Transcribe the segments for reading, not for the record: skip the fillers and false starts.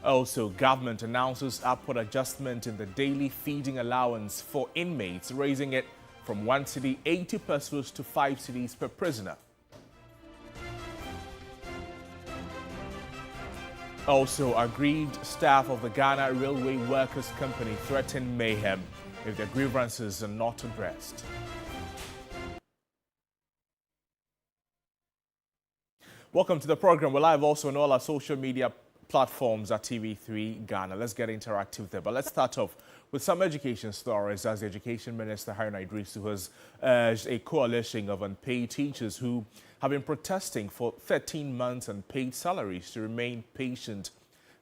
Also, government announces upward adjustment in the daily feeding allowance for inmates, raising it from 1 cedi 80 pesos to 5 cedis per prisoner. Also, aggrieved staff of the Ghana Railway Workers Company threaten mayhem if their grievances are not addressed. Welcome to the program. We're live also on all our social media platforms at TV3 Ghana. Let's get interactive there. But let's start off with some education stories, as the Education Minister Haruna Idrisu has urged a coalition of unpaid teachers who have been protesting for 13 months unpaid salaries to remain patient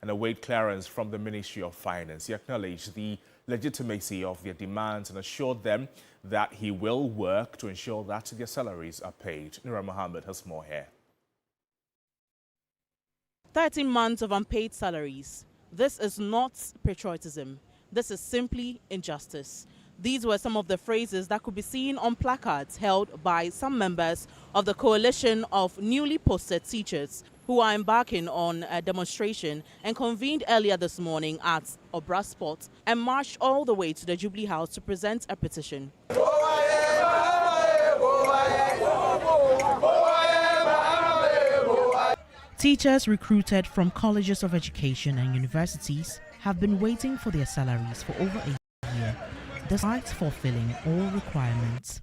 and await clearance from the Ministry of Finance. He acknowledged the legitimacy of their demands and assured them that he will work to ensure that their salaries are paid. Nura Mohammed has more here. 13 months of unpaid salaries. This is not patriotism. This is simply injustice. These were some of the phrases that could be seen on placards held by some members of the coalition of newly posted teachers who are embarking on a demonstration and convened earlier this morning at Obra Spot and marched all the way to the Jubilee House to present a petition. Teachers recruited from colleges of education and universities have been waiting for their salaries for over a year, despite fulfilling all requirements.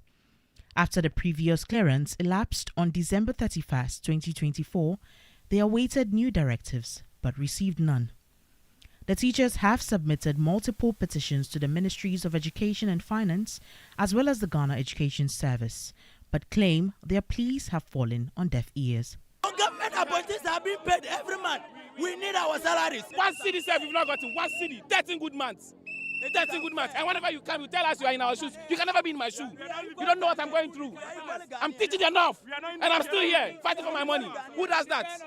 After the previous clearance elapsed on December 31st, 2024, they awaited new directives but received none. The teachers have submitted multiple petitions to the Ministries of Education and Finance as well as the Ghana Education Service, but claim their pleas have fallen on deaf ears. Government appointees have been paid every month. We need our salaries. 1 cedi, sir, we've not gotten 1 cedi. 13 good months. 13 good months. And whenever you come, you tell us you are in our shoes. You can never be in my shoe. You don't know what I'm going through. I'm teaching enough, and I'm still here fighting for my money. Who does that?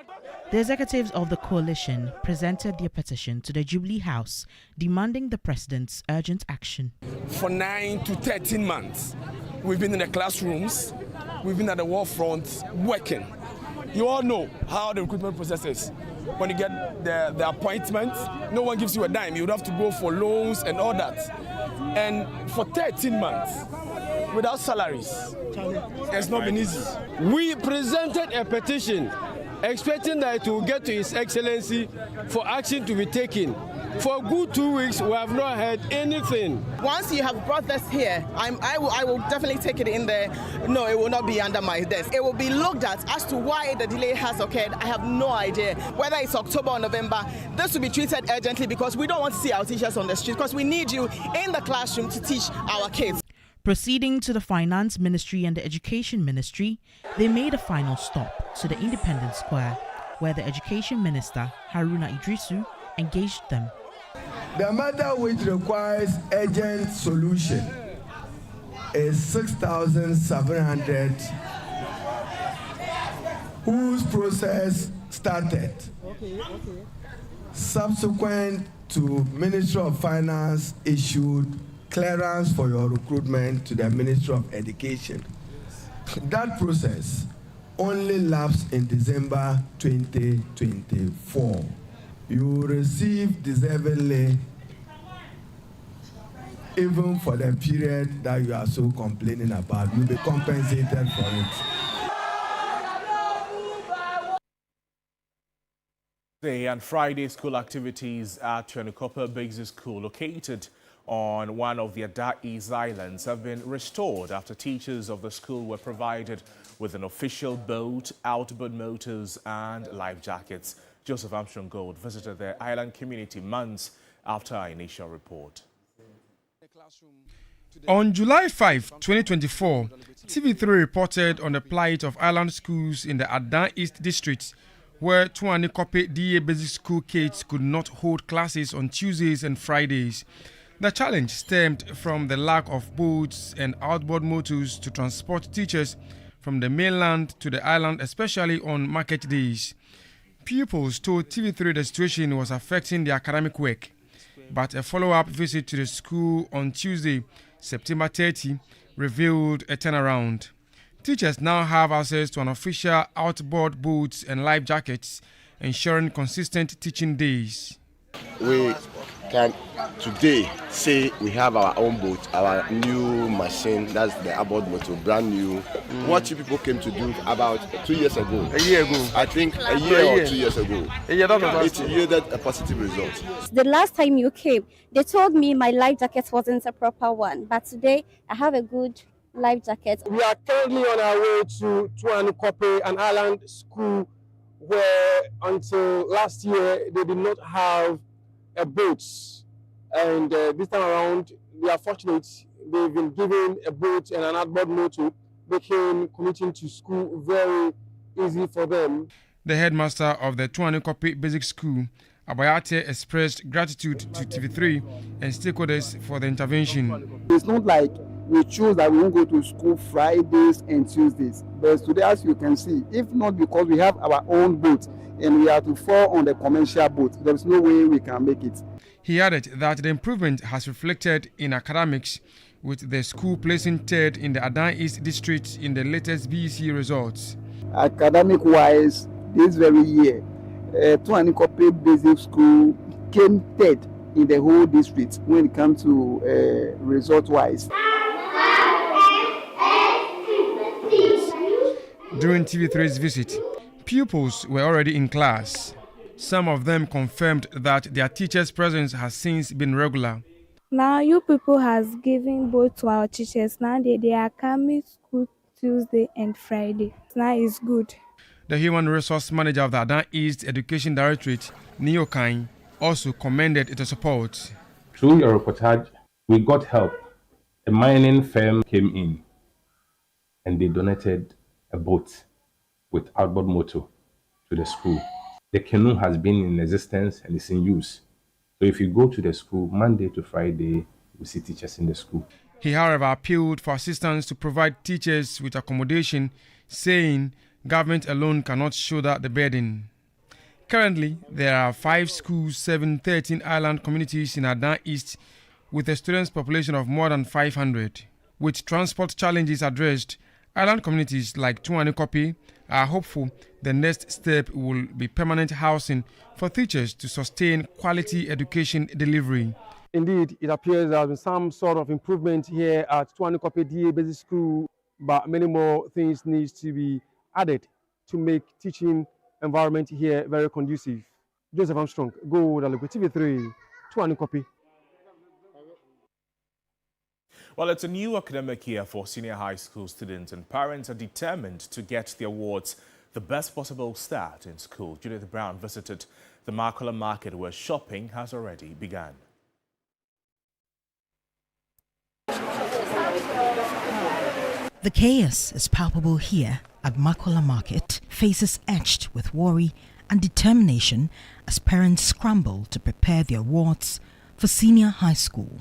The executives of the coalition presented their petition to the Jubilee House, demanding the president's urgent action. For 9 to 13 months, we've been in the classrooms, we've been at the war front working. You all know how the recruitment process is. When you get the appointment, no one gives you a dime. You would have to go for loans and all that. And for 13 months, without salaries, it's not been easy. We presented a petition expecting that it will get to His Excellency for action to be taken. For a good 2 weeks, we have not heard anything. Once you have brought this here, I will definitely take it in there. No, it will not be under my desk. It will be looked at as to why the delay has occurred. I have no idea. Whether it's October or November, this will be treated urgently because we don't want to see our teachers on the street, because we need you in the classroom to teach our kids. Proceeding to the Finance Ministry and the Education Ministry, they made a final stop to the Independence Square, where the Education Minister, Haruna Idrisu, engaged them. The matter which requires urgent solution is 6,700, whose process started. Subsequent to Ministry of Finance issued clearance for your recruitment to the Ministry of Education. That process only lapsed in December 2024. You will receive deservingly even for the period that you are so complaining about. You'll be compensated for it. Today and Friday school activities at Chuanukopa Basic School, located on one of the Ada East Islands, have been restored after teachers of the school were provided with an official boat, outboard motors and life jackets. Joseph Armstrong Gold visited the island community months after our initial report. On July 5, 2024, TV3 reported on the plight of island schools in the Ada East district, where Chuanukopa DA Basic School kids could not hold classes on Tuesdays and Fridays. The challenge stemmed from the lack of boats and outboard motors to transport teachers from the mainland to the island, especially on market days. Pupils told TV3 the situation was affecting their academic work, but a follow-up visit to the school on Tuesday, September 30, revealed a turnaround. Teachers now have access to an official outboard boat and life jackets, ensuring consistent teaching days. We can today say we have our own boat, our new machine, that's the Abboud motor, brand new. What you people came to do about 2 years ago. A year ago. I think a year or 2 years ago. It yielded a positive result. The last time you came, they told me my life jacket wasn't a proper one, but today I have a good life jacket. We are currently on our way to Tuanukope, an island school where until last year they did not have a boat. And this time around, we are fortunate. They've been given a boat and an Abboud motor, making commuting to school very easy for them. The headmaster of the Tuanukope Basic School, Abayate, expressed gratitude to TV3 and stakeholders for the intervention. It's not like we choose that we won't go to school Fridays and Tuesdays. But today, as you can see, if not because we have our own boat and we have to fall on the commercial boat, there is no way we can make it. He added that the improvement has reflected in academics, with the school placing third in the Adan East district in the latest BEC results. Academic-wise, this very year, Tuanukope Basic School came third in the whole district when it comes to result-wise. During TV3's visit, pupils were already in class. Some of them confirmed that their teachers' presence has since been regular. Now you people has given both to our teachers. Now they are coming school Tuesday and Friday. Now it's good. The Human Resource Manager of the Adan East Education Directorate, Neokai, also commended its support. Through your reportage, we got help. A mining firm came in and they donated a boat with Abboud motor to the school. The canoe has been in existence and is in use. So if you go to the school Monday to Friday, you see teachers in the school. He, however, appealed for assistance to provide teachers with accommodation, saying government alone cannot shoulder the burden. Currently, there are 5 schools serving 13 island communities in Adan East with a students' population of more than 500. With transport challenges addressed, island communities like Tuanukope are hopeful the next step will be permanent housing for teachers to sustain quality education delivery. Indeed, it appears there has been some sort of improvement here at Tuanukope DA Basic School, but many more things need to be added to make teaching environment here very conducive. Joseph Armstrong, Go TV3, Tuanukope. Well, it's a new academic year for senior high school students, and parents are determined to get the awards the best possible start in school. Judith Brown visited the Makola market where shopping has already begun. The chaos is palpable here at Makola Market, faces etched with worry and determination as parents scramble to prepare the awards for senior high school.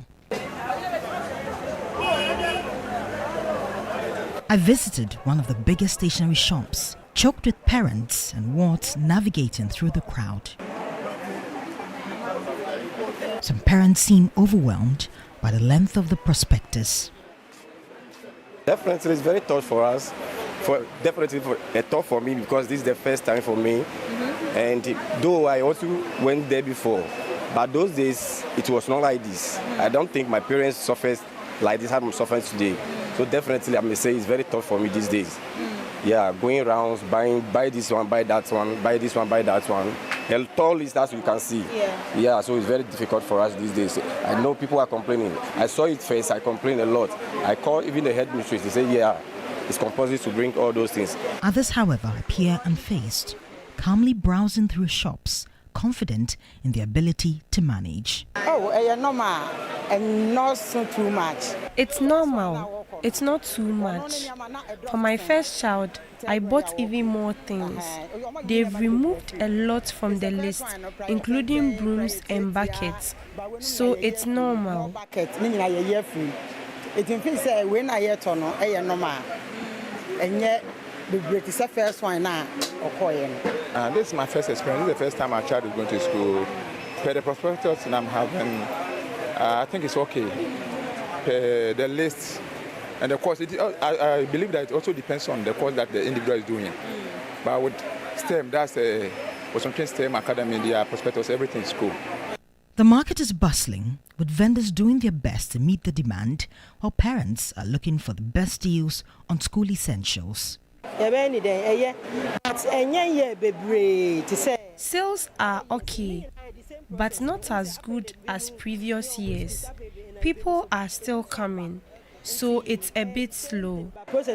I visited one of the biggest stationery shops, choked with parents and wards navigating through the crowd. Some parents seem overwhelmed by the length of the prospectus. Definitely, it's very tough for us. Definitely tough for me because this is the first time for me. And though I also went there before, but those days it was not like this. I don't think my parents suffered like this, how I'm suffering today. So definitely, I may say it's very tough for me these days. Yeah, going around, buy this one, buy that one, buy this one, buy that one. The tall list as you can see. Yeah, so it's very difficult for us these days. I know people are complaining. I saw it first, I complained a lot. I called even the headmistress, they say, yeah, it's compulsory to bring all those things. Others, however, appear unfazed, calmly browsing through shops, confident in their ability to manage. Oh, normal and not so too much. It's normal. It's not too much. For my first child, I bought even more things. They've removed a lot from the list, including brooms and buckets. So it's normal. This is my first experience. This is the first time my child is going to school. Per the prospectus I'm having, I think it's okay. Per the list and the course, I believe that it also depends on the course that the individual is doing. But with STEM, that's a Washington STEM Academy, their prospectus, everything is cool. The market is bustling, with vendors doing their best to meet the demand, while parents are looking for the best deals on school essentials. Sales are okay, but not as good as previous years. People are still coming, so it's a bit slow. As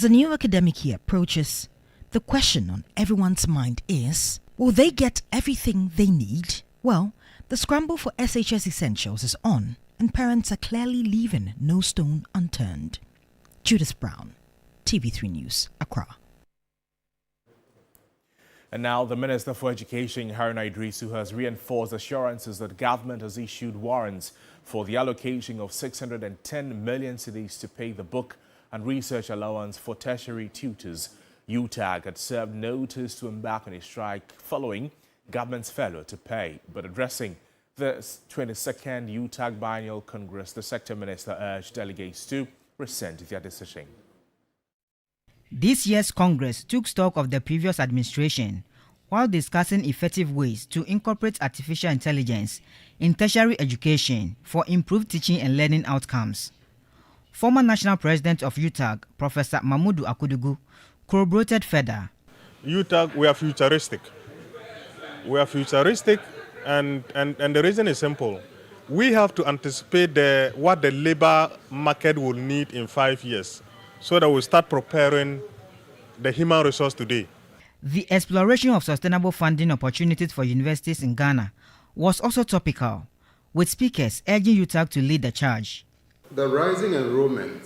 the new academic year approaches, the question on everyone's mind is, will they get everything they need? Well, the scramble for SHS essentials is on, and parents are clearly leaving no stone unturned. Judith Brown, TV3 News, Accra. And now the Minister for Education, Haruna Idrisu, has reinforced assurances that government has issued warrants for the allocation of 610 million cedis to pay the book and research allowance for tertiary tutors. UTAG had served notice to embark on a strike following government's failure to pay. But addressing the 22nd UTAG Biennial Congress, the sector minister urged delegates to rescind their decision. This year's Congress took stock of the previous administration while discussing effective ways to incorporate artificial intelligence in tertiary education for improved teaching and learning outcomes. Former National President of UTAG, Professor Mamudu Akudugu, corroborated further. UTAG, we are futuristic. We are futuristic, and the reason is simple. We have to anticipate what the labor market will need in 5 years, so that we start preparing the human resource today. The exploration of sustainable funding opportunities for universities in Ghana was also topical, with speakers urging UTAG to lead the charge. The rising enrollment,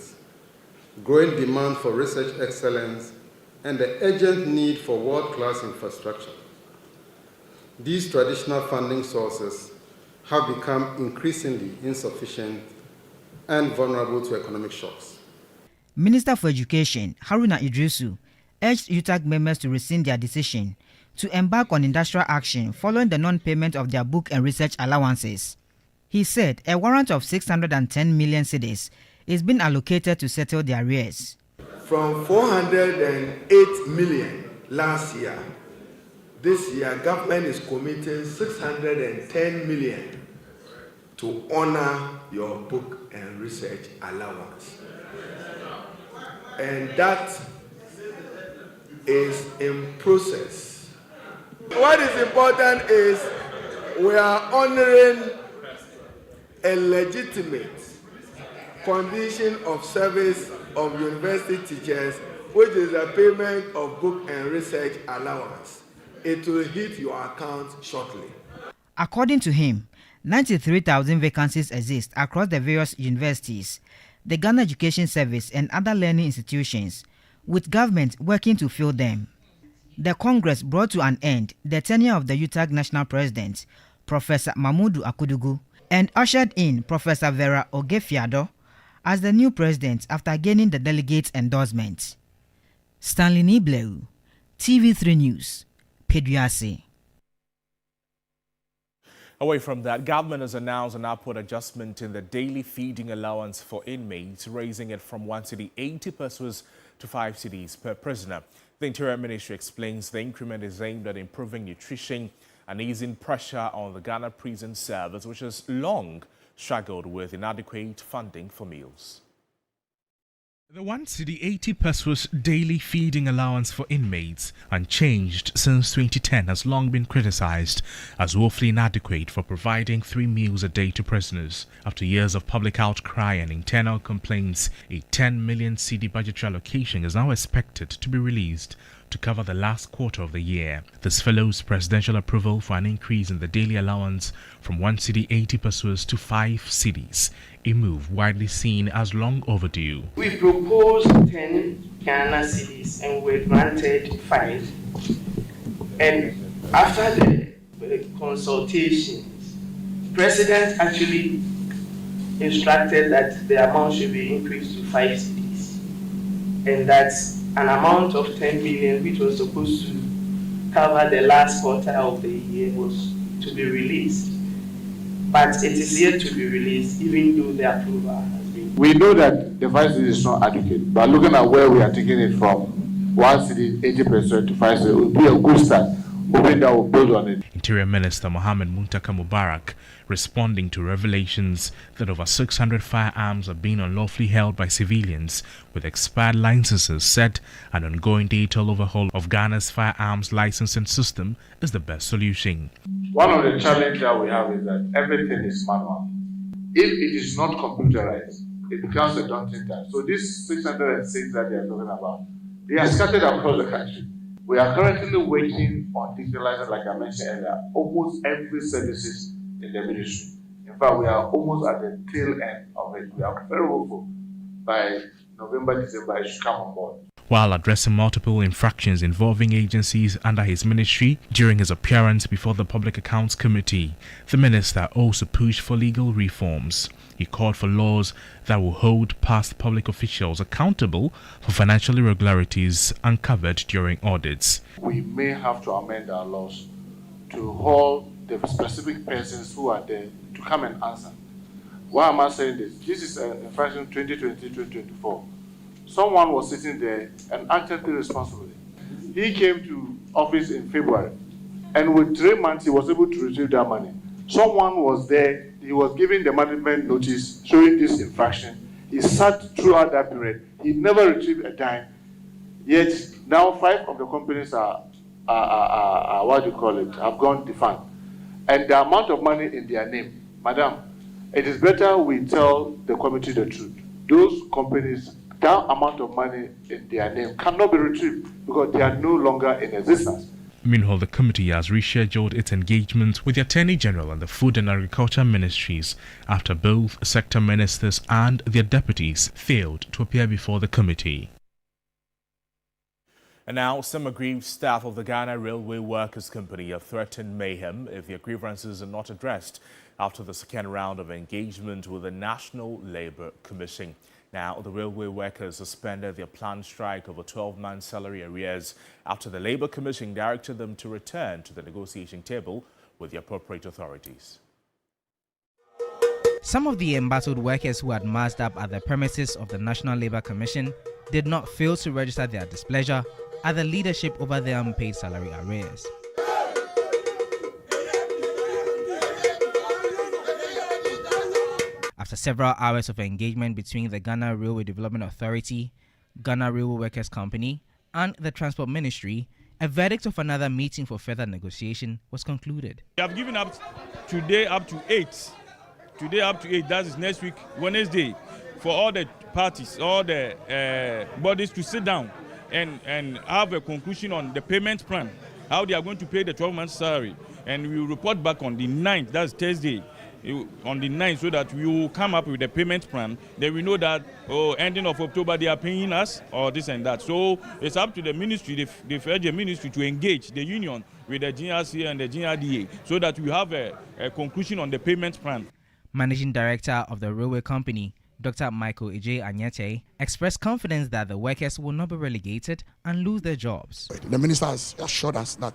growing demand for research excellence, and the urgent need for world-class infrastructure. These traditional funding sources have become increasingly insufficient and vulnerable to economic shocks. Minister for Education, Haruna Idrisu, urged UTAG members to rescind their decision to embark on industrial action following the non-payment of their book and research allowances. He said a warrant of 610 million cedis is being allocated to settle their arrears. From 408 million last year, this year government is committing 610 million to honor your book and research allowance. And that is in process. What is important is we are honoring a legitimate condition of service of university teachers, which is the payment of book and research allowance. It will hit your account shortly. According to him, 93,000 vacancies exist across the various universities, the Ghana Education Service and other learning institutions, with government working to fill them. The Congress brought to an end the tenure of the UTAG National President, Professor Mamudu Akudugu, and ushered in Professor Vera Ogefiado as the new president after gaining the delegates' endorsement. Stanley Nibleu, TV3 News, Peduase. Away from that, government has announced an upward adjustment in the daily feeding allowance for inmates, raising it from 1 cedi 80 pesos to 5 cedis per prisoner. The Interior Ministry explains the increment is aimed at improving nutrition and easing pressure on the Ghana Prison Service, which has long struggled with inadequate funding for meals. The 1 cedi 80 pesos daily feeding allowance for inmates, unchanged since 2010, has long been criticized as woefully inadequate for providing 3 meals a day to prisoners. After years of public outcry and internal complaints, a 10 million cedi budgetary allocation is now expected to be released to cover the last quarter of the year. This follows presidential approval for an increase in the daily allowance from 1 cedi 80 pesos to 5 cedis, a move widely seen as long overdue. We proposed 10 Ghana cedis and were granted 5. And after the consultations, President actually instructed that the amount should be increased to 5 cedis. And that's an amount of 10 million, which was supposed to cover the last quarter of the year, was to be released. But it is yet to be released, even though the approval has been. We know that the 5 cedi is not adequate, but looking at where we are taking it from, 1 cedi 80% to 5 cedi would be a good start. hoping that we'll build on it. Interior Minister Mohammed Muntaka Mubarak, responding to revelations that over 600 firearms are being unlawfully held by civilians with expired licenses, said an ongoing detailed overhaul of Ghana's firearms licensing system is the best solution. One of the challenges that we have is that everything is manual. If it is not computerized, it becomes a daunting task. So these 606 that they are talking about, they are scattered across the country. We are currently working on digitalizing, like I mentioned earlier, almost every services in the ministry. In fact, we are almost at the tail end of it. We are very hopeful by November, December, it should come on board. While addressing multiple infractions involving agencies under his ministry during his appearance before the Public Accounts Committee, the minister also pushed for legal reforms. He called for laws that will hold past public officials accountable for financial irregularities uncovered during audits. We may have to amend our laws to hold the specific persons who are there to come and answer. Why am I saying this? This is an infraction 2020-2024. Someone was sitting there and acted irresponsibly. He came to office in February, and with 3 months he was able to retrieve that money. Someone was there, he was giving the management notice showing this infraction. He sat throughout that period. He never retrieved a dime. Yet now 5 of the companies are what do you call it, have gone defunct. And the amount of money in their name, madam, it is better we tell the committee the truth. Those companies, that amount of money in their name cannot be retrieved because they are no longer in existence. Meanwhile, the committee has rescheduled its engagement with the Attorney General and the Food and Agriculture Ministries after both sector ministers and their deputies failed to appear before the committee. And now, some aggrieved staff of the Ghana Railway Workers Company have threatened mayhem if their grievances are not addressed after the second round of engagement with the National Labour Commission. Now, the railway workers suspended their planned strike over 12-month salary arrears after the Labour Commission directed them to return to the negotiation table with the appropriate authorities. Some of the embattled workers who had massed up at the premises of the National Labour Commission did not fail to register their displeasure at the leadership over their unpaid salary arrears. After several hours of engagement between the Ghana Railway Development Authority, Ghana Railway Workers Company, and the Transport Ministry, a verdict of another meeting for further negotiation was concluded. We have given up today up to 8. Today up to 8, that is next week, Wednesday, for all the parties, all the bodies to sit down and have a conclusion on the payment plan, how they are going to pay the 12 months salary. And we will report back on the 9th, that's Thursday, on the 9th, so that we will come up with a payment plan. Then we know that, ending of October, they are paying us, or this and that. So it's up to the ministry, they've urged the ministry to engage the union with the GRC and the GRDA, so that we have a conclusion on the payment plan. Managing Director of the Railway Company, Dr. Michael Ej Anyete, expressed confidence that the workers will not be relegated and lose their jobs. The minister has assured us that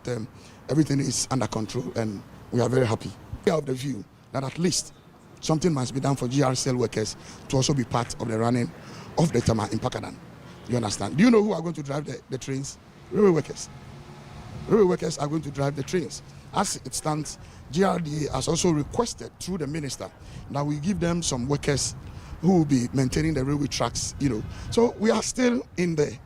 everything is under control, and we are very happy. We are of the view that at least something must be done for GRCL workers to also be part of the running of the Tama in Pakadan. You understand? Do you know who are going to drive the trains? Railway workers. Railway workers are going to drive the trains. As it stands, GRDA has also requested through the minister that we give them some workers who will be maintaining the railway tracks, So we are still in the,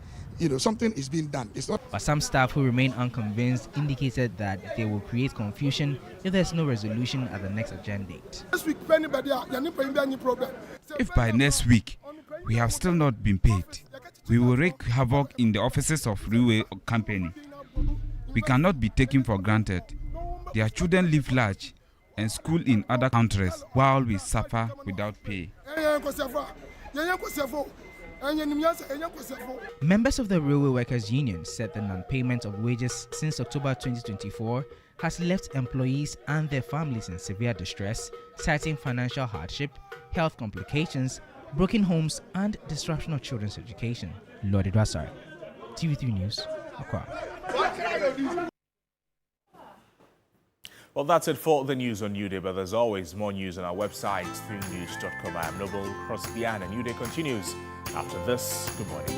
something is being done. It's not. But some staff who remain unconvinced indicated that they will create confusion if there's no resolution at the next agenda date. If by next week we have still not been paid, we will wreak havoc in the offices of railway company. We cannot be taken for granted. Their children live large and school in other countries while we suffer without pay. Members of the Railway Workers Union said the non-payment of wages since October 2024 has left employees and their families in severe distress, citing financial hardship, health complications, broken homes, and disruption of children's education. Lord Edwasar, TV3 News, Accra. Well, that's it for the news on Newday, but there's always more news on our website, 3news.com. I am Noble Crosbyan, and Newday continues after this. Good morning.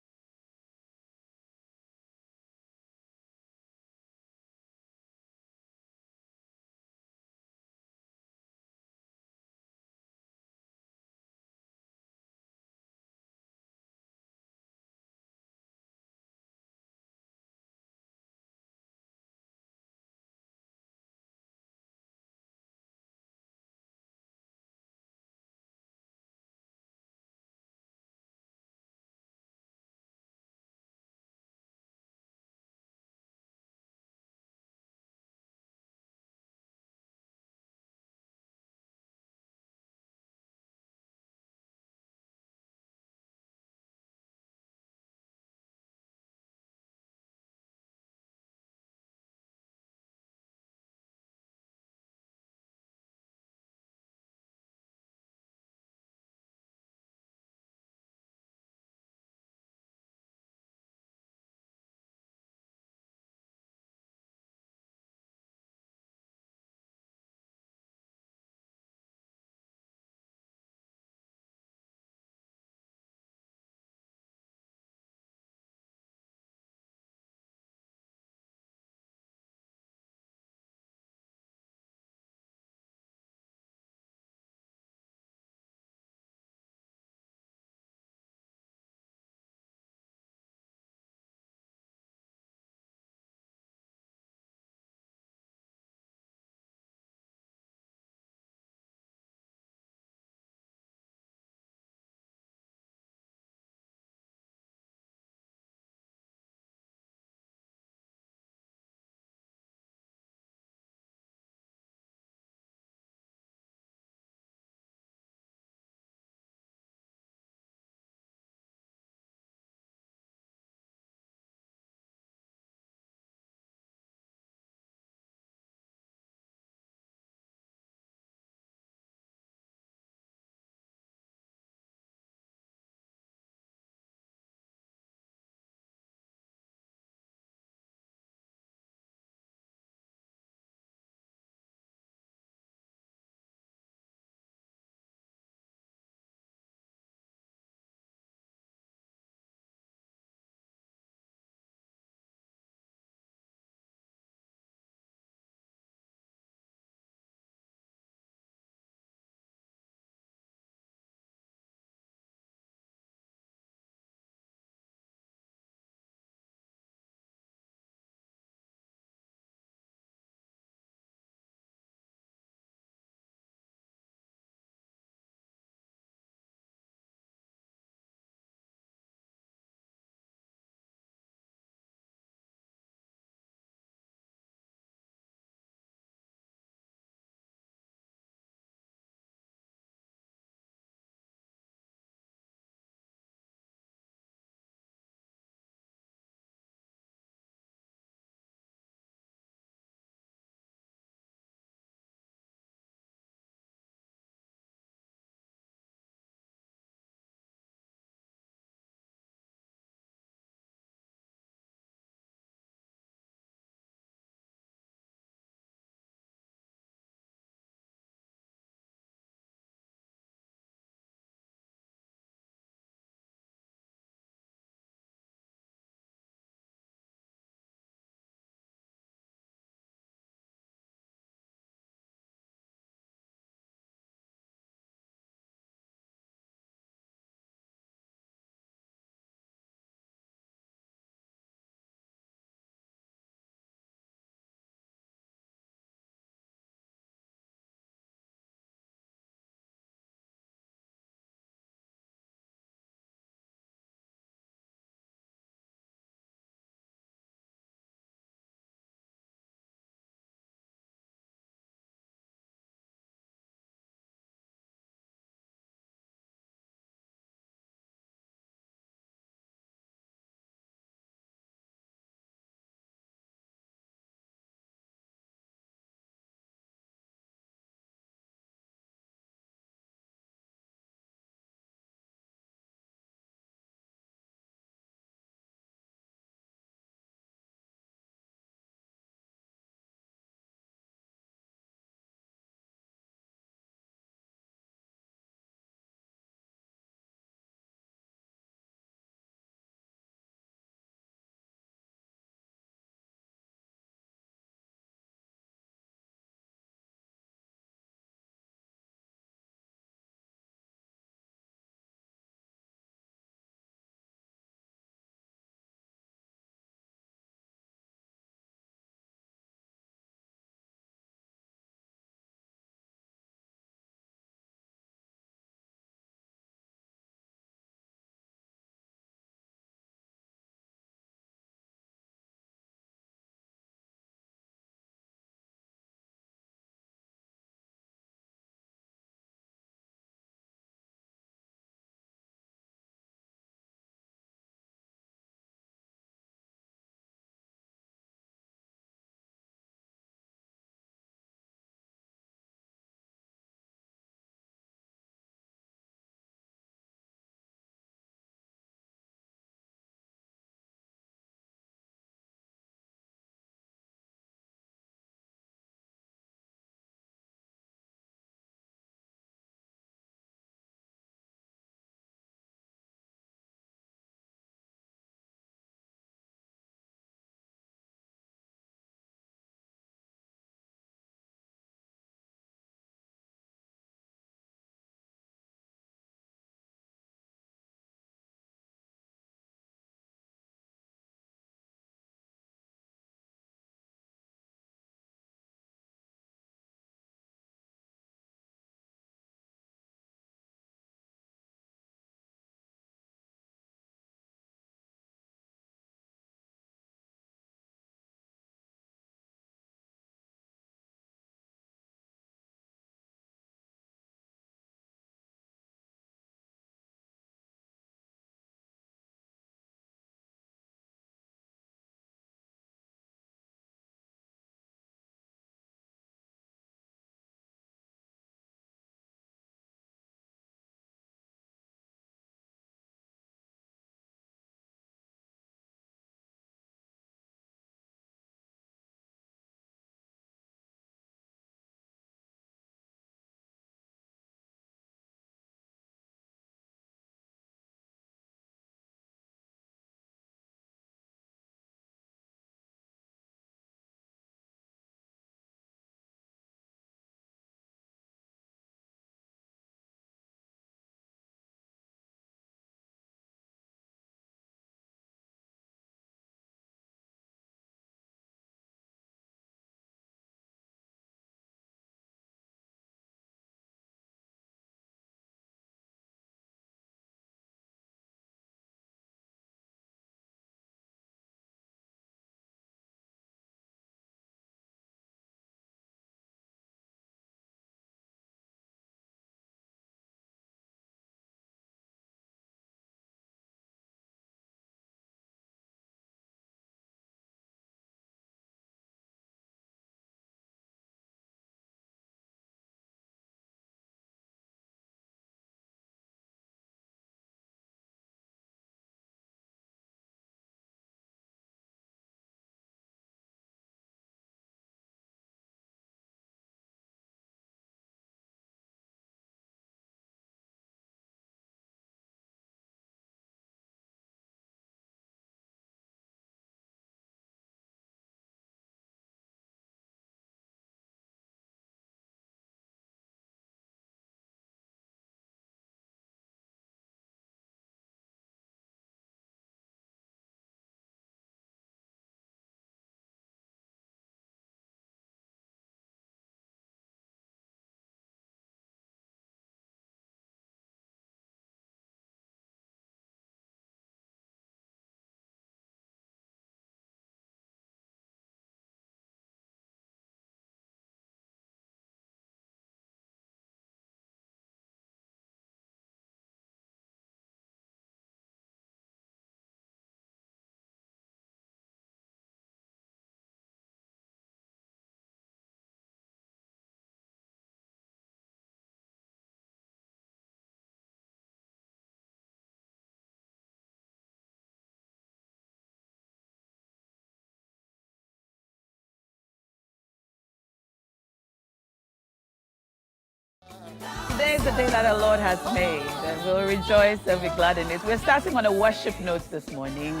is the day that the Lord has made, and we'll rejoice and be glad in it. We're starting on a worship note this morning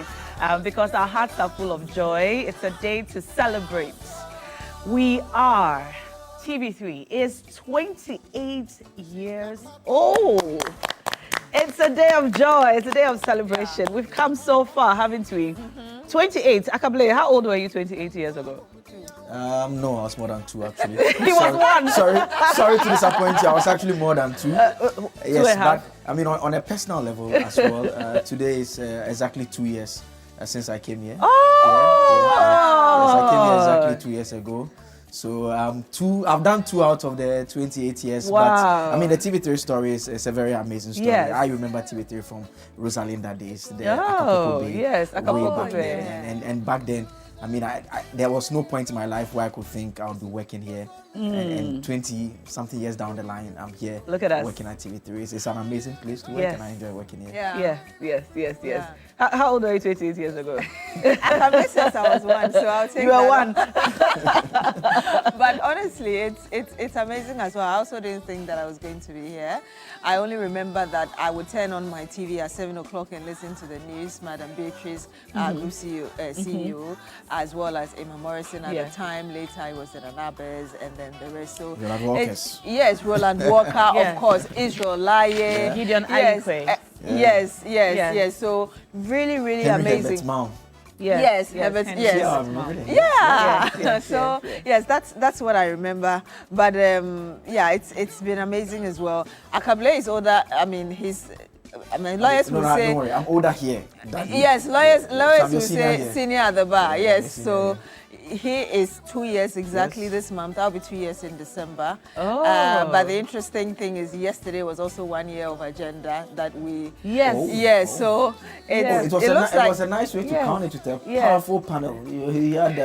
because our hearts are full of joy. It's a day to celebrate. TV3 is 28 years old. It's a day of joy. It's a day of celebration. Yeah. We've come so far, haven't we? 28. Akable, how old were you 28 years ago? No, I was more than 2 actually. He was 1. Sorry to disappoint you. I was actually more than 2. Yes, but I mean on a personal level as well. Today is exactly 2 years since I came here. Yes, I came here exactly 2 years ago. So I've done 2 out of the 28 years. Wow. But I mean the TV3 story is a very amazing story. Yes. I remember TV3 from Rosalinda days. Acapulco Bay. And back then, I mean, there was no point in my life where I could think I would be working here. And 20-something years down the line, I'm here. Look at us. Working at TV3. It's an amazing place to work, and I enjoy working here. Yes. Yeah. How old were you 28 years ago? I can since I was 1, so I'll take You were 1. But honestly, it's amazing as well. I also didn't think that I was going to be here. I only remember that I would turn on my TV at 7 o'clock and listen to the news. Madam Beatrice, Group CEO, as well as Emma Morrison at the time. Later, I was in Anabes, and then the rest. So Roland Walker. Yes, Roland Walker, of course, Israel Laye, Gideon Ayikwe. Yes. So really amazing. Yes. So that's what I remember. But it's been amazing as well. Akable is older. Lawyers will say. Don't worry, I'm older here. Yes, lawyers will say senior at the bar. Yes, so. He is 2 years exactly this month. I'll be 2 years in December. But the interesting thing is yesterday was also 1 year of agenda that we... So it was a nice way to count it with a powerful panel. He had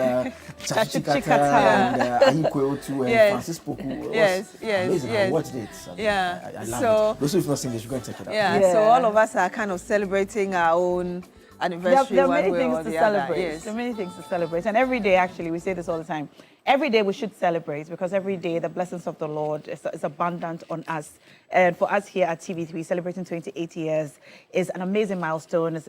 Chachikata and Ahikwe Otu and Francis Poku. Yes. I watched it. I love it. Those who've not seen this, you can check it out. So all of us are kind of celebrating our own anniversary. There are many things to celebrate. There are many things to celebrate. And every day, actually, we say this all the time. Every day we should celebrate because every day the blessings of the Lord is abundant on us. And for us here at TV3, celebrating 28 years is an amazing milestone.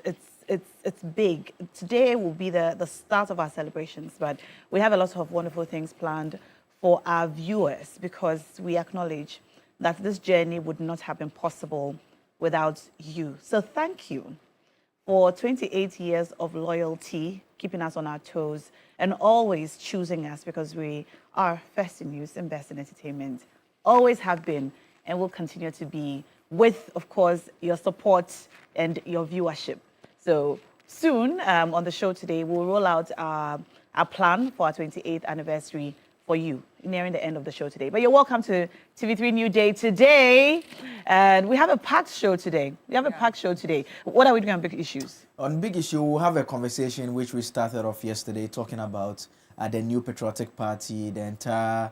It's big. Today will be the start of our celebrations, but we have a lot of wonderful things planned for our viewers because we acknowledge that this journey would not have been possible without you. So thank you for 28 years of loyalty, keeping us on our toes, and always choosing us because we are first in news and best in entertainment. Always have been and will continue to be with, of course, your support and your viewership. So soon on the show today, we'll roll out our plan for our 28th anniversary for you, nearing the end of the show today. But you're welcome to TV3 Newday today. And we have a packed show today. What are we doing on big issues? On big issue, we'll have a conversation which we started off yesterday talking about the new patriotic party, the entire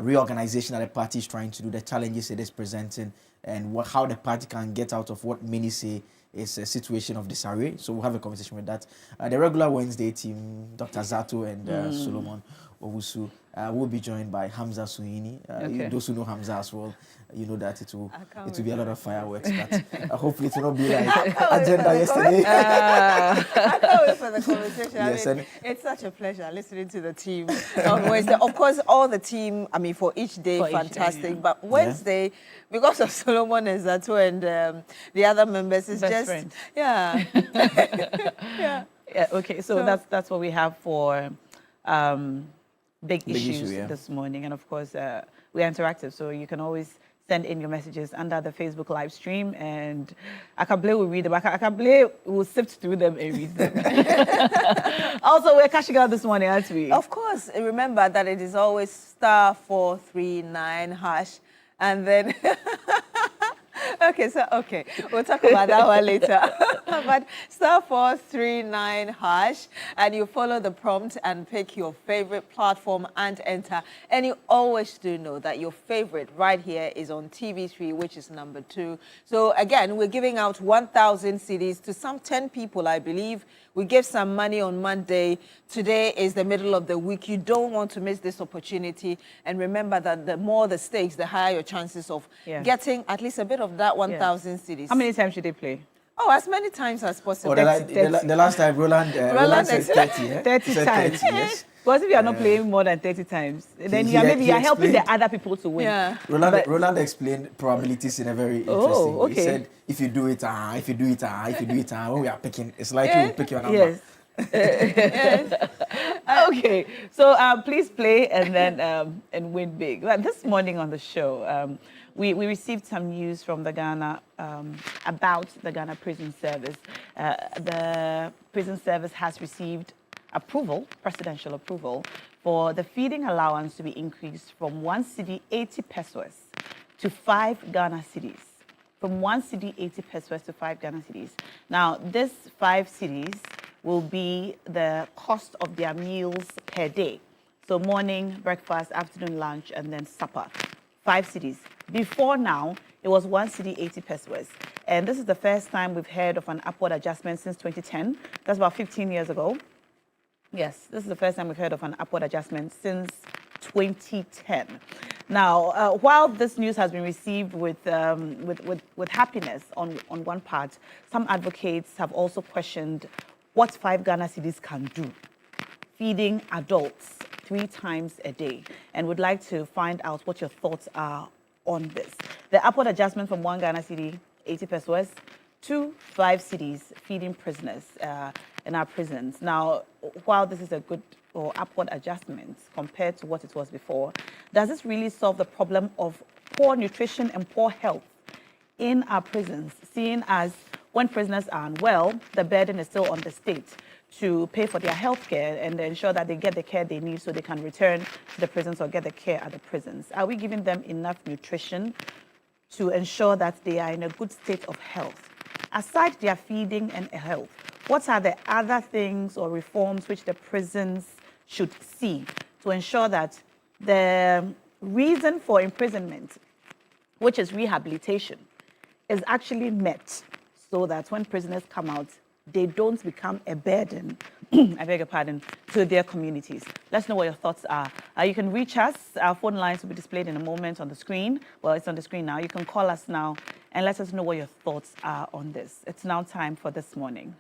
reorganization that the party is trying to do, the challenges it is presenting, and how the party can get out of what many say is a situation of disarray. So we'll have a conversation with that. The regular Wednesday team, Dr. Zato and Solomon Owusu, will be joined by Hamza Suhini. Those who know Hamza as well, you know that it will be a lot of fireworks, but hopefully it will not be like agenda yesterday. I can't wait for the conversation. Yes, it's such a pleasure listening to the team on Wednesday. Of course, all the team, for each day, fantastic. But Wednesday, because of Solomon and Zato and the other members, it's just friends. Okay, so that's what we have for big issues this morning. And of course, we're interactive, so you can always send in your messages under the Facebook live stream, and Akable will read them. Akable will sift through them and read them. Also, we're cashing out this morning, aren't we? Of course. Remember that it is always *439#, and then Okay, we'll talk about that one later. But *439# and you follow the prompt and pick your favorite platform and enter. And you always do know that your favorite right here is on TV3, which is number 2. So again, we're giving out 1,000 CDs to some 10 people, I believe. We gave some money on Monday. Today is the middle of the week. You don't want to miss this opportunity. And remember that the more the stakes, the higher your chances of getting at least a bit of that 1,000 CDs. How many times should they play? Oh, as many times as possible. Oh, the last time Roland said 30, yeah? 30 times. 30, yes. Because if you are not playing more than 30 times, then you are helping the other people to win. Yeah. Roland explained probabilities in a very interesting way. He said, if you do it, if you do it, if you do it, when we are picking, it's likely we'll pick your number. Yes. Okay, so please play and then and win big. But this morning on the show, we received some news from the Ghana about the Ghana Prison Service. The Prison Service has received approval, presidential approval, for the feeding allowance to be increased from 1 cedi 80 pesos to 5 Ghana cedis. From 1 cedi 80 pesos to 5 Ghana cedis. Now, this 5 cedis will be the cost of their meals per day. So morning, breakfast, afternoon lunch, and then supper. 5 cedis. Before now, it was 1 cedi 80 pesos. And this is the first time we've heard of an upward adjustment since 2010. That's about 15 years ago. Yes, this is the first time we've heard of an upward adjustment since 2010. Now, while this news has been received with happiness on one part, some advocates have also questioned what 5 Ghana cedis can do, feeding adults 3 times a day, and would like to find out what your thoughts are on this. The upward adjustment from 1 Ghana cedi, 80 pesos, to 5 cedis feeding prisoners in our prisons. Now, while this is a good or upward adjustment compared to what it was before, does this really solve the problem of poor nutrition and poor health in our prisons, seeing as when prisoners are unwell, the burden is still on the state to pay for their health care and ensure that they get the care they need so they can return to the prisons or get the care at the prisons? Are we giving them enough nutrition to ensure that they are in a good state of health? Aside their feeding and health, what are the other things or reforms which the prisons should see to ensure that the reason for imprisonment, which is rehabilitation, is actually met, so that when prisoners come out, they don't become a burden, I beg your pardon, to their communities? Let's know what your thoughts are. You can reach us. Our phone lines will be displayed in a moment on the screen. Well, it's on the screen now. You can call us now and let us know what your thoughts are on this. It's now time for This Morning.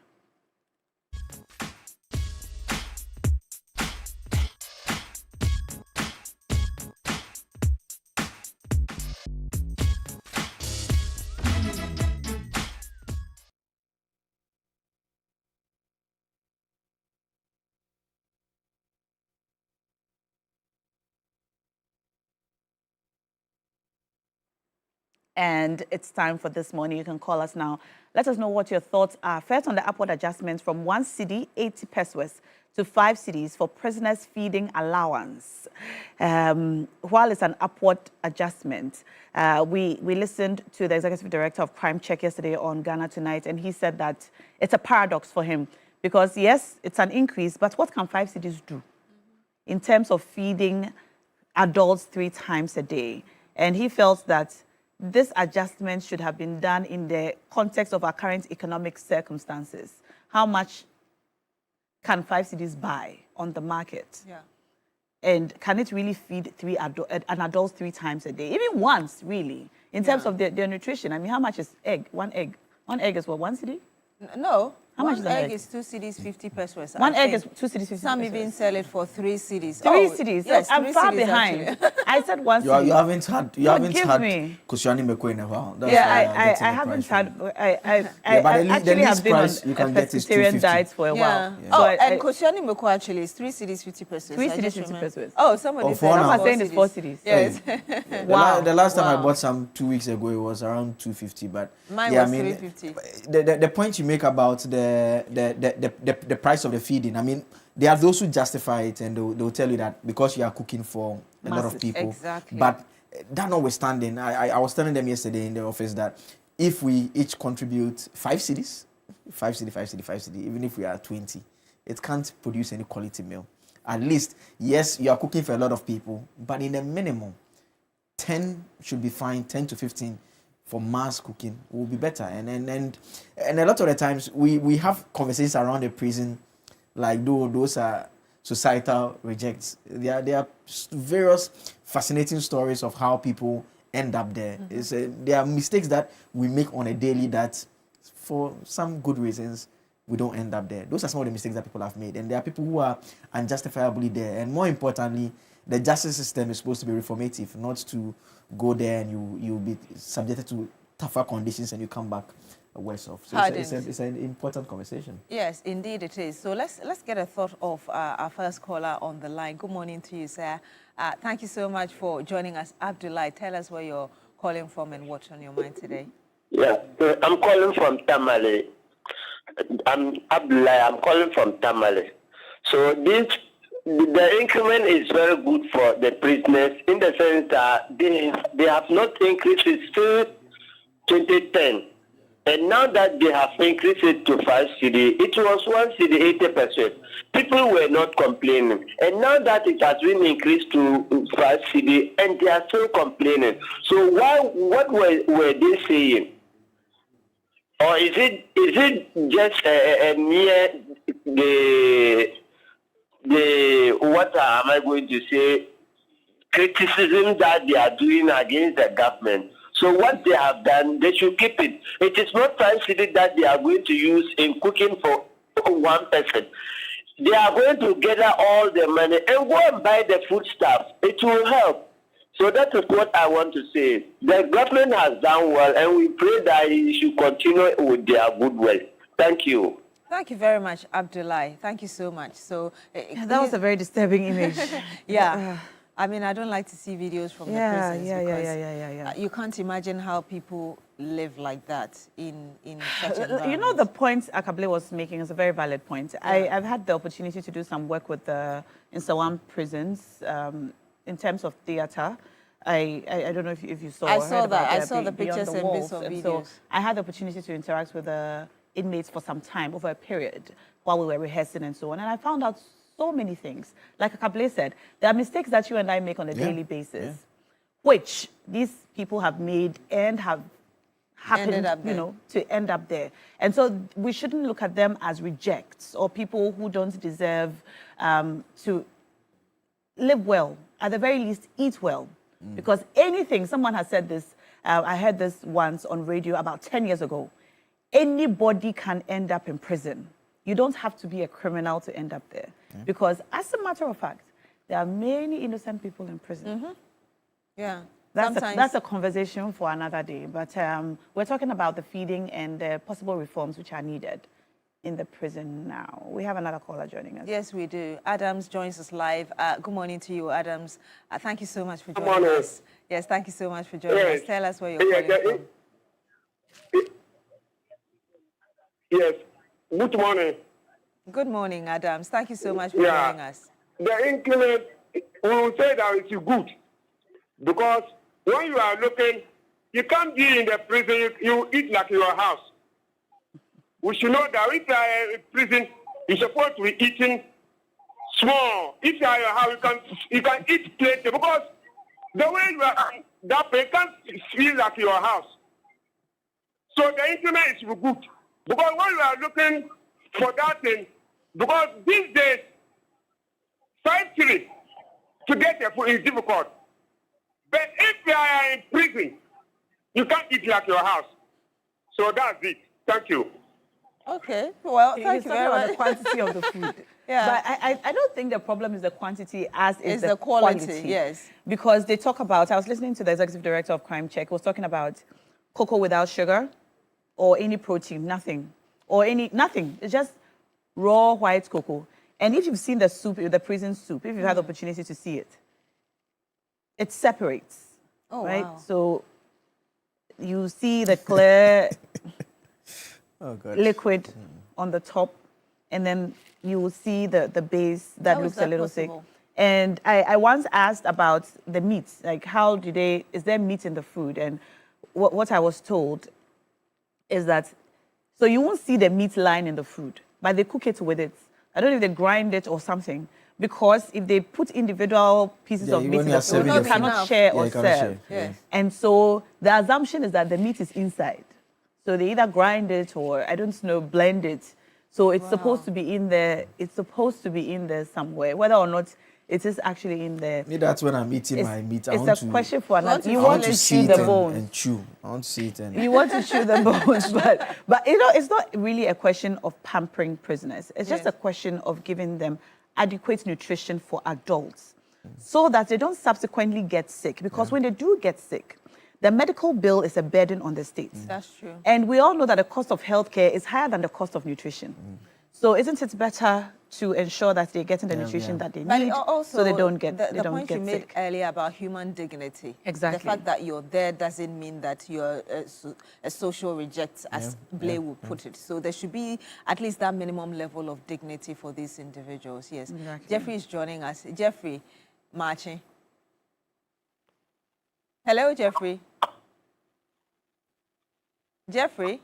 And it's time for This Morning. You can call us now. Let us know what your thoughts are. First, on the upward adjustments from 1 cedi 80 pesos to 5 cedis for prisoners feeding allowance. While it's an upward adjustment, we listened to the Executive Director of Crime Check yesterday on Ghana Tonight, and he said that it's a paradox for him because, yes, it's an increase, but what can 5 cedis do in terms of feeding adults 3 times a day? And he felt that this adjustment should have been done in the context of our current economic circumstances. How much can 5 cedis buy on the market? Yeah. And can it really feed an adult 3 times a day? Even once, really, in terms of their nutrition. I mean, how much is egg? One egg. One egg is what, 1 cedi? No. How much is an egg? Is 2 cedis 50 pesos. One egg is 2 cedis 50 Some pesos. even sell it for 3 cedis. 3 cedis. Yes, I'm far behind. I said 1 You cedi. haven't had Kushani Meko in a while. That's I haven't had. I actually have been on a vegetarian diet for a while. Yeah. So and Kushani Meko actually is 3 cedis 50 pesos. 3 cedis 50 pesos. Oh, somebody said someone saying it's 4 cedis. Yes. Wow. The last time I bought some 2 weeks ago, it was around 250. But mine was 350. The point you make about the price of the feeding, I mean, there are those who justify it and they'll tell you that because you are cooking for a lot of people. Exactly. But that notwithstanding, I was telling them yesterday in the office that if we each contribute 5 cedis, even if we are 20, it can't produce any quality meal. At least, yes, you are cooking for a lot of people, but in a minimum, 10 should be fine, 10 to 15 for mass cooking will be better. And a lot of the times we have conversations around the prison, like those are societal rejects. There are various fascinating stories of how people end up there. There are mistakes that we make on a daily that for some good reasons we don't end up there. Those are some of the mistakes that people have made, and there are people who are unjustifiably there. And more importantly, the justice system is supposed to be reformative, not to go there and you'll be subjected to tougher conditions and you come back worse off. So it's an important conversation. Yes, indeed it is. So let's get a thought of our first caller on the line. Good morning to you, sir. Thank you so much for joining us. Abdullah, tell us where you're calling from and what's on your mind today. Yeah, I'm calling from Tamale. I'm Abdullah. I'm calling from Tamale. So the increment is very good for the prisoners in the sense that they have not increased it since 2010. And now that they have increased it to 5 cedi, it was 1 cedi 80%. People were not complaining. And now that it has been increased to 5 cedi, and they are still complaining. So what were they saying? Or is it just a mere the what am I going to say, criticism that they are doing against the government? So what they have done, they should keep it. It is not 5 cedi that they are going to use in cooking for one person. They are going to gather all the money and go and buy the food stuff. It will help. So that is what I want to say. The government has done well, and we pray that it should continue with their good will. Thank you. Thank you very much, Abdullah. Thank you so much. So that was a very disturbing image. Yeah. I mean, I don't like to see videos from the prisons Yeah. You can't imagine how people live like that in such environment. You know, the point Akable was making is a very valid point. Yeah. I've had the opportunity to do some work with the Insawam prisons in terms of theater. I don't know if you saw. I saw that. I saw the pictures and bits of videos. So I had the opportunity to interact with the inmates for some time over a period while we were rehearsing and so on, and I found out so many things. Like Akable said, there are mistakes that you and I make on a daily basis, which these people have made and have happened, to end up there. And so we shouldn't look at them as rejects or people who don't deserve to live well. At the very least, eat well. Because anything, someone has said this, I heard this once on radio about 10 years ago, anybody can end up in prison. You don't have to be a criminal to end up there. Because as a matter of fact, there are many innocent people in prison. Yeah. That's a conversation for another day. But we're talking about the feeding and the possible reforms which are needed in the prison now. We have another caller joining us. Yes, we do. Adams joins us live. Good morning to you, Adams. Thank you so much for joining us. Yes, thank you so much for joining us. Tell us where you're calling from. Yes. Good morning. Good morning, Adams. Thank you so much for joining us. The increment, we will say that it's good. Because when you are looking, you can't be in the prison, you eat like your house. We should know that if you are in prison, you're supposed to be eating small. If you are in your house, you can eat plenty. Because the way you are, that place can't feel like your house. So the increment is good. Because when you are looking for that thing, because these days, 5 cedi to get the food is difficult. But if you are in prison, you can't eat like your house. So that's it. Thank you. Okay. Well, thank you very much. The quantity of the food. Yeah. But I don't think the problem is the quantity as is the quality. Yes. Because they talk about, I was listening to the executive director of Crime Check, who was talking about cocoa without sugar or any protein, nothing. Nothing. It's just raw white cocoa. And if you've seen the soup, the prison soup, if you've had the opportunity to see it, it separates. Oh, right? wow. So you see the clear liquid on the top, and then you will see the base that looks a little thick. And I once asked about the meat, like is there meat in the food? And what I was told is that, so you won't see the meat lying in the food, but they cook it with it. I don't know if they grind it or something, because if they put individual pieces of meat in the food, you cannot share or serve. And so the assumption is that the meat is inside. So they either grind it or, I don't know, blend it. So it's supposed to be in there. It's supposed to be in there somewhere, whether or not it is actually in there. Maybe that's when I'm eating my meat. It's a question for another. You want to chew the bones and chew. I want to see it. You want to chew the bones, but it's not really a question of pampering prisoners. It's just a question of giving them adequate nutrition for adults, so that they don't subsequently get sick. Because when they do get sick, the medical bill is a burden on the states. That's true. And we all know that the cost of healthcare is higher than the cost of nutrition. So isn't it better to ensure that they're getting the nutrition that they need, also, so they don't get the don't point get you made sick? earlier about human dignity. Exactly. The fact that you're there doesn't mean that you're a social reject, as Blay would put it. So there should be at least that minimum level of dignity for these individuals. Yes. Exactly. Jeffrey is joining us. Jeffrey, marching. Hello, Jeffrey. Jeffrey.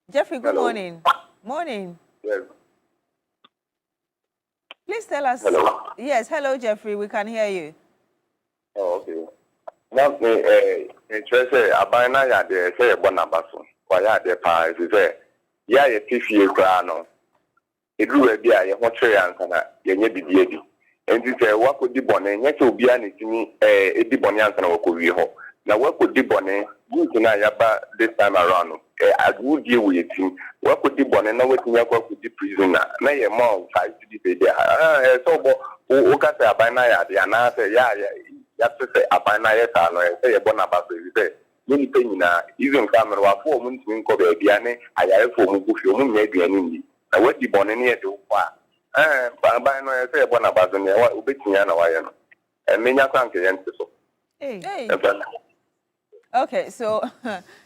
Jeffrey, good morning. Morning. Yes. Please tell us. Hello. Yes, hello, Jeffrey. We can hear you. Oh, okay. Now, interest abana ya de say bonabaso. Kwa ya de pa say ya ye tifie kra no. Edru e bia ye ho twere anka na ye nya bidie bi. Enti say wakodi bone nya se obi an timi edi bone anka na wakowie ho. Na wakodi bone good na ya ba this time around. I would deal with him. What could the bonnet know what you could the prisoner? Nay, a mom, 5 to the day. So, who got a banaya, the answer, that's to say, a banaya, and say a bonabas, many penina, even camera, 4 months in Kobe, Diane, I have 4 months, you may be an Indian. I went the bonnet near to what? By no, I say a bonabas, and what bit me and many can't answer. Hey. Okay, so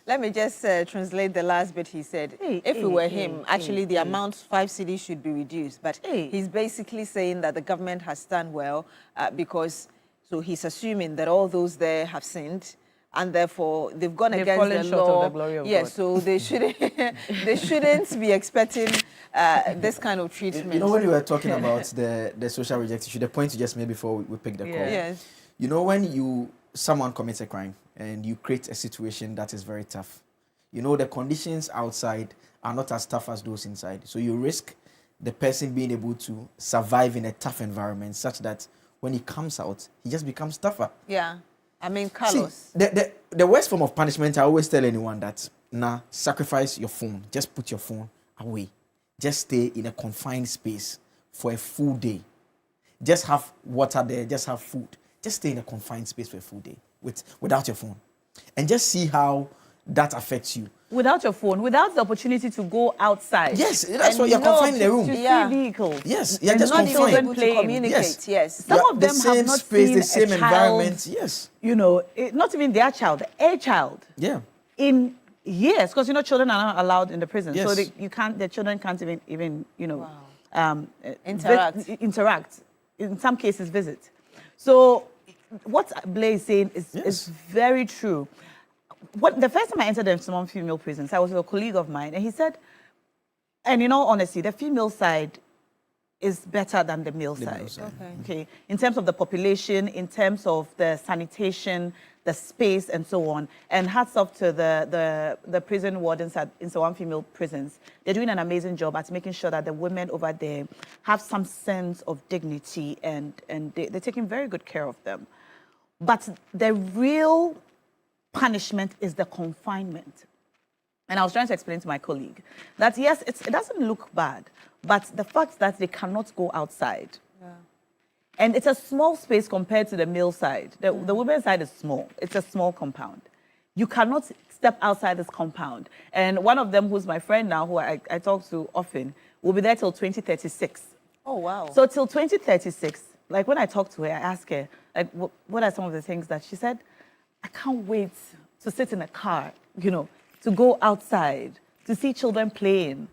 let me just translate the last bit he said. If it were him, actually the amount 5 cedis should be reduced. But he's basically saying that the government has done well because, so he's assuming that all those there have sinned and therefore they've gone against the law. Of the glory of yes, God. So they shouldn't be expecting this kind of treatment. You know, when you were talking about the social reject issue, the point you just made before we picked the call. Yes. You know, when someone commits a crime and you create a situation that is very tough, you know, the conditions outside are not as tough as those inside. So you risk the person being able to survive in a tough environment such that when he comes out, he just becomes tougher. Yeah. I mean, Carlos. See, the worst form of punishment, I always tell anyone that, sacrifice your phone. Just put your phone away. Just stay in a confined space for a full day. Just have water there, just have food. Just stay in a confined space for a full day without your phone. And just see how that affects you. Without your phone, without the opportunity to go outside. Yes, that's why you're confined in a room. To see vehicles. Yes, you're and just not confined. even to communicate. Yes. Some of them the same have not space, seen the same a environment. child, Yes. You know, not even their child, a child. Yeah. In years, because children are not allowed in the prison, Yes. so the children can't even interact. In some cases, visit. So what Blaise is saying is very true. The first time I entered the small female prisons, I was with a colleague of mine, and he said, and in all honesty, the female side is better than the male side. Okay. In terms of the population, in terms of the sanitation, the space, and so on. And hats off to the prison wardens in some female prisons. They're doing an amazing job at making sure that the women over there have some sense of dignity, and they're taking very good care of them. But the real punishment is the confinement. And I was trying to explain to my colleague that, yes, it doesn't look bad, but the fact that they cannot go outside. Yeah. And it's a small space compared to the male side. The women's side is small. It's a small compound. You cannot step outside this compound. And one of them, who's my friend now, who I talk to often, will be there till 2036. Oh, wow. So till 2036, like when I talk to her, I ask her, like, what are some of the things that she said? I can't wait to sit in a car, to go outside, to see children playing,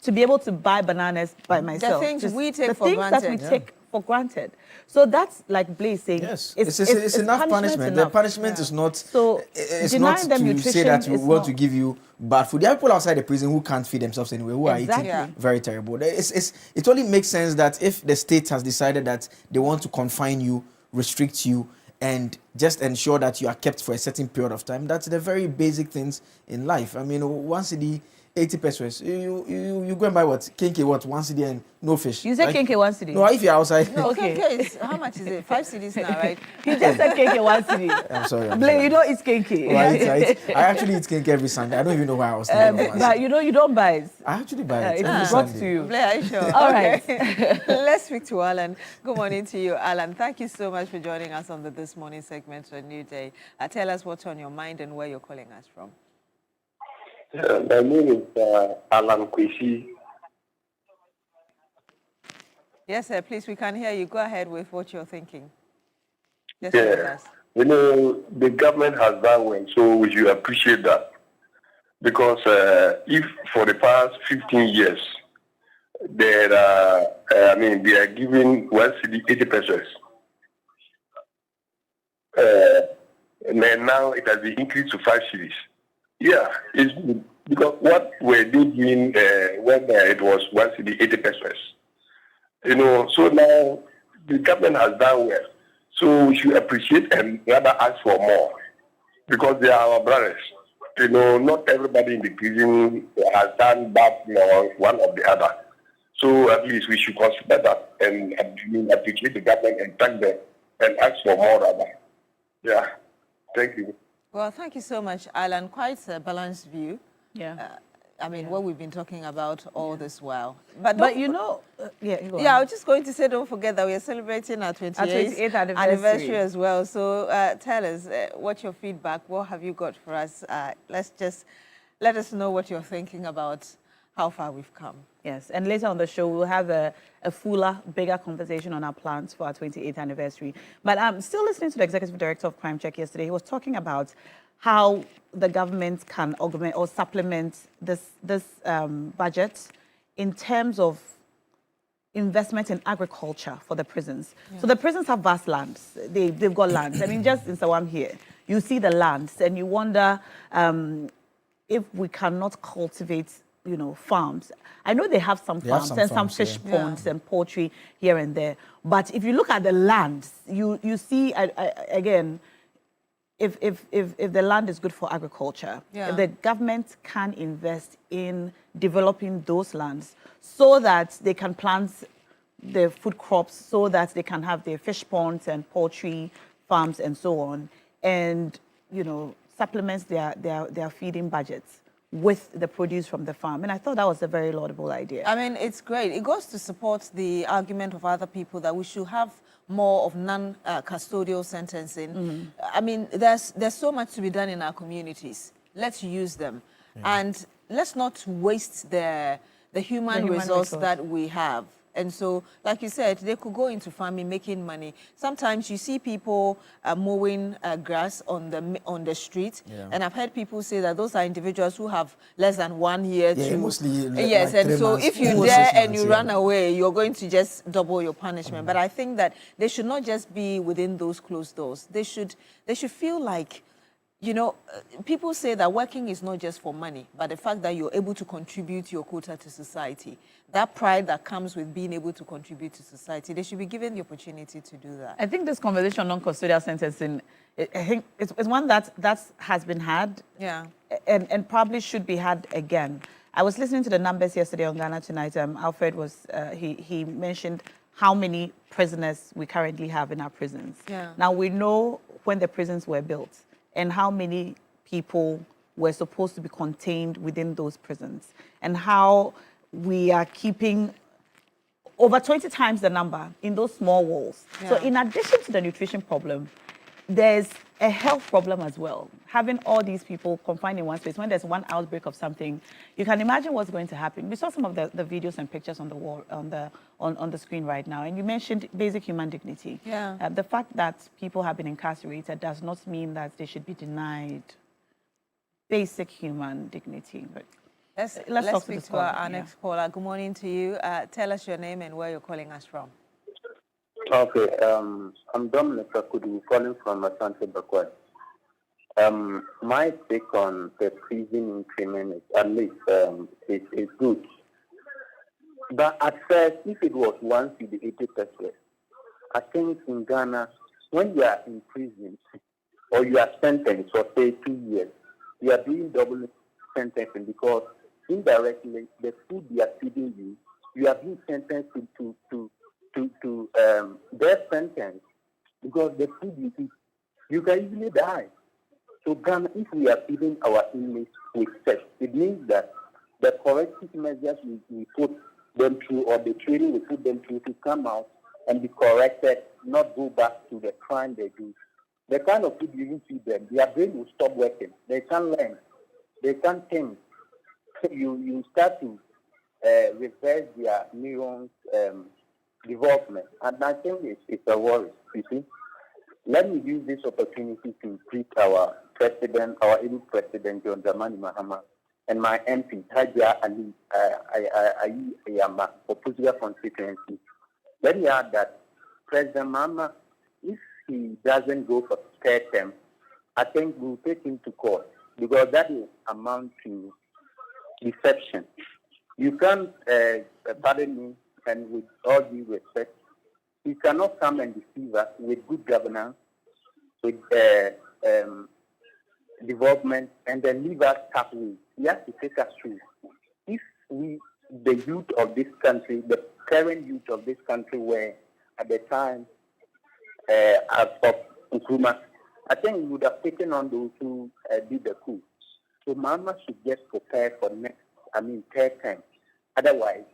to be able to buy bananas by myself. The things we take the for things granted. that we take for granted. So that's like Blaze saying, yes, it's enough punishment. The punishment is not. So it's denying not them to nutrition say that we is want not. to give you bad food. There are people outside the prison who can't feed themselves anyway, who are Exactly. eating very terrible. It only makes sense that if the state has decided that they want to confine you, restrict you, and just ensure that you are kept for a certain period of time, that's the very basic things in life. I mean, once the 80 pesos, you go and buy what? Kinky what? 1 cedi and no fish. You said kinky 1 cedi? No, if you're outside. No, kinky is, how much is it? 5 cedis now, right? He just said kinky 1 cedi. I'm sorry. Blaze, you don't eat kinky. Right. I actually eat kinky every Sunday. I don't even know why I was thinking about But you know, you don't buy it. I actually buy it. It's brought to you. Blaze, are you sure? All right. Let's speak to Alan. Good morning to you, Alan. Thank you so much for joining us on the This Morning segment of New Day. Tell us what's on your mind and where you're calling us from. My name is Alan Kwesi. Yes, sir. Please, we can hear you. Go ahead with what you're thinking. Yes, Yeah. You know, the government has done well, so we should appreciate that. Because if for the past 15 years, they are giving 1 cedi 80 pesos. And then now it has been increased to 5 cedis. Yeah, it's because what were they doing when it was 1 cedi 80 pesos? You know, so now the government has done well. So we should appreciate and rather ask for more because they are our brothers. You know, not everybody in the prison has done that, one or the other. So at least we should consider that and appreciate the government and thank them and ask for more rather. Yeah, thank you. Well, thank you so much, Alan. Quite a balanced view. Yeah. What we've been talking about all this while. But you know, I was just going to say, don't forget that we are celebrating our 28th anniversary as well. So tell us, what's your feedback? What have you got for us? Let us know what you're thinking about how far we've come. Yes, and later on the show, we'll have a fuller, bigger conversation on our plans for our 28th anniversary. But I'm still listening to the Executive Director of Crime Check yesterday. He was talking about how the government can augment or supplement this budget in terms of investment in agriculture for the prisons. Yeah. So the prisons have vast lands. They've got lands. I mean, just in Sawam here, you see the lands and you wonder if we cannot cultivate, farms. I know they have some farms and some fish ponds and poultry here and there. But if you look at the lands, you see, again, if the land is good for agriculture, if the government can invest in developing those lands so that they can plant the food crops, so that they can have their fish ponds and poultry farms and so on, and supplements their feeding budgets with the produce from the farm. And I thought that was a very laudable idea. I mean, it's great. It goes to support the argument of other people that we should have more of non-custodial sentencing. Mm-hmm. I mean, there's so much to be done in our communities. Let's use them. Yeah. And let's not waste the human resource that we have. And so, like you said, they could go into farming, making money. Sometimes you see people mowing grass on the street, and I've heard people say that those are individuals who have less than 1 year to... mostly yes, like and so months, if you dare and you run away, you're going to just double your punishment. But I think that they should not just be within those closed doors. They should feel like, people say that working is not just for money, but the fact that you're able to contribute your quota to society, that pride that comes with being able to contribute to society, they should be given the opportunity to do that. I think this conversation on non-custodial sentencing, I think it's one that has been had, and probably should be had again. I was listening to the numbers yesterday on Ghana Tonight. Alfred was he mentioned how many prisoners we currently have in our prisons. Yeah. Now we know when the prisons were built and how many people were supposed to be contained within those prisons, and how we are keeping over 20 times the number in those small walls. Yeah. So in addition to the nutrition problem, there's a health problem as well. Having all these people confined in one space, when there's one outbreak of something, you can imagine what's going to happen. We saw some of the videos and pictures on the wall, on the screen right now, and you mentioned basic human dignity. Yeah. The fact that people have been incarcerated does not mean that they should be denied basic human dignity. But Let's speak to our next caller. Good morning to you. Tell us your name and where you're calling us from. Okay, I'm Dominic Akudu, calling from Asante Bakwai. My take on the prison increment is at least it's good. But at first, if it was 180%, I think in Ghana, when you are in prison or you are sentenced for say 2 years, you are doing double sentencing because indirectly the food they are feeding you, you are being sentenced to their sentence because the food you eat, you can easily die. So Ghana, if we are feeding our inmates with sex, it means that the corrective measures we put them through or the training we put them through to come out and be corrected, not go back to the crime they do. The kind of food you feed them, their brain will stop working. They can't learn. They can't think. You start to reverse their neurons development. And I think it's a worry, you see. Let me use this opportunity to greet our president, our able president, John Dramani Mahama, and my MP, Haja Ali Ayama, for Pusia constituency. Let me add that President Mahama, if he doesn't go for third term, I think we'll take him to court because that will amount to deception. You can't, pardon me, and with all due respect, he cannot come and deceive us with good governance, with development, and then leave us halfway. He has to take us through. If we, the youth of this country, the current youth of this country were at the time of Nkrumah, I think we would have taken on those who did the coup. So Mama should get prepared for third time. Otherwise,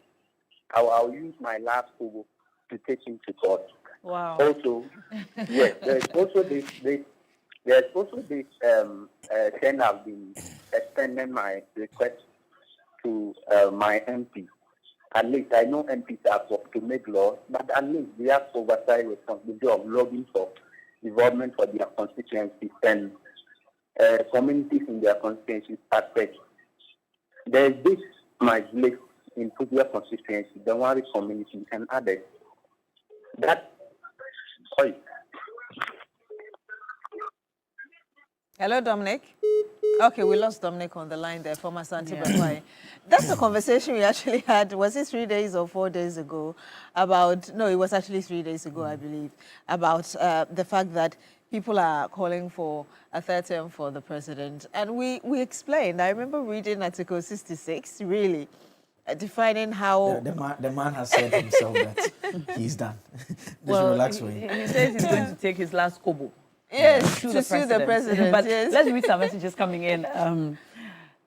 I'll use my last kobo to take him to court. Wow. Also, yes, there's also this then I've been extending my request to my MP. At least I know MPs are to make laws, but at least they have oversight responsibility of lobbying for development for their constituencies and communities in their constituencies aspect. There is this my village in Pusia constituency, the Wari community and others. Hello, Dominic. Okay, we lost Dominic on the line there from Asante Bakwai. That's the conversation we actually had, was it 3 days or 4 days ago, no, it was actually 3 days ago, I believe, about the fact that people are calling for a third term for the president. And we explained, I remember reading Article 66, really, defining how... The man has said himself that he's done. Relax for him. He says he's going to take his last kobo. Yes, to sue the president. But yes. Let's read some messages coming in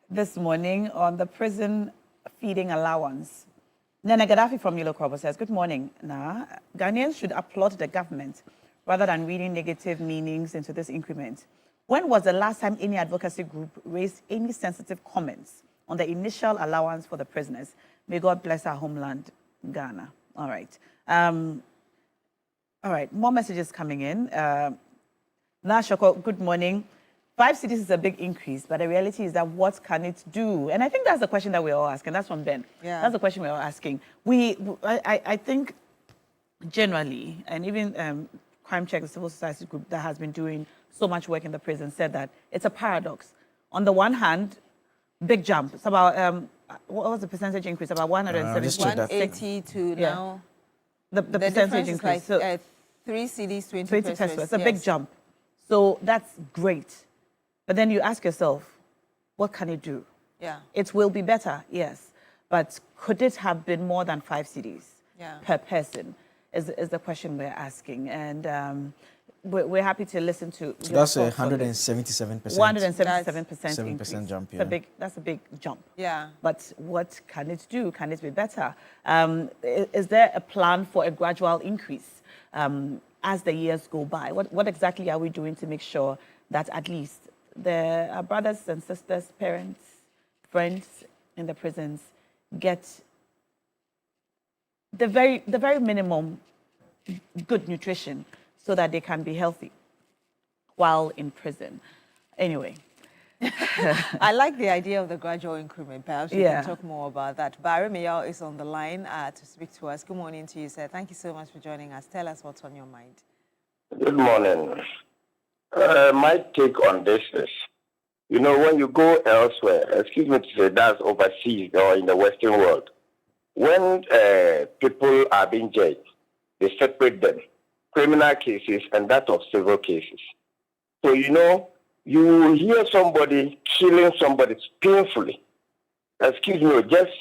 this morning on the prison feeding allowance. Nana Gaddafi from Yellow Crabber says, good morning. Ghanaians should applaud the government rather than reading negative meanings into this increment. When was the last time any advocacy group raised any sensitive comments on the initial allowance for the prisoners? May God bless our homeland, Ghana. All right. More messages coming in. Nashoko, good morning. 5 cities is a big increase, but the reality is that what can it do? And I think that's the question that we're all asking. That's from Ben. Yeah. That's the question we're all asking. I think generally, and even Crime Check, the civil society group that has been doing so much work in the prison, said that it's a paradox. On the one hand, big jump. It's about, what was the percentage increase? About 170. 180 to now. The percentage increase. Is like 3 cedis, 20 pesos. It's a big jump. So that's great. But then you ask yourself, what can it do? Yeah. It will be better, yes. But could it have been more than 5 cedis per person is the question we're asking. And we're happy to listen to so that's 177%. 177% increase. 7% jump, That's a big jump. Yeah. But what can it do? Can it be better? Is there a plan for a gradual increase as the years go by? What exactly are we doing to make sure that at least our brothers and sisters, parents, friends in the prisons get the very minimum good nutrition so that they can be healthy while in prison? Anyway, I like the idea of the gradual increment. Perhaps we can talk more about that. Barry Mayal is on the line to speak to us. Good morning to you, sir. Thank you so much for joining us. Tell us what's on your mind. Good morning. My take on this is, you know, when you go elsewhere, excuse me to say, that's overseas or in the Western world, when people are being judged, they separate them, criminal cases and that of civil cases. So, you know, you hear somebody killing somebody painfully. Excuse me, just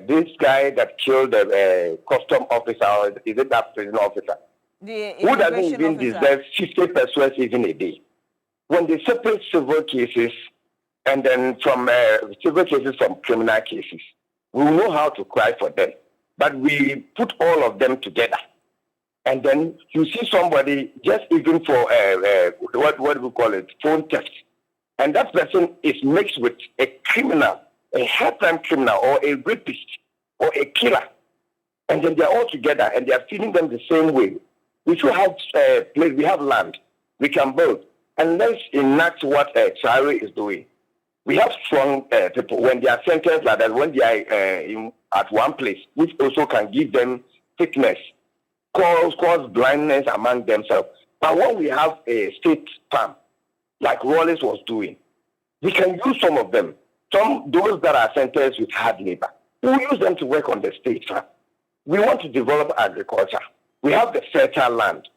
this guy that killed the custom officer, or is it that prison officer? Who doesn't even deserve 50 pesos even a day? When they separate civil cases and then from civil cases from criminal cases, we will know how to cry for them. But we put all of them together. And then you see somebody just even for what do we call it, phone theft. And that person is mixed with a criminal, a high-crime criminal or a rapist or a killer. And then they're all together and they are feeding them the same way. We should have place, we have land, we can build. And let's enact what Chari is doing. We have strong people when they are sentenced like that, when they are at one place, which also can give them sickness, cause blindness among themselves. But when we have a state farm, like Wallace was doing, we can use some of them. Those that are sentenced with hard labor, we'll use them to work on the state farm. We want to develop agriculture. We have the fertile land.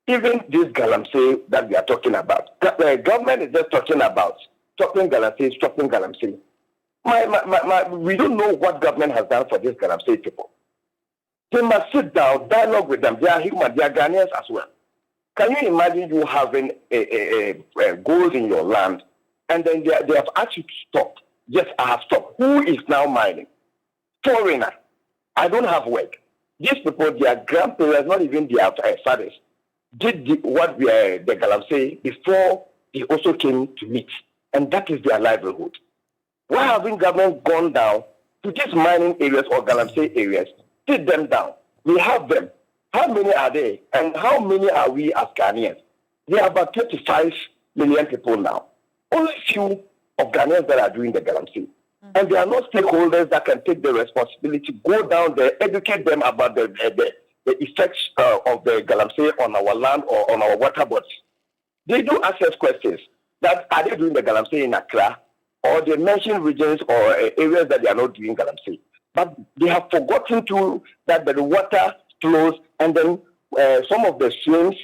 Even this galamsey that we are talking about, the government is just talking about stopping galamsey. We don't know what government has done for these galamsey people. They must sit down, dialogue with them. They are human, they are Ghanaians as well. Can you imagine you having a gold in your land and then they have asked you to stop? Yes, I have stopped. Who is now mining? Foreigner. I don't have work. These people, their grandparents, not even their fathers, did what the galamsey before they also came to meet. And that is their livelihood. Why haven't government gone down to these mining areas or galamsey areas, sit them down? We have them. How many are they? And how many are we as Ghanaians? There are about 35 million people now. Only few of Ghanaians that are doing the galamsey. And there are no stakeholders that can take the responsibility, go down there, educate them about the effects of the galamsey on our land or on our water bodies. They do ask us questions that are they doing the galamsey in Accra, or they mention regions or areas that they are not doing galamsey. But they have forgotten to that the water flows and then some of the streams,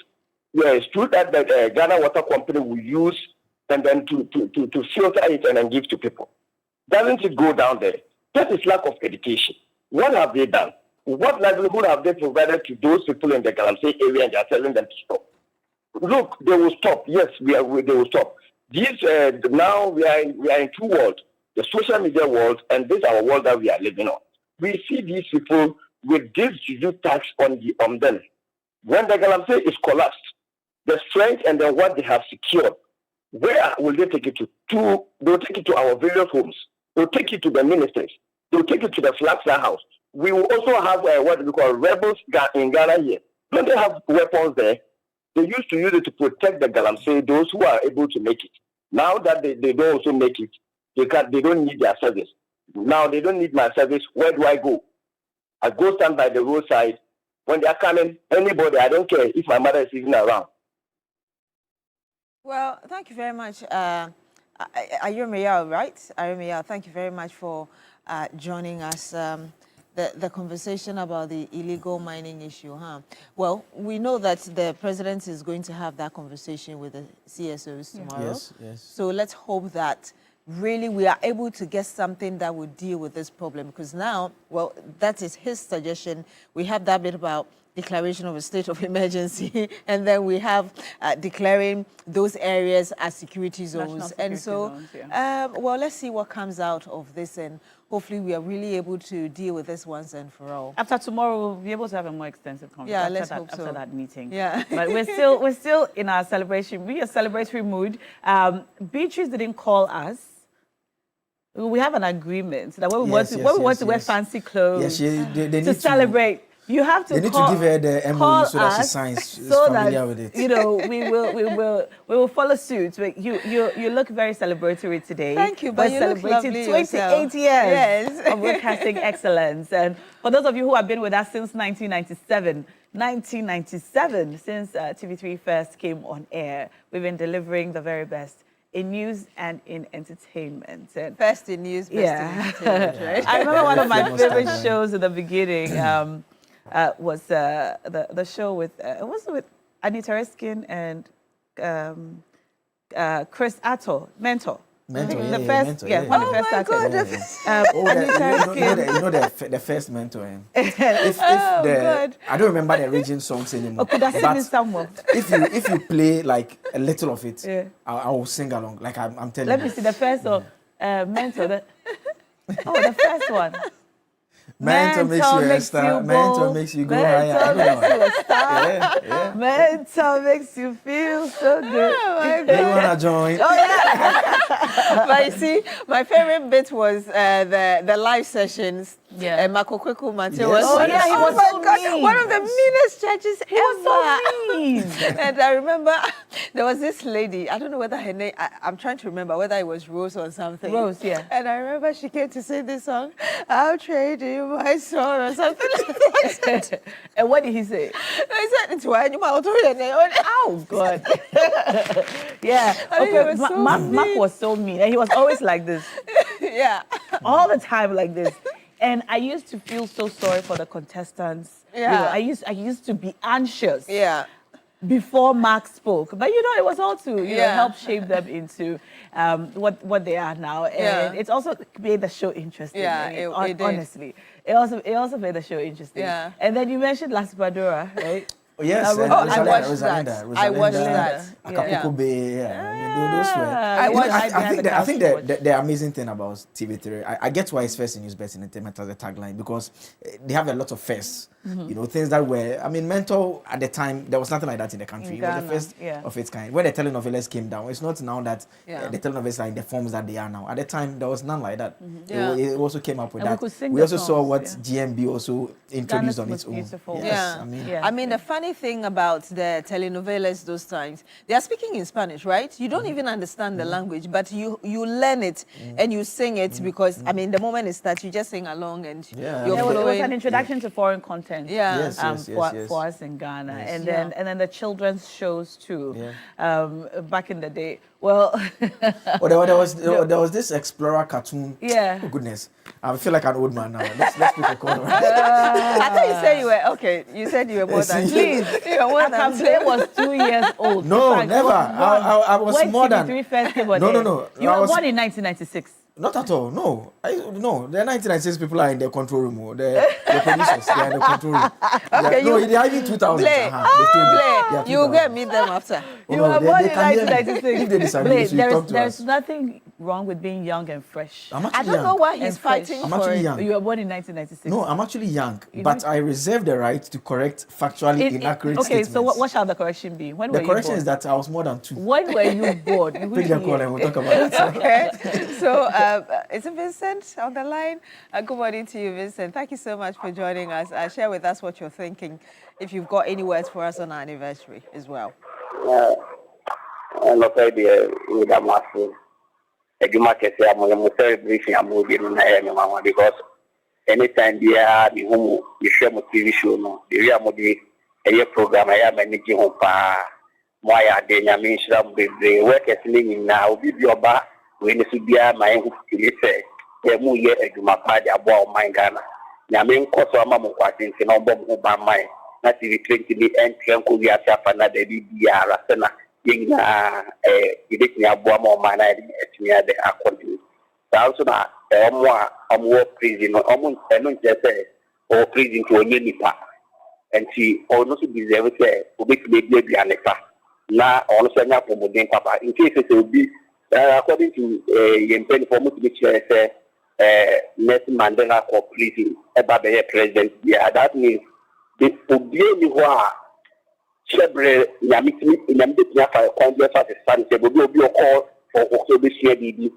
it's true that the Ghana Water Company will use and then to filter it and then give to people. Doesn't it go down there? That is lack of education. What have they done? What livelihood have they provided to those people in the galamsey area and they are telling them to stop? Look, they will stop. Yes, they will stop. These now we are in two worlds, the social media world and this our world that we are living on. We see these people with this juju tax on them. When the galamsey is collapsed, the strength and then what they have secured, where will they take it to? They'll take it to our various homes. They'll take it to the ministers. They'll take it to the Flagstaff House. We will also have what we call rebels in Ghana here. Don't they have weapons there? They used to use it to protect the galamsey, those who are able to make it. Now that they don't also make it, they don't need their service. Now they don't need my service. Where do I go? I go stand by the roadside. When they are coming, anybody, I don't care if my mother is even around. Well, thank you very much. Ayurmayal, right? Ayurmayal, thank you very much for joining us. The conversation about the illegal mining issue, huh? Well, we know that the president is going to have that conversation with the CSOs tomorrow. Yes. So let's hope that really we are able to get something that will deal with this problem, because now, well, that is his suggestion. We have that bit about declaration of a state of emergency, and then we have declaring those areas as security zones. And so, well, let's see what comes out of this, and hopefully we are really able to deal with this once and for all. After tomorrow, we'll be able to have a more extensive conversation. Yeah, let's hope so. After that meeting. Yeah. But we're still in our celebratory mood. Beatrice didn't call us. We have an agreement that when we want to wear fancy clothes they need to celebrate. You have to They need to give her the MOU so that she signs. So familiar that, with it. you know, we will follow suit. You look very celebratory today. Thank you, but you look celebrating lovely 28 years yes. of broadcasting excellence. And for those of you who have been with us since 1997, since TV3 first came on air, we've been delivering the very best in news and in entertainment. And best in news, best in entertainment, right? I remember one of my favorite shows in the beginning was the show with Anita Reskin and Chris Atto, Mentor. Mentor, when yeah, the first started. You know the first Mentor. I don't remember the region songs anymore. Could I sing it somewhere? If you play like a little of it, I will sing along. Like I'm telling you. Let me see the first one. Mentor. The first one. Mentor makes you a star. Mentor makes you go higher. Mentor makes you feel so good. Oh, you wanna join? Oh yeah. But you see, my favorite bit was the live sessions. Yeah. Makokweku Mate Yes. was He was so mean. one of the meanest judges He was so mean. And I remember there was this lady, I don't know whether her name, I'm trying to remember whether it was Rose or something. Rose, yeah. And I remember she came to sing this song, I'll trade you my soul or something like that. And what did he say? He said, it's why you might your name. Oh, God. Yeah. Okay, so Mark was so mean. And he was always like this. Yeah. All the time like this. And I used to feel so sorry for the contestants. Yeah. You know, I used to be anxious. Yeah. Before Mark spoke, but you know, it was all to help shape them into what they are now, and it's also made the show interesting. Yeah, right? it Honestly, it also made the show interesting. Yeah. And then you mentioned Las Badura, right? Oh, yes, I watched that. Acapulco Bay, those were. I think the amazing thing about TV3, I get why it's first in news, best in entertainment as a tagline, because they have a lot of firsts. You know, things that were, I mean, Mentor at the time, there was nothing like that in the country. It was the first of its kind. When the telenovelas came down, it's not now that the telenovelas are in the forms that they are now. At the time, there was none like that. It also came up with that. We also saw what GMB also introduced on its own. Yes, I mean, the funny thing about the telenovelas those times, they are speaking in Spanish, right? You don't even understand the language, but you learn it and you sing it because, I mean, the moment it starts, you just sing along and you're following. It was an introduction to foreign content. Yeah. For us in Ghana, and then the children's shows too. Back in the day, well, there was this Explorer cartoon. Yeah. Oh goodness, I feel like an old man now. Let's pick a corner. I thought you said you were okay. You said you were more than. Please, Akambe was 2 years old. No, never. I was more than. TV3 first came on No. You were born in 1996. Not at all. No, the 1996 people are in the control room. The producers, they are in the control room. Okay, they are even 2000. Play. You get meet them after. You were born in 1996. If they disagree, there's nothing wrong with being young and fresh. I don't know why he's fighting I'm actually young. You were born in 1996. No, I'm actually young, but I reserve the right to correct factually inaccurate statements. Okay, so what shall the correction be? When were you born? The correction is that I was more than 2. When were you born? Pick the call and we'll talk about it. Okay, so is it Vincent on the line? Good morning to you, Vincent. Thank you so much for joining us. Share with us what you're thinking, if you've got any words for us on our anniversary as well. I'm not idea with a massive. You might say I'm celebration because anytime they are the home, you share my TV show, no, the real program I am managing home. Why are they? I mean, the work is living now. Be your bar when it should be my own. Say, they move here to my party about my Ghana. I mean, cause I'm a watching, no bomb over my. Not if you think to me and Uncle Yasafana, the BBR, Rasena. It more man the according. Also, I'm more prison or prison to a unipa. And she also deserves to be maybe an epa. Now, also, not for Modern Papa. In case it will be, according to Yempen for which Nelson Mandela for prison about the president. Yeah, that means the Obiani Chebre Yamiti Yamita Congress at the Sun table will be a call for October CDB.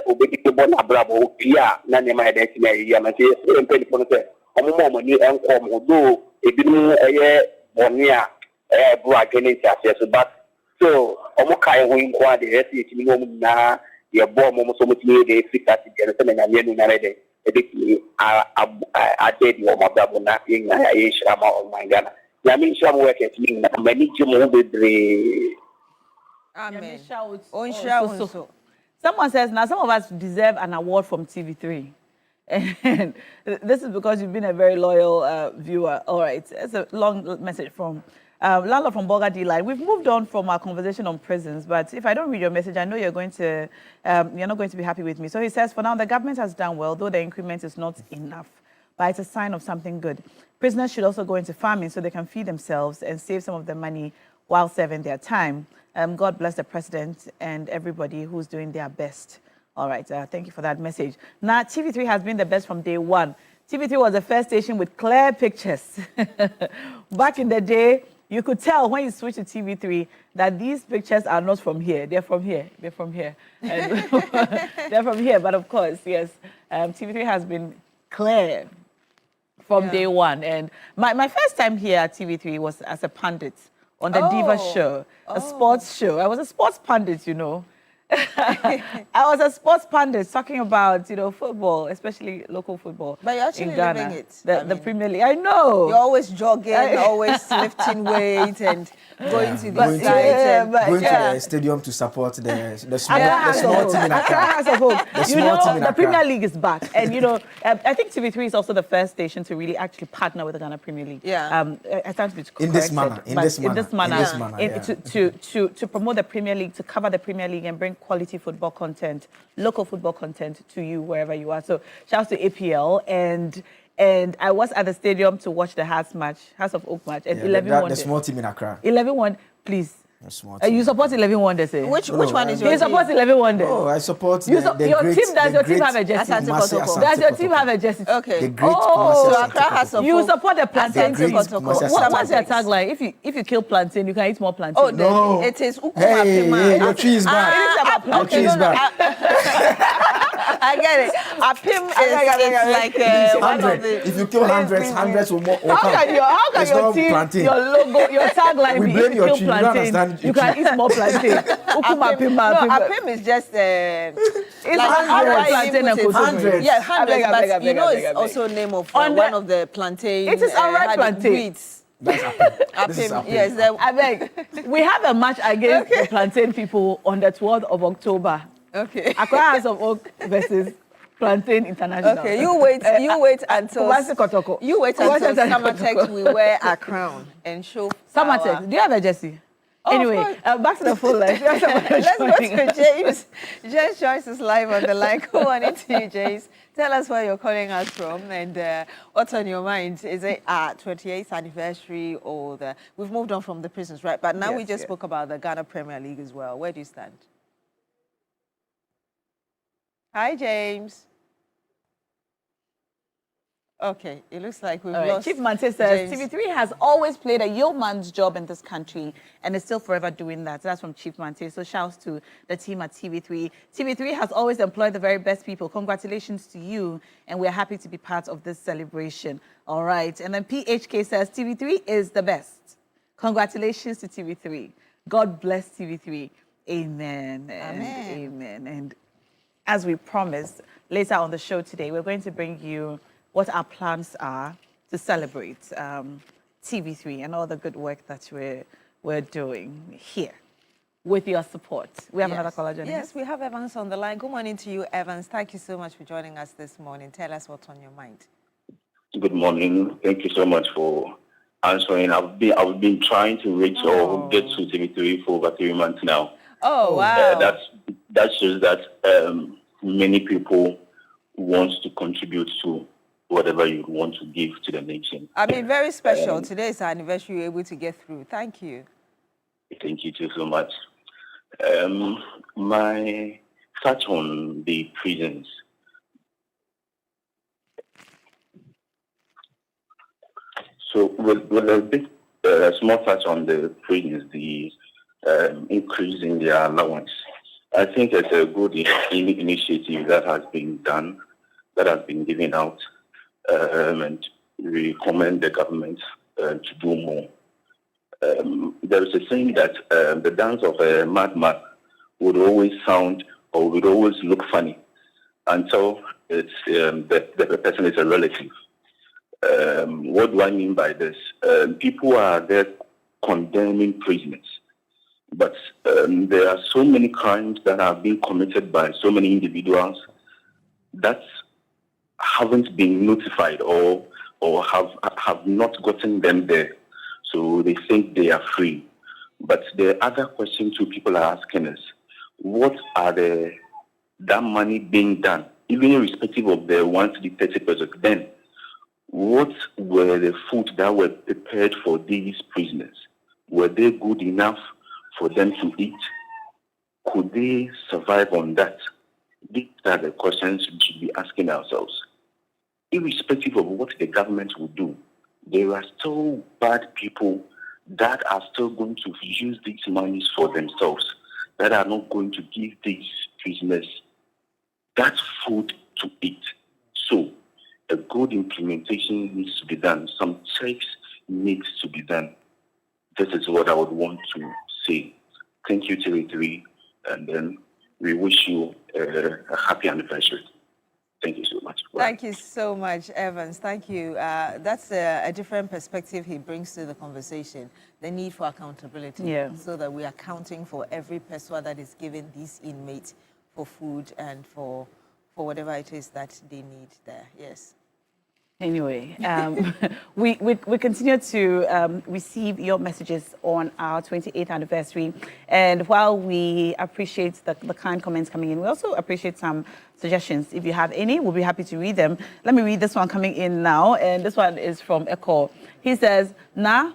Obedicable Bravo, Pia, Nanima identity, Yamati, and Penny Ponte, a moment and come, although ebinom bonia bu against us but so omokai ho inko ade esi etimi no na ye bo mo so mutimi de fix at the na na ye no na de ebeki ade di o mababo na yin na ye shirama o mangana ya mi shirama work etimi na mani jimo bebre. Amen. So. Someone says now some of us deserve an award from TV3. And this is because you've been a very loyal viewer. All right, it's a long message from landlord from Bolga D-Line. We've moved on from our conversation on prisons, but if I don't read your message, I know you're not going to be happy with me. So he says, for now, the government has done well, though the increment is not enough, but it's a sign of something good. Prisoners should also go into farming so they can feed themselves and save some of the money while serving their time. God bless the president and everybody who's doing their best. All right, thank you for that message. Now, TV3 has been the best from day one. TV3 was the first station with clear pictures. Back in the day, you could tell when you switched to TV3 that these pictures are not from here. They're from here. They're from here. They're from here. But of course, yes, TV3 has been clear from day one. And my first time here at TV3 was as a pundit on the Diva show, a sports show. I was a sports pundit, you know. I was a sports pundit talking about, football, especially local football. But you're actually in Ghana. living it. The Premier League. I know. You're always jogging, always lifting weight and going to the site. Going to the stadium to support the small team in Accra. The Premier League is back. And, I think TV3 is also the first station to really actually partner with the Ghana Premier League. Yeah. I stand to be corrected. In this manner. To promote the Premier League, to cover the Premier League and bring quality football content, local football content to you wherever you are. So shout out to APL and I was at the stadium to watch the House of Oak match and 11-1. The small team in Accra. 11-1, please. You support 11 Wonders, eh? Which one is your team? You support 11 Wonders. Oh, I support your team. Does your team have a jersey? Does your team have a jersey? Okay. The great so Accra has a you support the plantain. What's your tagline? If you kill plantain, you can eat more plantain. Oh, no. It is Ukuma Hey, your tree is bad. Your tree is bad. I get it. Apim is like 100. If you kill hundreds will more. How can your team, your logo, your tagline be if you kill plantain? You can eat more plantain. Apim is just it's like 100 plantain and koto. Yeah, 100. But you know it's also name of one of the plantain. It is alright plantain. That's Apim. Yes, I beg. We have a match against the plantain people on the 12th of October. Okay. Accra House of Oak versus Plantain International. Okay, you wait until Summertex we wear a crown and show Summertex. Do you have a jersey? Anyway, back to the full life. Let's go to James. James Joyce is live on the line. Go on into you, James. Tell us where you're calling us from and what's on your mind. Is it 28th anniversary or we've moved on from the prisons, right? But now we just spoke about the Ghana Premier League as well. Where do you stand? Hi, James. Okay, it looks like we've lost Chief Mante says, TV3 has always played a yeoman's job in this country and is still forever doing that. That's from Chief Mante. So shouts to the team at TV3. TV3 has always employed the very best people. Congratulations to you, and we're happy to be part of this celebration. All right, and then PHK says, TV3 is the best. Congratulations to TV3. God bless TV3. Amen. Amen. And as we promised, later on the show today, we're going to bring you what our plans are to celebrate TV3 and all the good work that we're doing here with your support. We have another caller joining us. Yes, we have Evans on the line. Good morning to you, Evans. Thank you so much for joining us this morning. Tell us what's on your mind. Good morning. Thank you so much for answering. I've been trying to reach or get to TV3 for over 3 months now. Oh, wow. That shows that many people want to contribute to whatever you want to give to the nation. I mean, very special. Today is our anniversary. You're able to get through. Thank you. Thank you too so much. My touch on the prisons. So with a bit small touch on the prisons, the increase in their allowance. I think it's a good initiative that has been done, that has been given out, and we commend the government to do more. There is a saying that the dance of a madman would always sound or would always look funny until it's the person is a relative. What do I mean by this? People are there condemning prisoners, but there are so many crimes that have been committed by so many individuals that haven't been notified or have not gotten them there. So they think they are free. But the other question too people are asking is, what are that money being done, even irrespective of the 130%? Then, what were the foods that were prepared for these prisoners? Were they good enough for them to eat? Could they survive on that? These are the questions we should be asking ourselves. Irrespective of what the government will do, there are still bad people that are still going to use these monies for themselves, that are not going to give these prisoners that food to eat. So, a good implementation needs to be done. Some checks needs to be done. This is what I would want to say. Thank you, TV3, and then we wish you a happy anniversary. Thank you so much. Thank you so much, Evans. Thank you. That's a different perspective he brings to the conversation, the need for accountability, so that we are accounting for every person that is given these inmates for food and for whatever it is that they need there. Yes. Anyway, we continue to receive your messages on our 28th anniversary. And while we appreciate the kind comments coming in, we also appreciate some suggestions. If you have any, we'll be happy to read them. Let me read this one coming in now. And this one is from Echo. He says, Nah,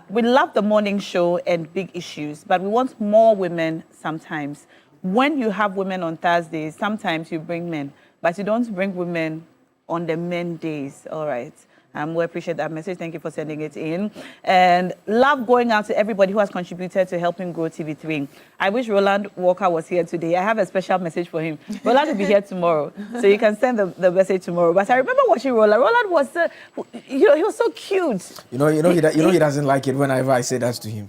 we love the morning show and big issues, but we want more women sometimes. When you have women on Thursdays, sometimes you bring men, but you don't bring women on the men days. All right. We appreciate that message. Thank you for sending it in. And love going out to everybody who has contributed to helping grow TV3. I wish Roland Walker was here today. I have a special message for him. Roland will be here tomorrow, so you can send the message tomorrow. But I remember watching Roland. Roland was, he was so cute. He doesn't like it whenever I say that to him.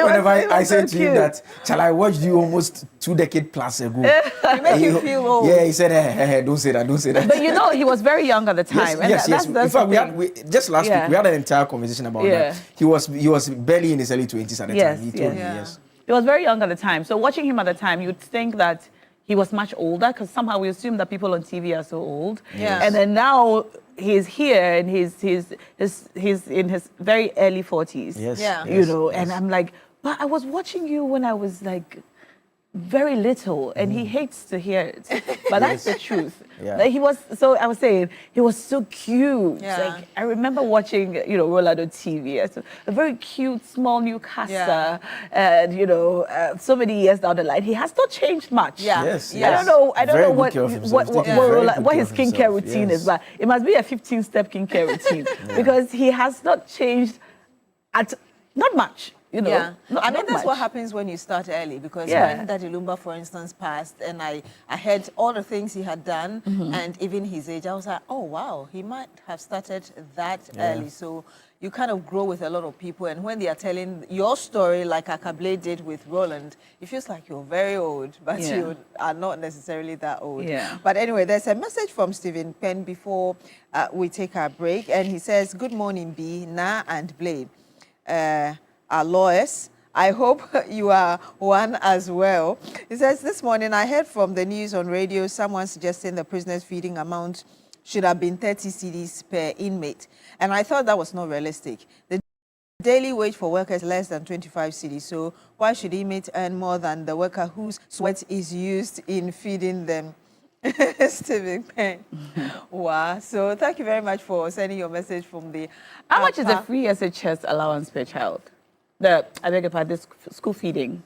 Whenever I say to him that, shall I watched you almost 2 decades plus ago. He make you feel old. Yeah, he said, hey, don't say that. But he was very young at the time. Yes. In fact, just last week, we had an entire conversation about that. He was barely in his early 20s at the time. He told me, yes. He was very young at the time. So watching him at the time, you'd think that he was much older, because somehow we assume that people on TV are so old. Yes. And then now he's here and he's in his very early 40s. Yes. Yeah. And I'm like, but I was watching you when I was like very little, and he hates to hear it, but that's the truth. Like he was so cute. Like I remember watching Roland on TV. A very cute small newscaster, and so many years down the line, he has not changed much. I don't know what his skincare routine is, but it must be a 15-step skincare routine because he has not changed not much. That's much. What happens when you start early, because when Daddy Lumba, for instance, passed, and I heard all the things he had done, and even his age, I was like, oh wow, he might have started that early. So you kind of grow with a lot of people, and when they are telling your story, like Akable did with Roland, it feels like you're very old, but you are not necessarily that old. But anyway, there's a message from Stephen Penn before we take our break, and he says, good morning, B, Na and Blade. Our lawyers. I hope you are one as well. He says, this morning I heard from the news on radio someone suggesting the prisoners' feeding amount should have been 30 cedis per inmate. And I thought that was not realistic. The daily wage for workers is less than 25 cedis. So why should inmates earn more than the worker whose sweat is used in feeding them? Stephen Penn. Wow. So thank you very much for sending your message from the... How much is the free SHS allowance per child? I beg your pardon, school feeding.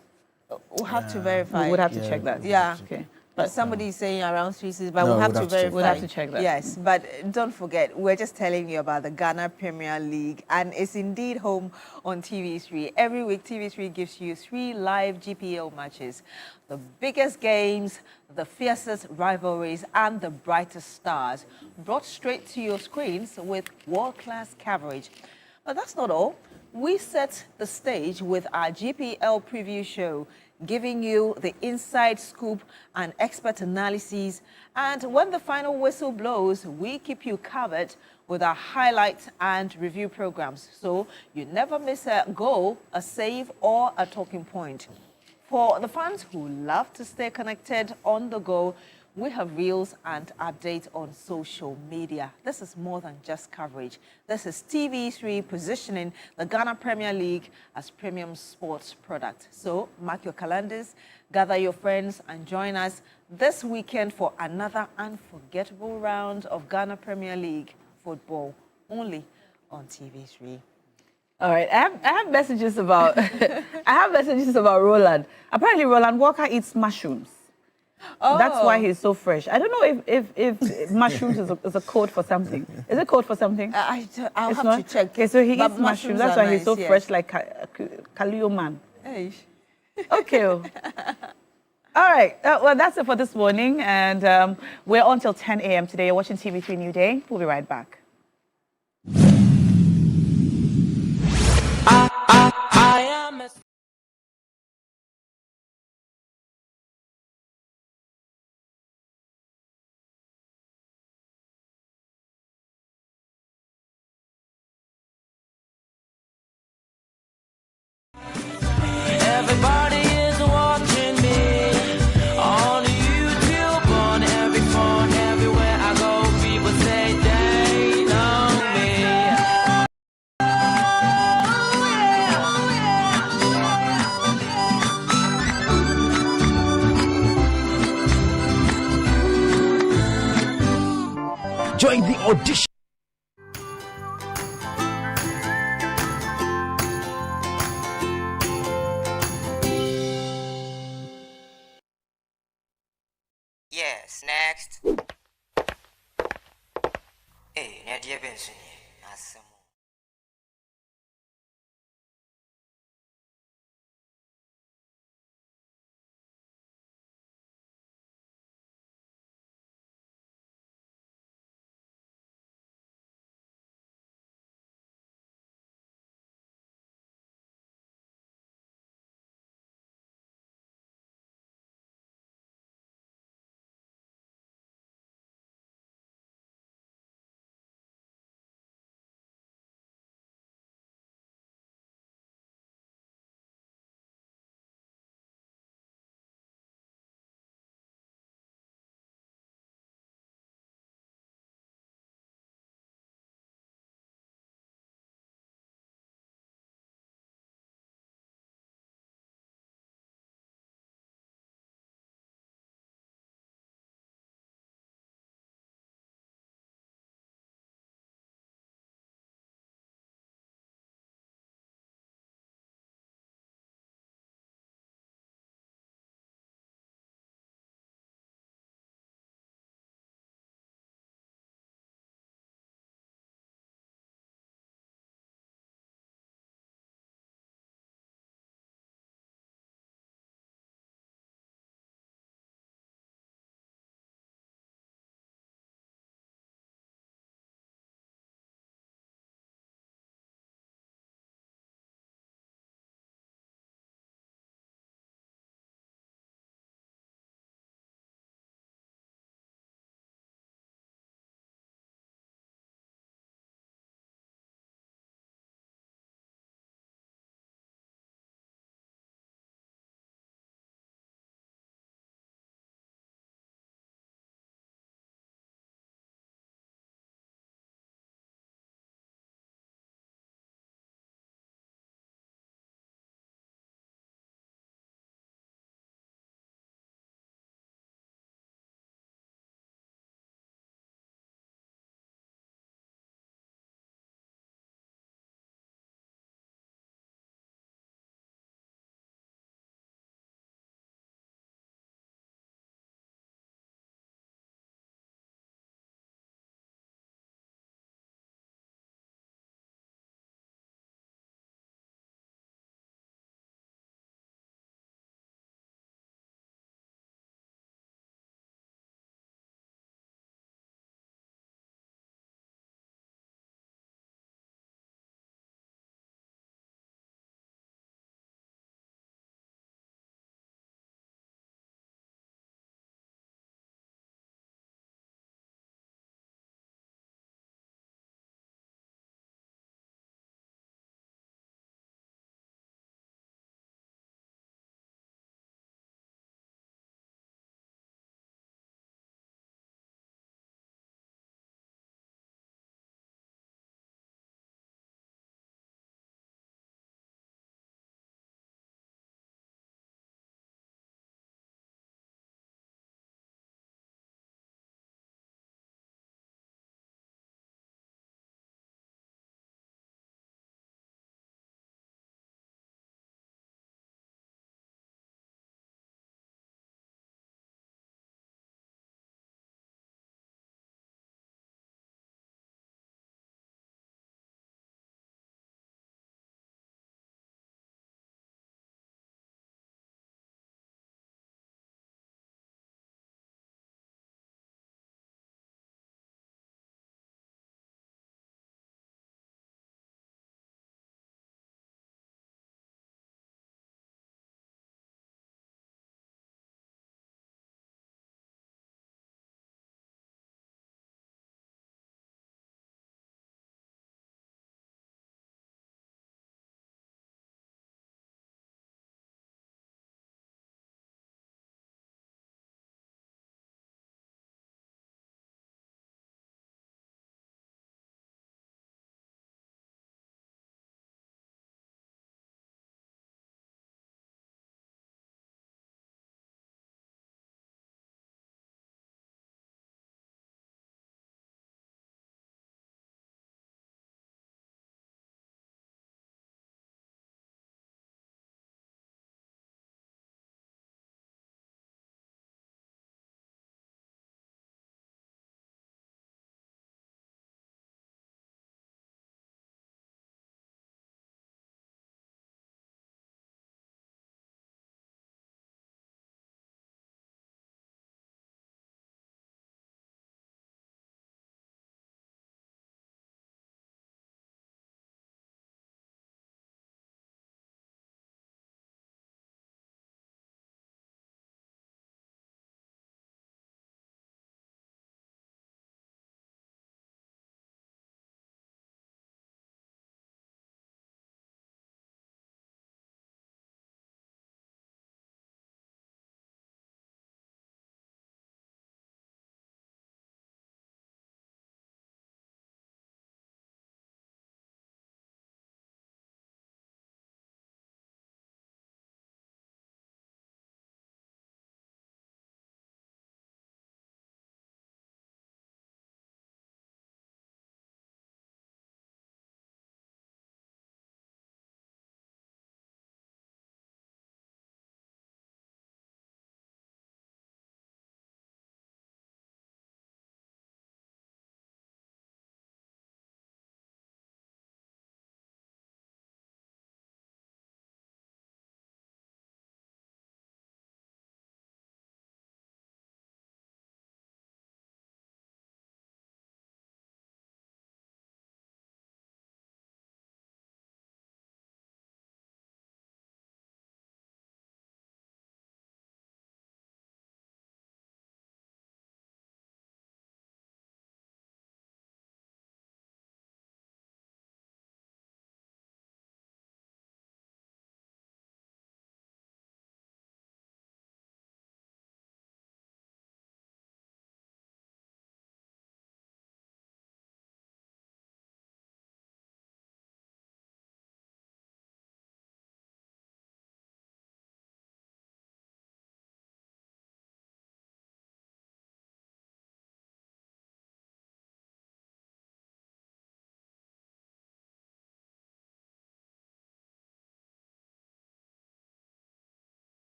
We'll have to verify. We would have to check that. Yeah. Okay. But somebody is saying around 3 seasons, but No, we'll have to verify. We'll have to check that. Yes, but don't forget, we're just telling you about the Ghana Premier League, and it's indeed home on TV3. Every week, TV3 gives you 3 live GPL matches, the biggest games, the fiercest rivalries, and the brightest stars, brought straight to your screens with world-class coverage. But that's not all. We set the stage with our GPL preview show, giving you the inside scoop and expert analyses. And when the final whistle blows, we keep you covered with our highlights and review programs. So you never miss a goal, a save, or a talking point. For the fans who love to stay connected on the go, we have reels and updates on social media. This is more than just coverage. This is TV3 positioning the Ghana Premier League as premium sports product. So mark your calendars, gather your friends, and join us this weekend for another unforgettable round of Ghana Premier League football, only on TV3. All right, I have messages about I have messages about Roland. Apparently, Roland Walker eats mushrooms. Oh. That's why he's so fresh. I don't know if mushrooms is a code for something. Is it code for something? I'll It's have not? to check. Okay, so he But eats mushrooms. That's are why he's so nice, yes. fresh, like Kalio man. Hey. Okay. All right. Well, that's it for this morning, and we're on till 10 a.m. today. You're watching TV3 Newday. We'll be right back. I am a Everybody is watching me on YouTube, on every phone, everywhere I go. People say they know me. Join the audition. Yes, next. Hey, Nadia Benson.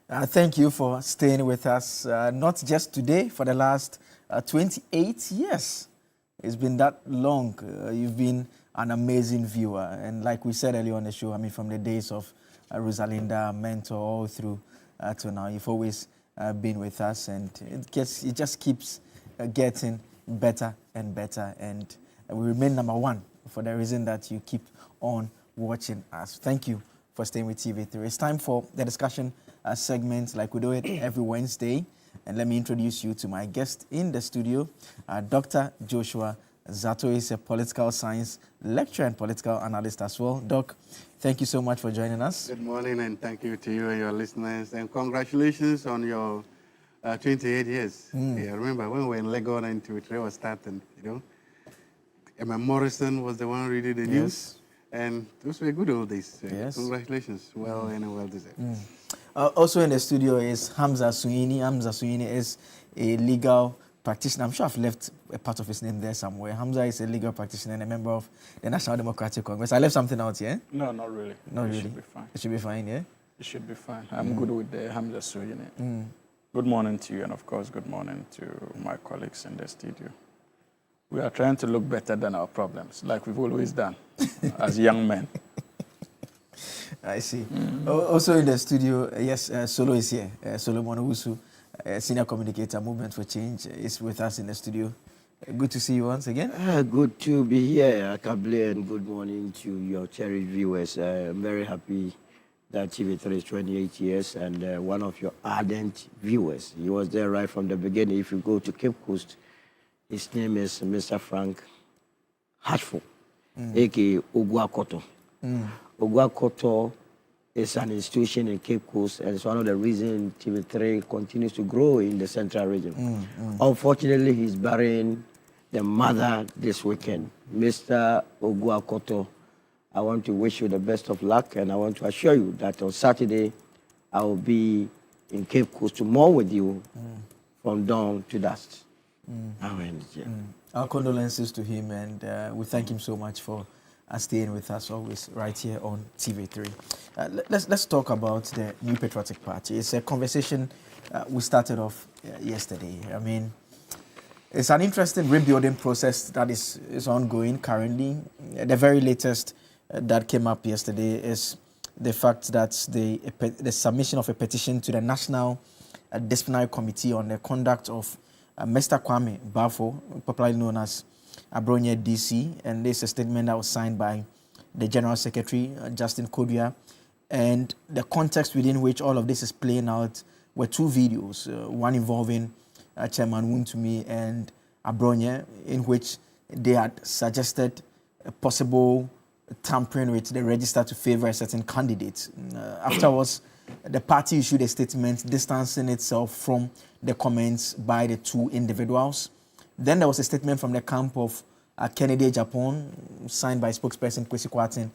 Thank you for staying with us, not just today, for the last 28 years. It's been that long. You've been an amazing viewer. And like we said earlier on the show, I mean, from the days of Rosalinda, mentor, all through to now, you've always been with us. And it just keeps getting better and better. And we remain number one for the reason that you keep on watching us. Thank you for staying with TV3. It's time for the discussion segment like we do it every Wednesday. And let me introduce you to my guest in the studio. Dr. Joshua Zato is a political science lecturer and political analyst as well. Doc, thank you so much for joining us. Good morning, and thank you to you and your listeners. And congratulations on your 28 years. Yeah, I remember when we were in Legon and TV3 was starting, you know. Emma Morrison was the one reading the news. And those were good old days. Yes. Congratulations. Well and well deserved. Also in the studio is Hamza Suini. Hamza Suini is a legal practitioner. I'm sure I've left a part of his name there somewhere. Hamza is a legal practitioner and a member of the National Democratic Congress. I left something out here? No, not really. Not really. It should be fine. It should be fine, yeah? It should be fine. I'm good with the Hamza Suini. Good morning to you, and of course, good morning to my colleagues in the studio. We are trying to look better than our problems, like we've always done as young men. I see. Also in the studio, yes, Solo is here. Solomon Owusu, Senior Communicator, Movement for Change, is with us in the studio. Good to see you once again. Good to be here, Akable, and good morning to your cherished viewers. I'm very happy that TV3 is 28 years and one of your ardent viewers. He was there right from the beginning. If you go to Cape Coast, his name is Mr. Frank Hatchful, a.k.a. Oguakoto. Oguakoto is an institution in Cape Coast, and it's one of the reasons TV3 continues to grow in the central region. Unfortunately, he's burying the mother this weekend. Mr. Oguakoto, I want to wish you the best of luck, and I want to assure you that on Saturday, I will be in Cape Coast to mourn with you from dawn to dusk. Our condolences to him, and we thank him so much for staying with us always right here on TV3. Let's talk about the New Patriotic Party. It's a conversation we started off yesterday. I mean, it's an interesting rebuilding process that is ongoing currently. The very latest that came up yesterday is the fact that the submission of a petition to the National Disciplinary Committee on the conduct of Mr. Kwame Bafo, popularly known as Abronia DC, and this is a statement that was signed by the General Secretary, Justin Kodua, and the context within which all of this is playing out were two videos, one involving Chairman Wuntumi and Abronia, in which they had suggested a possible tampering with the register to favor a certain candidate. Afterwards, the party issued a statement distancing itself from the comments by the two individuals. Then there was a statement from the camp of Kennedy Japan, signed by spokesperson Kwesi Kwarteng,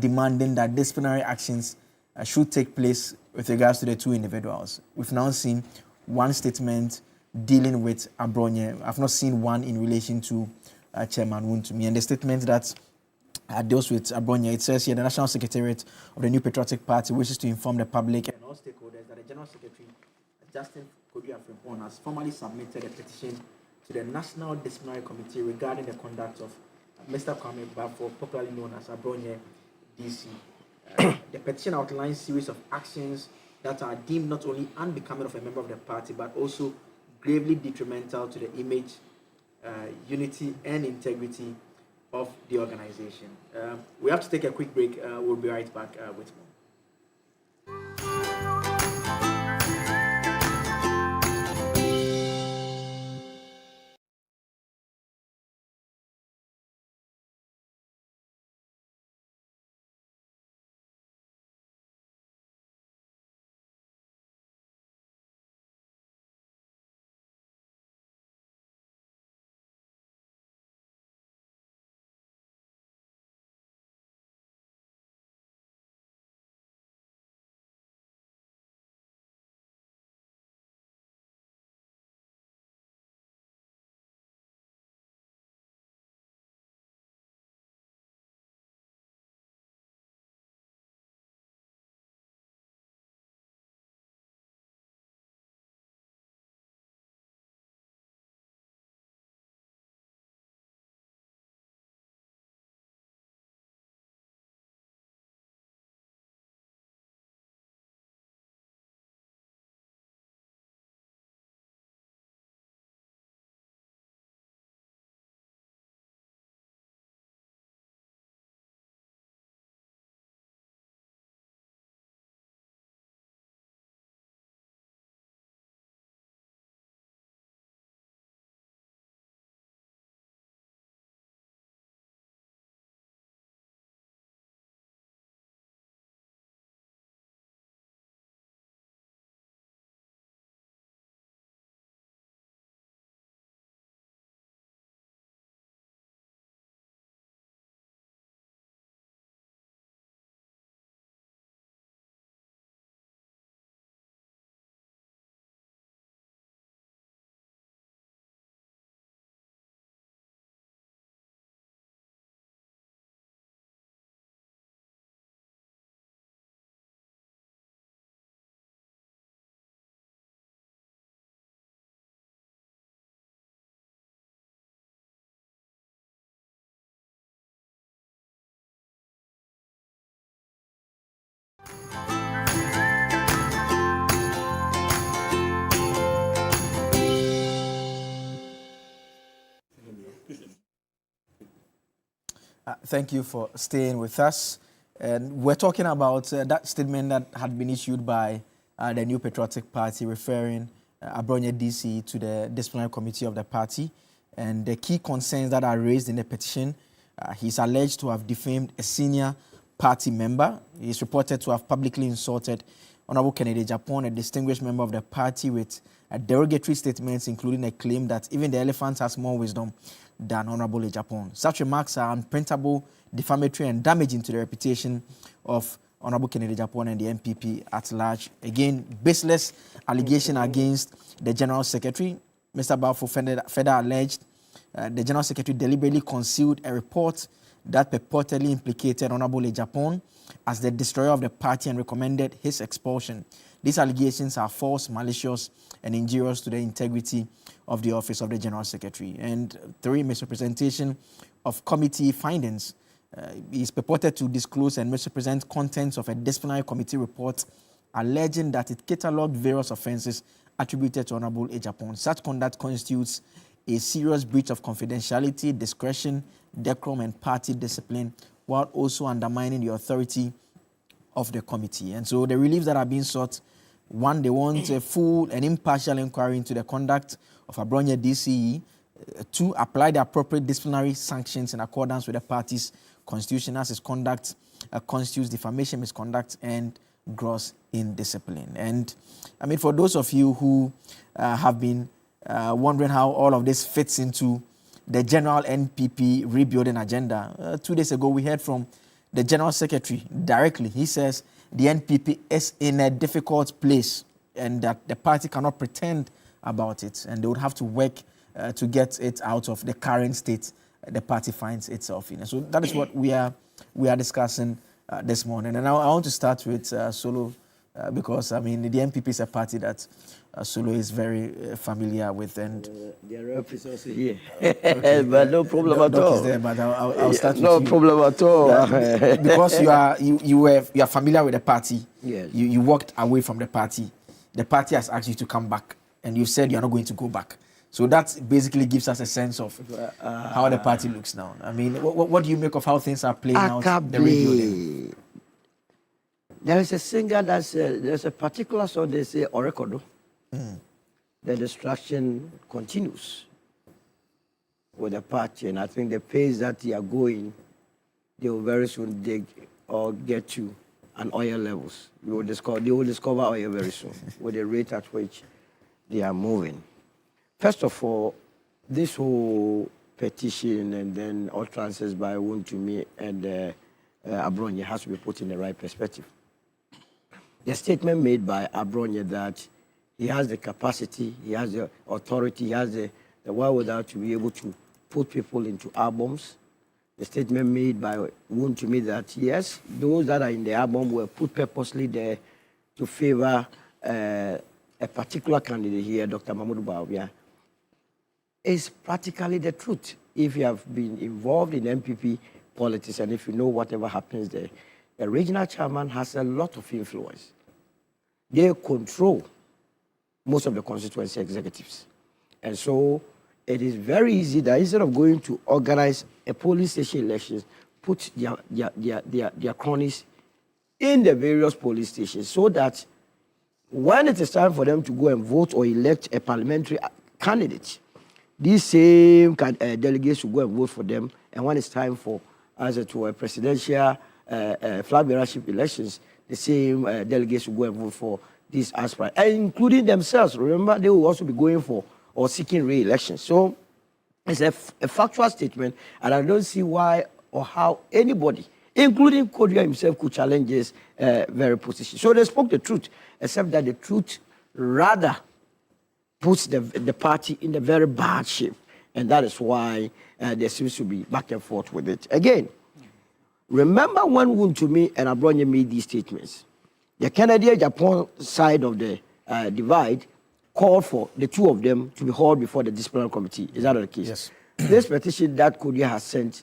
demanding that disciplinary actions should take place with regards to the two individuals. We've now seen one statement dealing with Abronia. I've not seen one in relation to Chairman Wuntumi. And the statement that deals with Abronia, it says here, the National Secretariat of the New Patriotic Party wishes to inform the public and all stakeholders that the General Secretary, Justin Kodua Frimpong, has formally submitted a petition to the National Disciplinary Committee regarding the conduct of Mr. Kwame Bafo, popularly known as Abronia DC. The petition outlines a series of actions that are deemed not only unbecoming of a member of the party, but also gravely detrimental to the image, unity, and integrity of the organization. We have to take a quick break. We'll be right back with more. Thank you for staying with us. And we're talking about that statement that had been issued by the New Patriotic Party referring Abronye DC to the disciplinary committee of the party. And the key concerns that are raised in the petition, he's alleged to have defamed a senior party member. He's reported to have publicly insulted Honorable Kennedy Japan, a distinguished member of the party, with derogatory statements, including a claim that even the elephant has more wisdom than Honorable Japan. Such remarks are unprintable, defamatory, and damaging to the reputation of Honorable Kennedy Japan and the NPP at large. Again, baseless allegation against the General Secretary. Mr. Balfour further alleged the General Secretary deliberately concealed a report that purportedly implicated Honorable Japan as the destroyer of the party and recommended his expulsion. These allegations are false, malicious, and injurious to the integrity of the office of the General Secretary. And 3, misrepresentation of committee findings. He is purported to disclose and misrepresent contents of a disciplinary committee report alleging that it catalogued various offences attributed to Honorable Japan. Such conduct constitutes a serious breach of confidentiality, discretion, decorum, and party discipline, while also undermining the authority of the committee. And so the reliefs that are being sought, 1, they want a full and impartial inquiry into the conduct of Abronye DCE. 2, apply the appropriate disciplinary sanctions in accordance with the party's constitution as its conduct constitutes defamation, misconduct, and gross indiscipline. And I mean, for those of you who have been wondering how all of this fits into the general NPP rebuilding agenda, 2 days ago we heard from the General Secretary directly. He says the NPP is in a difficult place and that the party cannot pretend about it, and they would have to work to get it out of the current state the party finds itself in. And so that is what we are discussing this morning. And I want to start with Solo because, I mean, the NPP is a party that Solo is very familiar with. And the rep is also here. Okay. But no problem at all. There, but I'll start with no you. problem at all. Because you are familiar with the party. Yes. You walked away from the party. The party has asked you to come back, and you said you are not going to go back. So that basically gives us a sense of how the party looks now. I mean, what do you make of how things are playing out? The rebuilding? There is a singer there's a particular song they say Orekodo. The destruction continues with the party, and I think the pace that they are going, they will very soon dig or get to an oil levels. They will discover oil very soon with the rate at which they are moving. First of all, this whole petition and then utterances by Wontumi and Abronye has to be put in the right perspective. The statement made by Abronye that he has the capacity, he has the authority, he has the wherewithal to be able to put people into albums. The statement made by Wontumi that, yes, those that are in the album were put purposely there to favor a particular candidate here, Dr. Mahmoud Bawumia, is practically the truth. If you have been involved in MPP politics and if you know whatever happens there, the regional chairman has a lot of influence. They control most of the constituency executives. And so it is very easy that instead of going to organize a polling station elections, put their cronies in the various polling stations so that when it is time for them to go and vote or elect a parliamentary candidate, these same delegates should go and vote for them. And when it's time for to a presidential flag bearership elections, the same delegates should go and vote for these aspirants, including themselves. Remember, they will also be going for or seeking re-election. So it's a factual statement, and I don't see why or how anybody, including Kodia himself, could challenge this very position. So they spoke the truth, except that the truth rather puts the party in a very bad shape. And that is why there seems to be back and forth with it. Again, remember when Wontumi and Abronye made these statements, the Canada-Japan side of the divide called for the two of them to be hauled before the disciplinary committee. Is that the case? Yes. This petition that Kodia has sent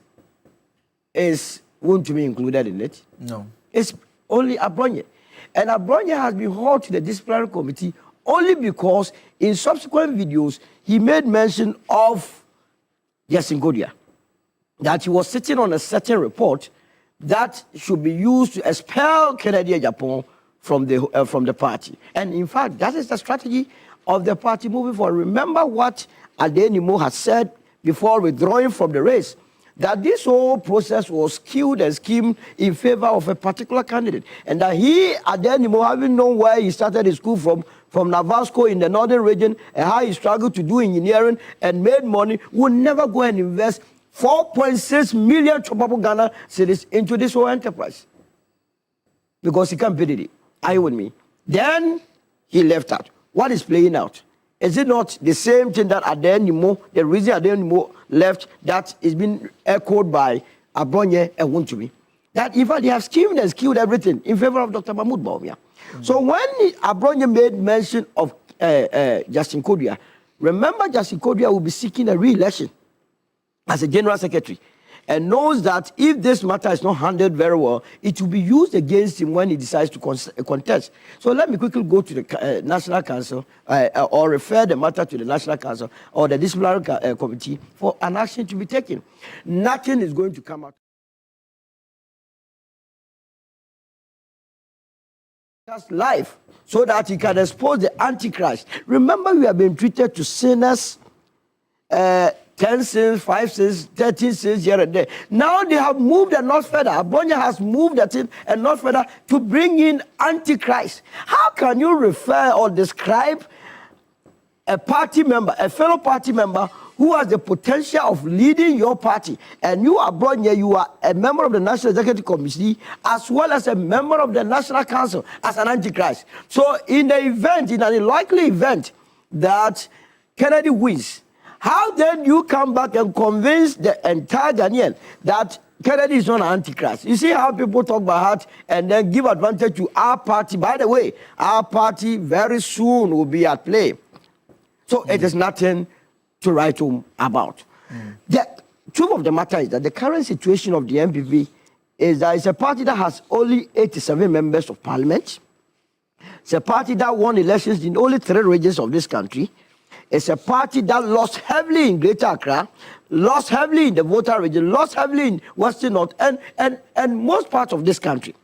is Wontumi included in it? No. It's only Abronye. And Abronye has been hauled to the disciplinary committee only because in subsequent videos, he made mention of Yasin Kodia. that he was sitting on a certain report that should be used to expel Kennedy Agyapong from the party. And in fact, that is the strategy of the party moving forward. Remember what Adenimo had said before withdrawing from the race, that this whole process was skewed and schemed in favor of a particular candidate. And that he, Adenimo, having known where he started his school from Navasco in the northern region, and how he struggled to do engineering and made money, would never go and invest 4.6 million Chopapo Ghana cedis into this whole enterprise. Because he can't beat it. Are you with me? Then he left out. What is playing out? Is it not the same thing that Adenimo, the reason Adenimo left, that is being echoed by Abronye and Wontumi? That in fact they have schemed and skewed everything in favor of Dr. Mahmoud Bawumia. So when Abronye made mention of Justin Kodua, remember Justin Kodua will be seeking a re-election as a general secretary, and knows that if this matter is not handled very well, it will be used against him when he decides to contest. So let me quickly go to the National Council or refer the matter to the National Council or the disciplinary committee for an action to be taken. Nothing is going to come out. Just life, so that he can expose the Antichrist. Remember, we have been treated to sinners, 10 sins, 5 sins, 13 sins here and there. Now they have moved and not further. Abonye has moved the thing and not further to bring in Antichrist. How can you refer or describe a party member, a fellow party member, who has the potential of leading your party, and you are Abonye, you are a member of the National Executive Committee, as well as a member of the National Council, as an Antichrist? So in the event, in an unlikely event that Kennedy wins, how then you come back and convince the entire Ghanaian that Kennedy is not an Antichrist? You see how people talk by heart and then give advantage to our party. By the way, our party very soon will be at play. So it is nothing to write home about. The truth of the matter is that the current situation of the MPP is that it's a party that has only 87 members of parliament. It's a party that won elections in only 3 regions of this country. It's a party that lost heavily in Greater Accra, lost heavily in the Volta region, lost heavily in Western North, and most parts of this country.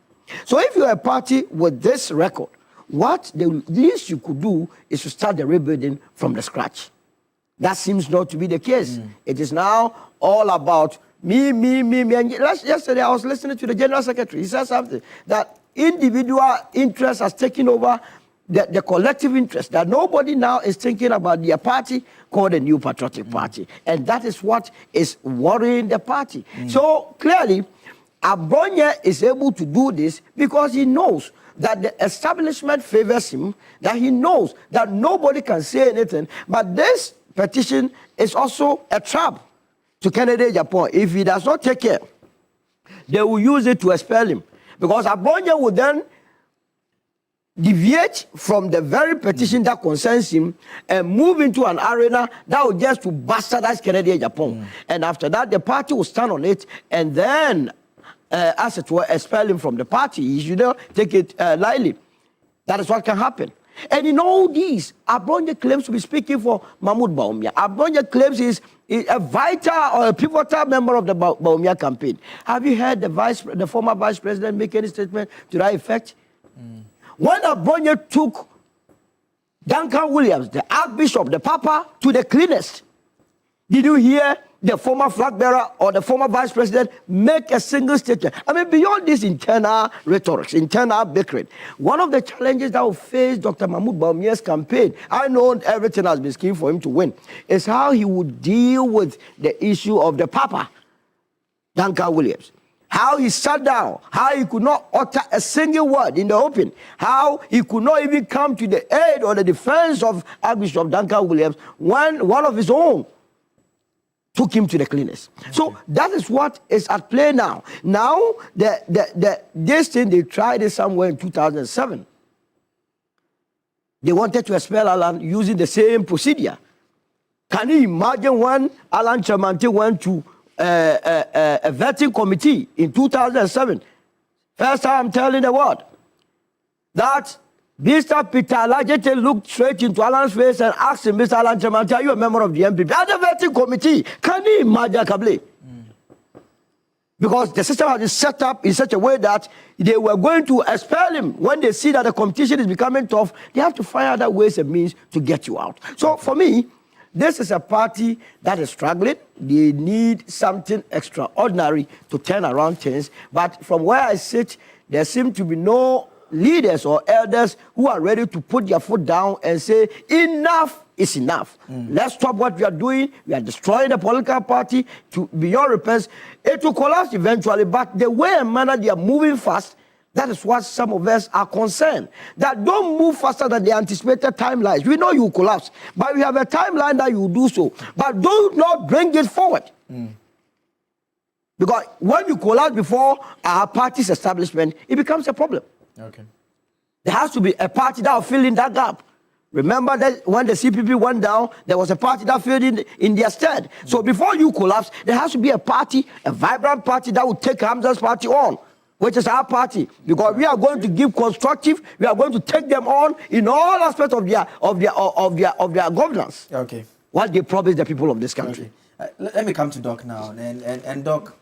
So if you're a party with this record, what the least you could do is to start the rebuilding from the scratch. That seems not to be the case. It is now all about me. And yesterday I was listening to the General Secretary. He said something, that individual interest has taken over the collective interest, that nobody now is thinking about their party called the New Patriotic Party. And that is what is worrying the party. So clearly, Abonye is able to do this because he knows that the establishment favors him, that he knows that nobody can say anything. But this petition is also a trap to Kennedy Agyapong. If he does not take care, they will use it to expel him. Because Abonye will then deviate from the very petition that concerns him and move into an arena that will just to bastardize Kennedy Agyapong. And after that, the party will stand on it and then, as it were, expel him from the party. You should not take it lightly. That is what can happen. And in all these, Abonye claims to be speaking for Mahmoud Bawumia. Abonye claims he's a vital or a pivotal member of the Bawumia campaign. Have you heard the former vice president make any statement to that effect? When Abonye took Duncan Williams, the Archbishop, the Papa, to the cleanest, did you hear the former flag bearer or the former vice president make a single statement? I mean, beyond this internal rhetoric, internal bickering, one of the challenges that will face Dr. Mahmoud Bawumia's campaign, I know everything has been schemed for him to win, is how he would deal with the issue of the Papa, Duncan Williams. How he sat down, how he could not utter a single word in the open, how he could not even come to the aid or the defense of Archbishop Duncan Williams when one of his own took him to the cleanest. Okay. So that is what is at play now. Now, this thing, they tried it somewhere in 2007. They wanted to expel Alan using the same procedure. Can you imagine when Alan Chamante went to a vetting committee in 2007? First time I'm telling the world that Mr. Peter Alajete looked straight into Alan's face and asked him, Mr. Alan Chamante, are you a member of the MPP? At the vetting committee, can you imagine, Kabli? Because the system has been set up in such a way that they were going to expel him. When they see that the competition is becoming tough, they have to find other ways and means to get you out. So for me, this is a party that is struggling. They need something extraordinary to turn around things. But from where I sit, there seem to be no leaders or elders who are ready to put their foot down and say, enough is enough. Let's stop what we are doing. We are destroying the political party to beyond repairs. It will collapse eventually, but the way and manner they are moving fast, that is what some of us are concerned. That don't move faster than the anticipated timelines. We know you will collapse, but we have a timeline that you will do so. But do not bring it forward. Because when you collapse before our party's establishment, it becomes a problem. Okay. There has to be a party that will fill in that gap. Remember that when the CPP went down, there was a party that filled in their stead. So before you collapse, there has to be a party, a vibrant party that will take Hamza's party on, which is our party. Because we are going to give constructive, we are going to take them on in all aspects of their governance. Okay. What they promise the people of this country. Okay. Let me come to Doc now. And Doc,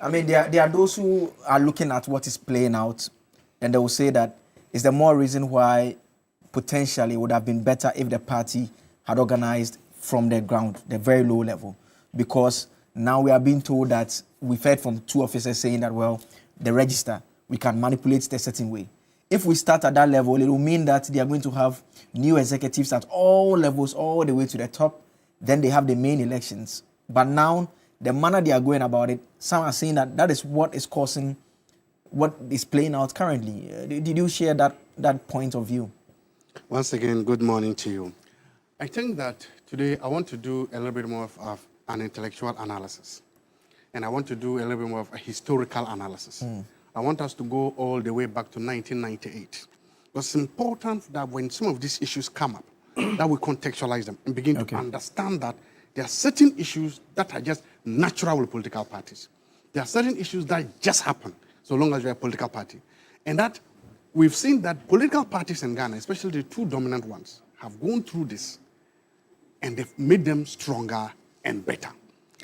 I mean, there are those who are looking at what is playing out, and they will say that is the more reason why potentially it would have been better if the party had organized from the ground, the very low level. Because now we are being told that we've heard from 2 officers saying that, well, the register, we can manipulate it a certain way. If we start at that level, it will mean that they are going to have new executives at all levels, all the way to the top. Then they have the main elections. But now, the manner they are going about it, some are saying that that is what is causing what is playing out currently. Did you share that point of view? Once again, good morning to you. I think that today I want to do a little bit more of an intellectual analysis. And I want to do a little bit more of a historical analysis. I want us to go all the way back to 1998. It's important that when some of these issues come up, that we contextualize them and begin to understand that there are certain issues that are just natural with political parties. There are certain issues that just happen so long as you're a political party. And that we've seen that political parties in Ghana, especially the 2 dominant ones, have gone through this and they've made them stronger and better.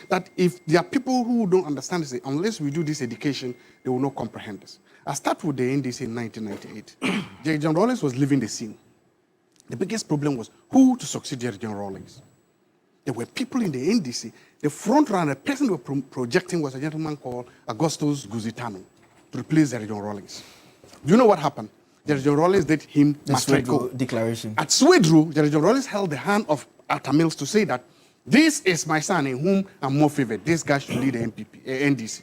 That if there are people who don't understand this, unless we do this education, they will not comprehend this. I start with the NDC in 1998. Jerry John Rawlings was leaving the scene. The biggest problem was who to succeed Jerry John Rawlings. There were people in the NDC. The front runner, the person they were projecting was a gentleman called Augustus Guzitano to replace Jerry John Rawlings. Do you know what happened? Jerry John Rawlings did him the Swedru declaration. At Swedru, Jerry John Rawlings held the hand of Atta Mills to say that this is my son in whom I'm more favored. This guy should lead the NDC.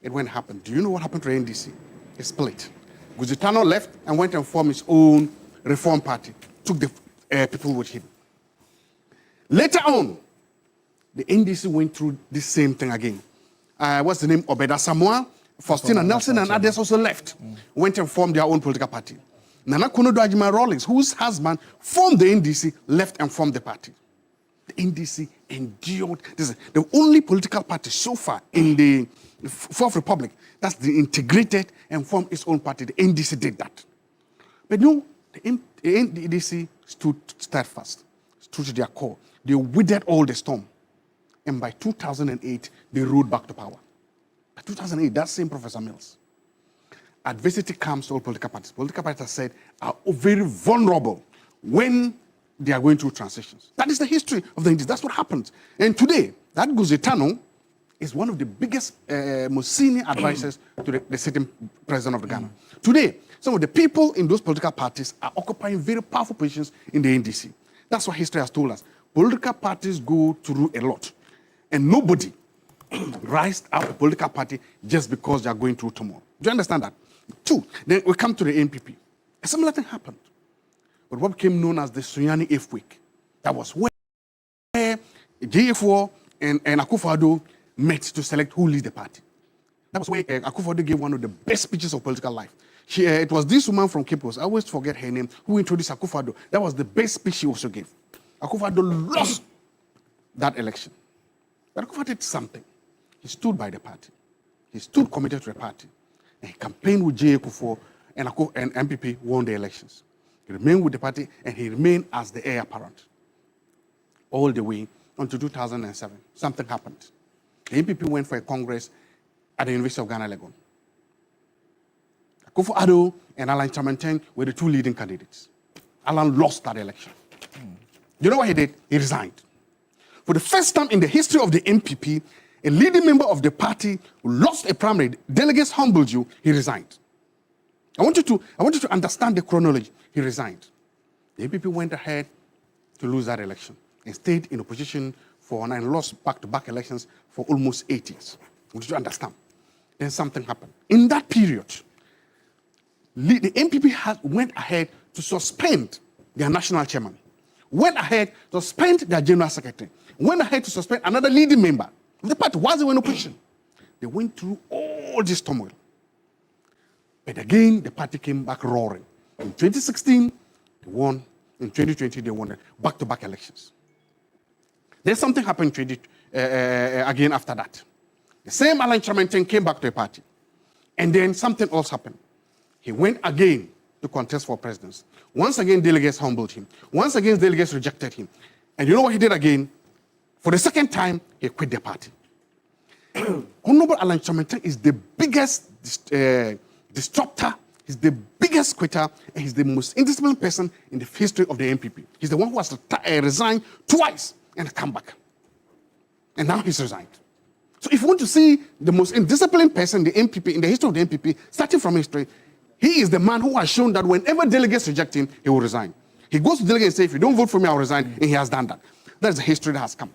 It won't happen. Do you know what happened to the NDC? It split. Guzitano left and went and formed his own reform party. Took the people with him. Later on, the NDC went through the same thing again. What's the name? Obeda Samoa, Faustina Nelson, and others also left. Went and formed their own political party. Nana Konodo Ajima Rawlings, whose husband formed the NDC, left and formed the party. The NDC endured. This is the only political party so far in the Fourth Republic that's integrated and formed its own party. The NDC did that. But no, the NDC stood steadfast, stood to their core. They withered all the storm. And by 2008, they rode back to power. By 2008, that same Professor Mills. Adversity comes to all political parties. Political parties, I said, are very vulnerable when they are going through transitions. That is the history of the NDC. That's what happens. And today, that Guzitano is one of the biggest, most senior advisors to the sitting president of Ghana. Today, some of the people in those political parties are occupying very powerful positions in the NDC. That's what history has told us. Political parties go through a lot. And nobody rise up a political party just because they are going through turmoil. Do you understand that? 2, then we come to the NPP. A similar thing happened. But what became known as the Sunyani earthquake. That was where JF4 and Akufo-Addo met to select who leads the party. That was where Akufo-Addo gave one of the best speeches of political life. It was this woman from Cape Coast, I always forget her name, who introduced Akufo-Addo. That was the best speech she also gave. Akufo-Addo lost that election. But Akufo did something. He stood by the party. He stood committed to the party. And he campaigned with J. Akufo, and MPP won the elections. He remained with the party, and he remained as the heir apparent. All the way until 2007. Something happened. The MPP went for a congress. at the University of Ghana, Legon. Akufo-Addo and Alan Chamanten were the two leading candidates. Alan lost that election. You know what he did? He resigned. For the first time in the history of the MPP, a leading member of the party who lost a primary, delegates humbled you, he resigned. I want you to understand the chronology. He resigned. The MPP went ahead to lose that election and stayed in opposition and lost back-to-back elections for almost 8 years. I want you to understand. Then something happened. In that period, the MPP went ahead to suspend their national chairman, went ahead to suspend their general secretary, went ahead to suspend another leading member of the party while they were in opposition. They went through all this turmoil. But again, the party came back roaring. In 2016, they won. In 2020, they won back-to-back elections. Then something happened again after that. The same Alan Chamanten came back to the party. And then something else happened. He went again to contest for presidency. Once again, delegates humbled him. Once again, delegates rejected him. And you know what he did again? For the second time, he quit the party. Honorable Alan Chamanten is the biggest disruptor, he's the biggest quitter, and he's the most indisciplined person in the history of the MPP. He's the one who has resigned twice and come back. And now he's resigned. So if you want to see the most indisciplined person in the MPP, in the history of the MPP, starting from history, he is the man who has shown that whenever delegates reject him, he will resign. He goes to delegates and says, if you don't vote for me, I'll resign, and he has done that. That is the history that has come.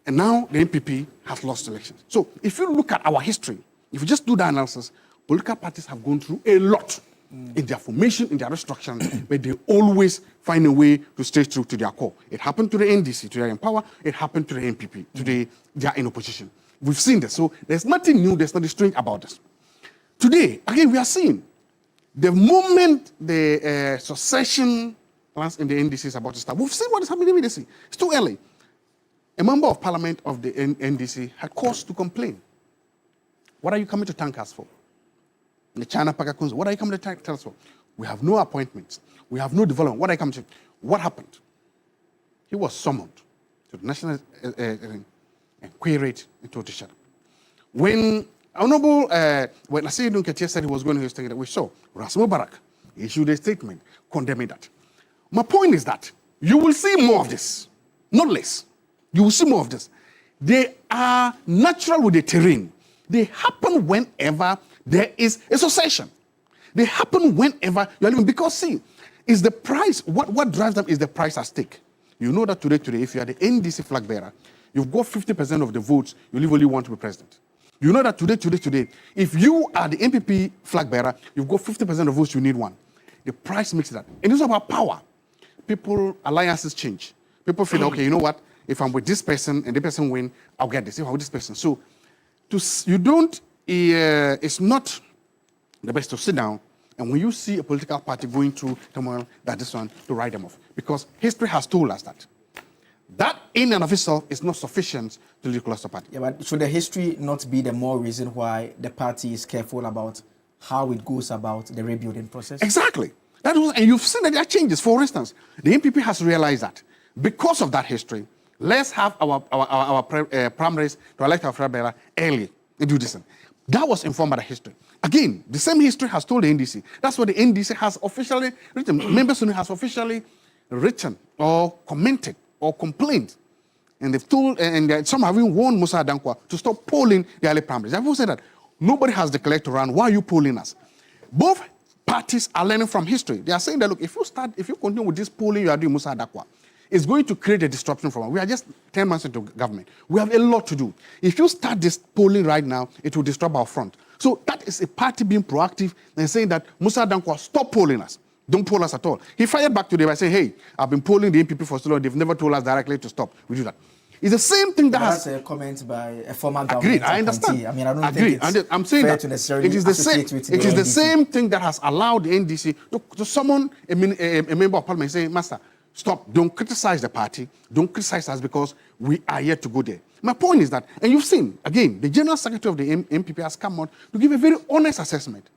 And now the MPP has lost elections. So if you look at our history, if you just do the analysis, political parties have gone through a lot in their formation, in their restructuring, but they always find a way to stay true to their core. It happened to the NDC, to their in power. It happened to the MPP, today they are in opposition. We've seen this. So there's nothing new, there's nothing strange about this. Today, again, we are seeing the moment the succession plans in the NDC is about to start, we've seen what is happening in the NDC. It's too early. A member of parliament of the NDC had cause to complain. What are you coming to thank us for? The China Pagakunz, what are you coming to tell us for? We have no appointments. We have no development. What are you coming to? What happened? He was summoned to the National Inquiry into Otishad. When Honorable, when Asiedu Nketia said he was going to take it, we saw Ras Mubarak issued a statement condemning that. My point is that you will see more of this, not less. You will see more of this. They are natural with the terrain. They happen whenever there is a succession. They happen whenever you're living. Because see, is the price, what drives them is the price at stake. You know that today, if you are the NDC flag bearer, you've got 50% of the votes, you leave only one to be president. You know that today, if you are the MPP flag bearer, you've got 50% of the votes, you need one. The price makes that. And it's about power. People, alliances change. People feel, okay, you know what? If I'm with this person and the person win, I'll get this. If I'm with this person. So it's not the best to sit down and when you see a political party going through turmoil, that this one, to write them off. Because history has told us that. That in and of itself is not sufficient to ridiculous the party. Yeah, but should the history not be the more reason why the party is careful about how it goes about the rebuilding process? Exactly. And you've seen that there are changes. For instance, the MPP has realized that because of that history, let's have our primaries to elect our flag bearer early and do this. That was informed by the history. Again, the same history has told the NDC. That's what the NDC has officially written. Members has officially written or commented or complained. And they've told, and some have even warned Musa Dankwa to stop polling the early primaries. I've said that nobody has declared to run. Why are you polling us? Both parties are learning from history. They are saying that, look, if you continue with this polling you are doing, Musa Dankwa, it's going to create a disruption for us. We are just 10 months into government. We have a lot to do. If you start this polling right now, it will disrupt our front. So that is a party being proactive and saying that Musa Dankwa, stop polling us. Don't poll us at all. He fired back today by saying, hey, I've been polling the MPP for so long, they've never told us directly to stop. We do that. It's the same thing that That's a comment by a former government. Agreed, I understand. I mean, I don't think it's I'm saying fair that to necessarily it is the same. associate with It the is the NDC. same thing that has allowed the NDC to summon a member of parliament saying, Master, stop, don't criticize the party, don't criticize us because we are yet to go there. My point is that, and you've seen, again, the General Secretary of the MPP has come out to give a very honest assessment.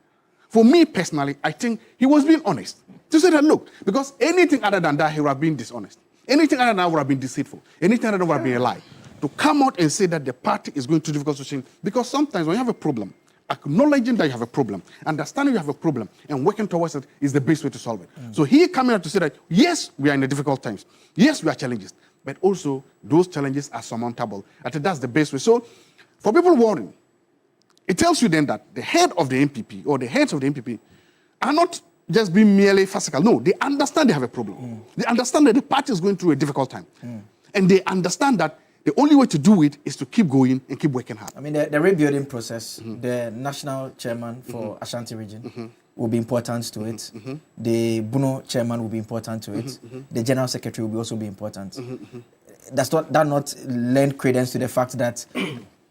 For me personally, I think he was being honest. To say that, look, because anything other than that, he would have been dishonest. Anything other than that would have been deceitful. Anything other than that would have been a lie. To come out and say that the party is going through difficult situation, because sometimes when you have a problem, acknowledging that you have a problem, understanding you have a problem, and working towards it is the best way to solve it. So he coming out to say that, yes, we are in the difficult times. Yes, we are challenges, but also those challenges are surmountable. I think that's the best way. So for people worrying, it tells you then that the head of the NPP or the heads of the NPP are not just being merely farcical. No, they understand they have a problem. They understand that the party is going through a difficult time. And they understand that the only way to do it is to keep going and keep working hard. I mean, the rebuilding process, the national chairman for Ashanti region will be important to it. The Buno chairman will be important to it. The general secretary will also be important. Does that not lend credence to the fact that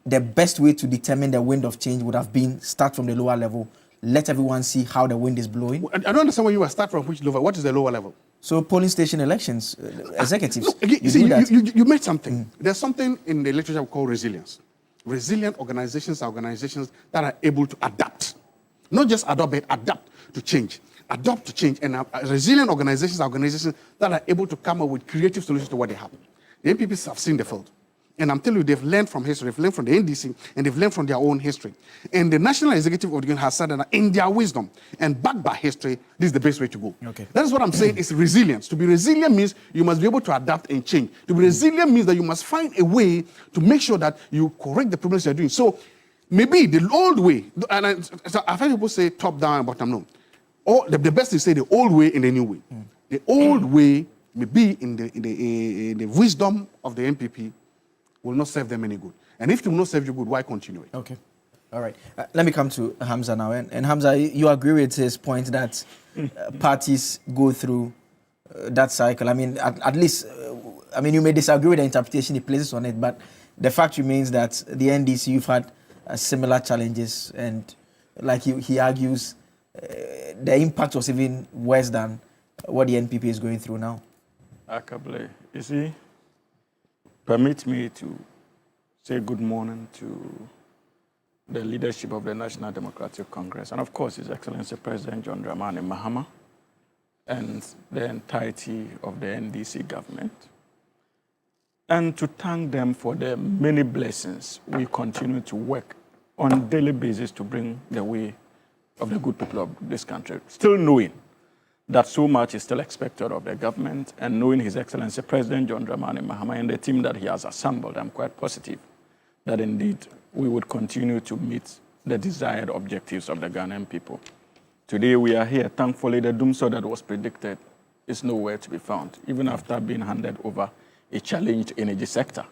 the best way to determine the wind of change would have been start from the lower level, let everyone see how the wind is blowing? I don't understand when you start from which level. What is the lower level? So polling station elections, executives. You made something. There's something in the literature called resilience. Resilient organizations are organizations that are able to adapt. Not just adopt, but adapt to change. Adopt to change. And resilient organizations are organizations that are able to come up with creative solutions to what they have. The NPPs have seen the field. And I'm telling you, they've learned from history, they've learned from the NDC, and they've learned from their own history. And the National Executive Organ has said that in their wisdom and backed by history, this is the best way to go. That is what I'm saying is resilience. To be resilient means you must be able to adapt and change. To be resilient means that you must find a way to make sure that you correct the problems you're doing. So maybe the old way, and I've heard people say top down and bottom down. Or the best is say the old way and the new way. The old way may be in the wisdom of the NPP will not serve them any good. And if it will not serve you good, why continue it? Okay. All right. Let me come to Hamza now. And Hamza, you agree with his point that parties go through that cycle? I mean, at least, you may disagree with the interpretation he places on it, but the fact remains that the NDC, you've had similar challenges, and like he argues, the impact was even worse than what the NPP is going through now. Akable, you see, permit me to say good morning to the leadership of the National Democratic Congress, and of course His Excellency President John Dramani Mahama, and the entirety of the NDC government, and to thank them for the many blessings we continue to work on a daily basis to bring the way of the good people of this country, still knowing that so much is still expected of the government, and knowing His Excellency President John Dramani Mahama and the team that he has assembled, I'm quite positive that indeed we would continue to meet the desired objectives of the Ghanaian people. Today we are here. Thankfully, the doomsday that was predicted is nowhere to be found. Even after being handed over a challenged energy sector,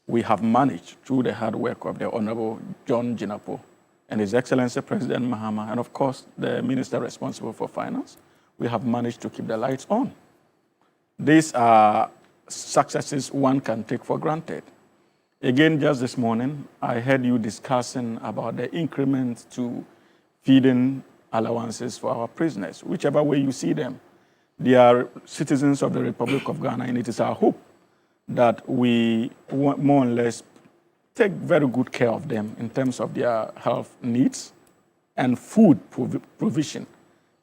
we have managed, through the hard work of the Honorable John Jinapo and His Excellency President Mahama, and of course the Minister responsible for finance, we have managed to keep the lights on. These are successes one can take for granted. Again, just this morning, I heard you discussing about the increment to feeding allowances for our prisoners. Whichever way you see them, they are citizens of the Republic of Ghana, and it is our hope that we more or less take very good care of them in terms of their health needs, and food provision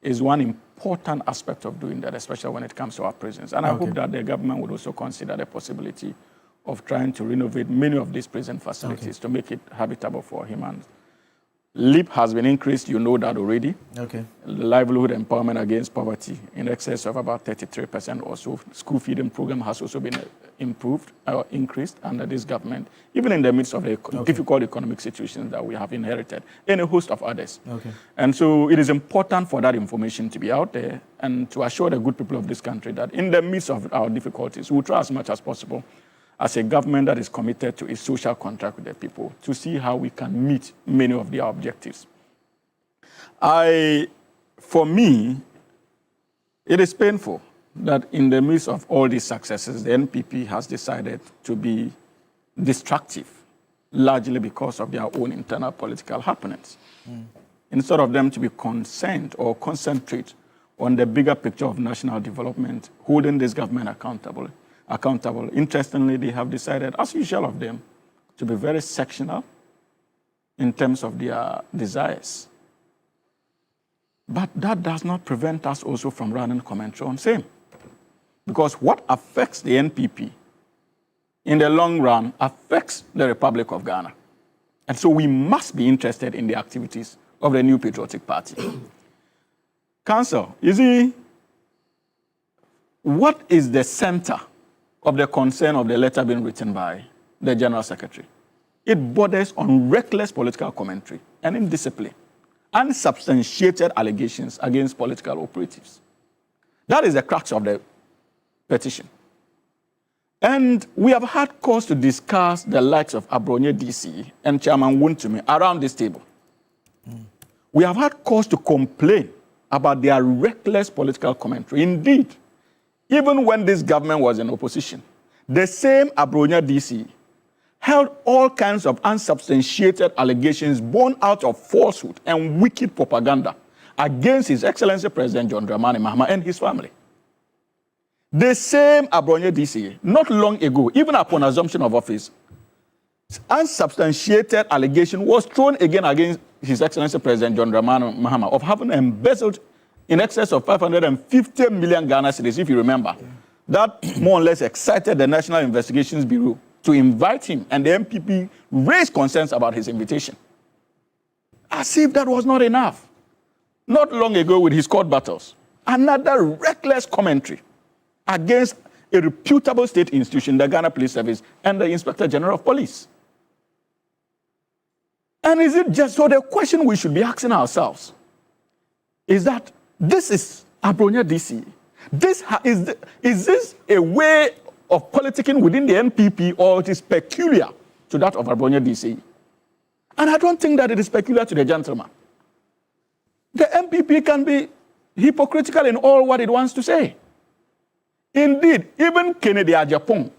is one important aspect of doing that, especially when it comes to our prisons. And I hope that the government would also consider the possibility of trying to renovate many of these prison facilities to make it habitable for humans. LEAP has been increased, you know that already. Livelihood empowerment against poverty in excess of about 33% or so. School feeding program has also been improved or increased under this government, even in the midst of the difficult economic situations that we have inherited, and a host of others. And so it is important for that information to be out there and to assure the good people of this country that in the midst of our difficulties, we'll try as much as possible as a government that is committed to a social contract with the people to see how we can meet many of their objectives. For me, it is painful that in the midst of all these successes, the NPP has decided to be destructive, largely because of their own internal political happenings. Instead of them to be concerned or concentrate on the bigger picture of national development, holding this government accountable. Interestingly, they have decided, as usual of them, to be very sectional in terms of their desires. But that does not prevent us also from running commentary on same. Because what affects the NPP in the long run affects the Republic of Ghana. And so we must be interested in the activities of the New Patriotic Party. Council, you see, what is the center of the concern of the letter being written by the General Secretary? It borders on reckless political commentary and indiscipline, unsubstantiated allegations against political operatives. That is the crux of the petition. And we have had cause to discuss the likes of Abronye DC and Chairman Wontumi around this table. We have had cause to complain about their reckless political commentary. Indeed, even when this government was in opposition, the same Abronye DC held all kinds of unsubstantiated allegations born out of falsehood and wicked propaganda against His Excellency President John Dramani Mahama and his family. The same Abronye DC, not long ago, even upon assumption of office, unsubstantiated allegation was thrown again against His Excellency President John Dramani Mahama of having embezzled in excess of 550 million Ghana cedis, if you remember. That more or less excited the National Investigations Bureau to invite him, and the MPP raised concerns about his invitation. As if that was not enough. Not long ago with his court battles, another reckless commentary against a reputable state institution, the Ghana Police Service, and the Inspector General of Police. And is it just so? The question we should be asking ourselves is that this is Abronye DC. Is this a way of politicking within the NPP, or it is peculiar to that of Abronye DC? And I don't think that it is peculiar to the gentleman. The NPP can be hypocritical in all what it wants to say. Indeed, even Kennedy Ajapong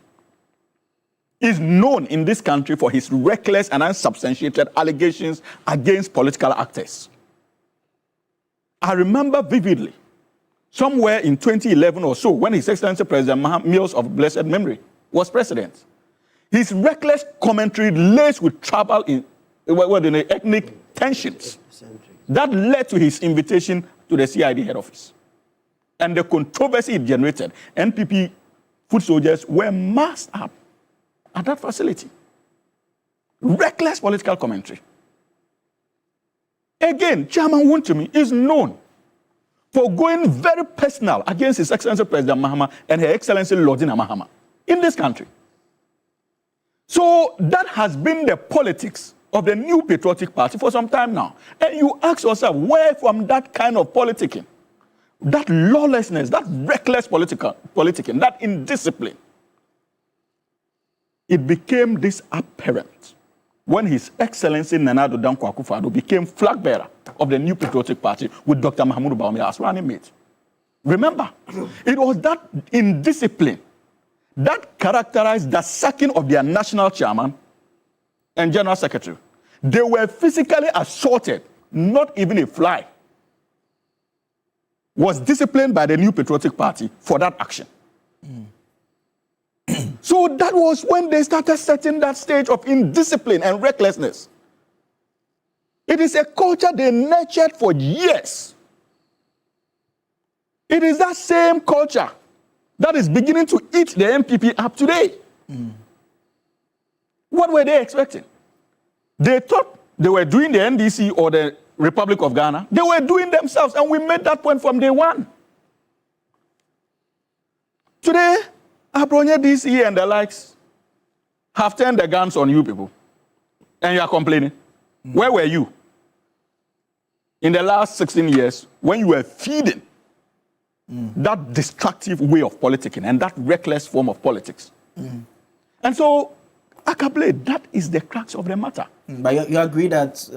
is known in this country for his reckless and unsubstantiated allegations against political actors. I remember vividly, somewhere in 2011 or so, when His Excellency President Mills of blessed memory was president, his reckless commentary laced with trouble in ethnic tensions that led to his invitation to the CID head office. And the controversy it generated, NPP foot soldiers were massed up at that facility. Reckless political commentary. Again, Chairman Wontumi is known for going very personal against His Excellency President Mahama and Her Excellency Lordina Mahama in this country. So that has been the politics of the New Patriotic Party for some time now. And you ask yourself, where from that kind of politicking, that lawlessness, that reckless politicking, that indiscipline, it became this apparent when His Excellency Nana Addo Dankwa Akufo-Addo became flag bearer of the New Patriotic Party with Dr. Mahamudu Bawumia as running mate. Remember, it was that indiscipline that characterized the sacking of their national chairman and general secretary. They were physically assaulted, not even a fly was disciplined by the New Patriotic Party for that action. So that was when they started setting that stage of indiscipline and recklessness. It is a culture they nurtured for years. It is that same culture that is beginning to eat the MPP up today. What were they expecting? They thought they were doing the NDC or the Republic of Ghana. They were doing themselves, and we made that point from day one. Today, Abronye DC and the likes have turned the guns on you people, and you are complaining. Where were you in the last 16 years when you were feeding that destructive way of politicking and that reckless form of politics? And so, Akable, that is the crux of the matter. But you agree that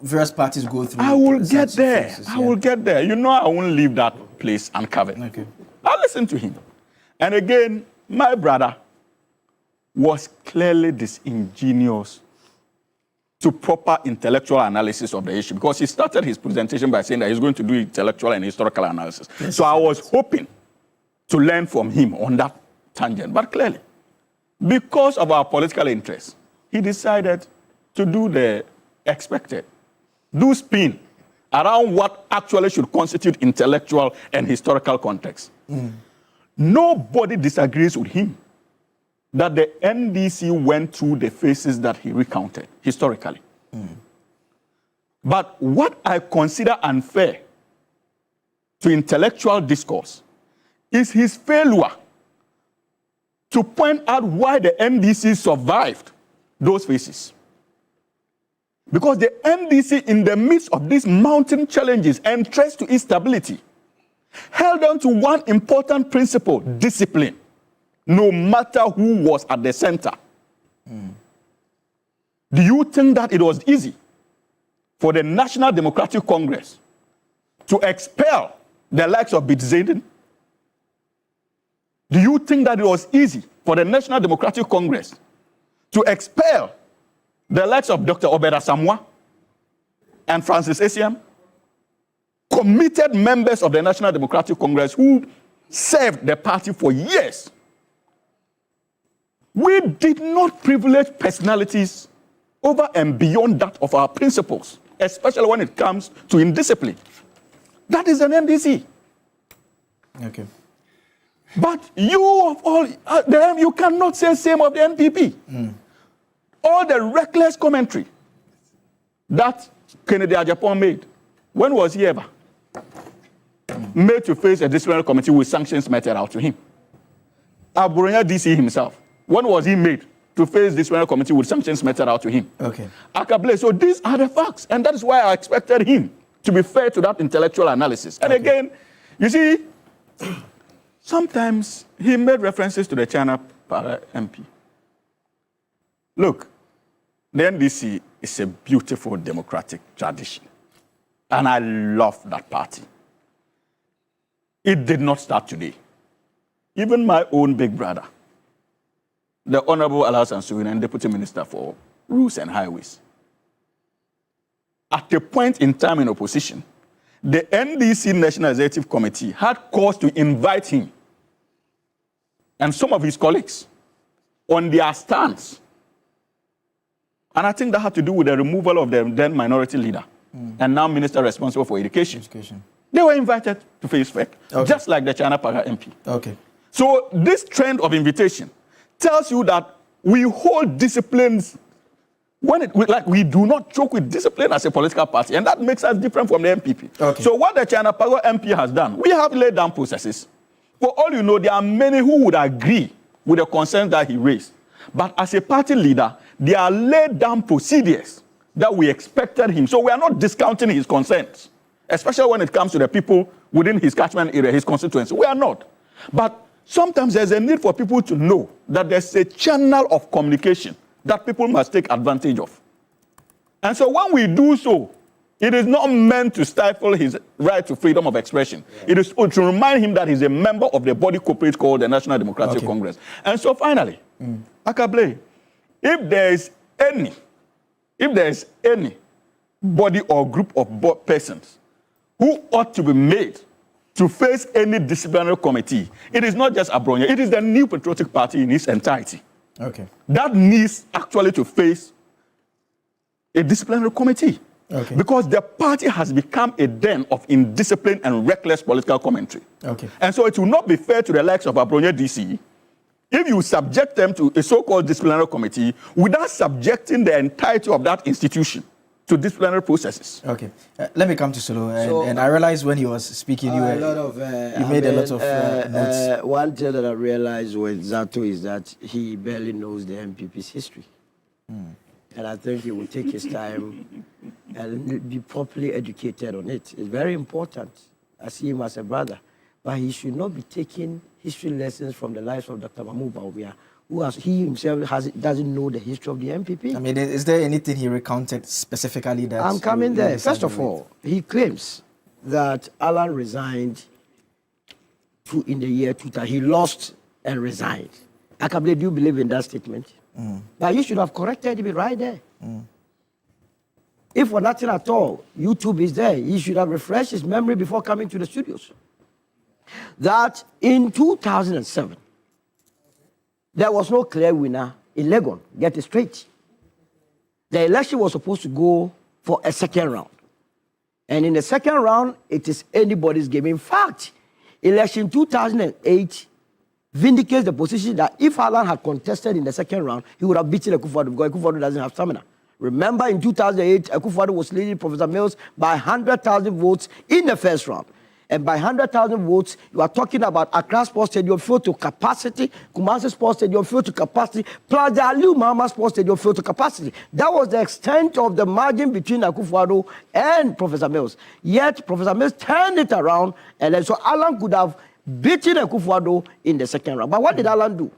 various parties go through... I will get there. Phases, I will get there. You know, I won't leave that place uncovered. Okay. I'll listen to him. And again, my brother was clearly disingenuous to proper intellectual analysis of the issue, because he started his presentation by saying that he's going to do intellectual and historical analysis. Yes, so I was hoping to learn from him on that tangent. But clearly, because of our political interests, he decided to do the expected, do spin around what actually should constitute intellectual and historical context. Nobody disagrees with him that the NDC went through the phases that he recounted historically. But what I consider unfair to intellectual discourse is his failure to point out why the NDC survived those phases. Because the NDC, in the midst of these mounting challenges and threats to instability, held on to one important principle: discipline, no matter who was at the center. Do you think that it was easy for the National Democratic Congress to expel the likes of Bitzeden? Do you think that it was easy for the National Democratic Congress to expel the likes of Dr. Obeda Samwa and Francis Essien, committed members of the National Democratic Congress who served the party for years? We did not privilege personalities over and beyond that of our principles, especially when it comes to indiscipline. That is an MDC. Okay. But you of all, you cannot say same of the NPP. All the reckless commentary that Kennedy Agyapong made, when was he ever made to face a disciplinary committee with sanctions meted out to him? Aburonya DC himself, when was he made to face disciplinary committee with sanctions meted out to him? Okay. Akable. So these are the facts, and that is why I expected him to be fair to that intellectual analysis. And again, you see, sometimes he made references to the China Para MP. Look, the NDC is a beautiful democratic tradition, and I love that party. It did not start today. Even my own big brother, the Honorable Alaus Ansuwina, Deputy Minister for Roads and Highways, at a point in time in opposition, the NDC National Executive Committee had cause to invite him and some of his colleagues on their stance. And I think that had to do with the removal of the then minority leader and now minister responsible for education. They were invited to face FEC, just like the China Para MP. Okay. So this trend of invitation tells you that we hold disciplines we do not joke with discipline as a political party, and that makes us different from the MPP. Okay. So what the China Para MP has done, we have laid down processes. For all you know, there are many who would agree with the concerns that he raised. But as a party leader, there are laid down procedures that we expected him. So we are not discounting his concerns, especially when it comes to the people within his catchment area, his constituency. We are not. But sometimes there's a need for people to know that there's a channel of communication that people must take advantage of. And so when we do so, it is not meant to stifle his right to freedom of expression. It is to remind him that he's a member of the body corporate called the National Democratic Congress. And so finally, Akable, if there is any body or group of persons who ought to be made to face any disciplinary committee, it is not just Abronya, it is the New Patriotic Party in its entirety. Okay. That needs actually to face a disciplinary committee. Okay. Because the party has become a den of indisciplined and reckless political commentary. Okay. And so it will not be fair to the likes of Abronya DC if you subject them to a so-called disciplinary committee without subjecting the entirety of that institution to disciplinary processes. Okay. Let me come to Solo. And I realized when he was speaking, you made a lot of notes. One thing that I realized with Zato is that he barely knows the MPP's history. And I think he will take his time and be properly educated on it. It's very important. I see him as a brother. But he should not be taking history lessons from the lives of Dr. Mahmoud Bawumia, he himself doesn't know the history of the MPP. I mean, is there anything he recounted specifically that... I'm coming there. First of all, he claims that Alan resigned in the year 2000. He lost and resigned. Akable, do you believe in that statement? But you should have corrected him right there. If for nothing at all, YouTube is there. He should have refreshed his memory before coming to the studios. That in 2007, there was no clear winner in Legon. Get it straight. The election was supposed to go for a second round. And in the second round, it is anybody's game. In fact, election 2008, vindicates the position that if Alan had contested in the second round, he would have beaten Akufo-Addo because Akufo-Addo doesn't have stamina. Remember, in 2008, Akufo-Addo was leading Professor Mills by 100,000 votes in the first round. And by 100,000 votes, you are talking about Accra Sports Stadium filled to capacity, Kumasi Sports Stadium filled to capacity, plus the Aliu Mahama Sports Stadium filled to capacity. That was the extent of the margin between Akufo-Addo and Professor Mills. Yet, Professor Mills turned it around, and then so Alan could have beaten Akufo-Addo in the second round. But what did Alan do?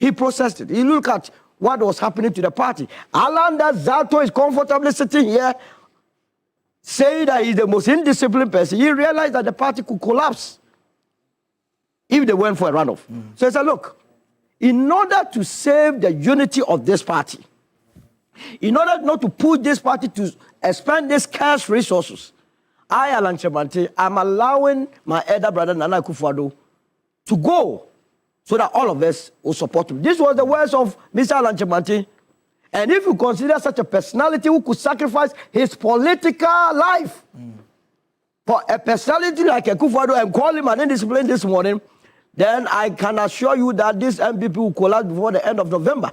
He processed it. He looked at what was happening to the party. Alan Zato is comfortably sitting here saying that he's the most indisciplined person. He realized that the party could collapse if they went for a runoff. So he said, look, in order to save the unity of this party, in order not to push this party to expend these scarce resources, I, Alan Chemante, am allowing my elder brother Nana Akufo-Addo to go so that all of us will support him. This was the words of Mr. Alan Chemante. And if you consider such a personality who could sacrifice his political life for a personality like Akufo-Addo and call him an indisciplined this morning, then I can assure you that this MPP will collapse before the end of November.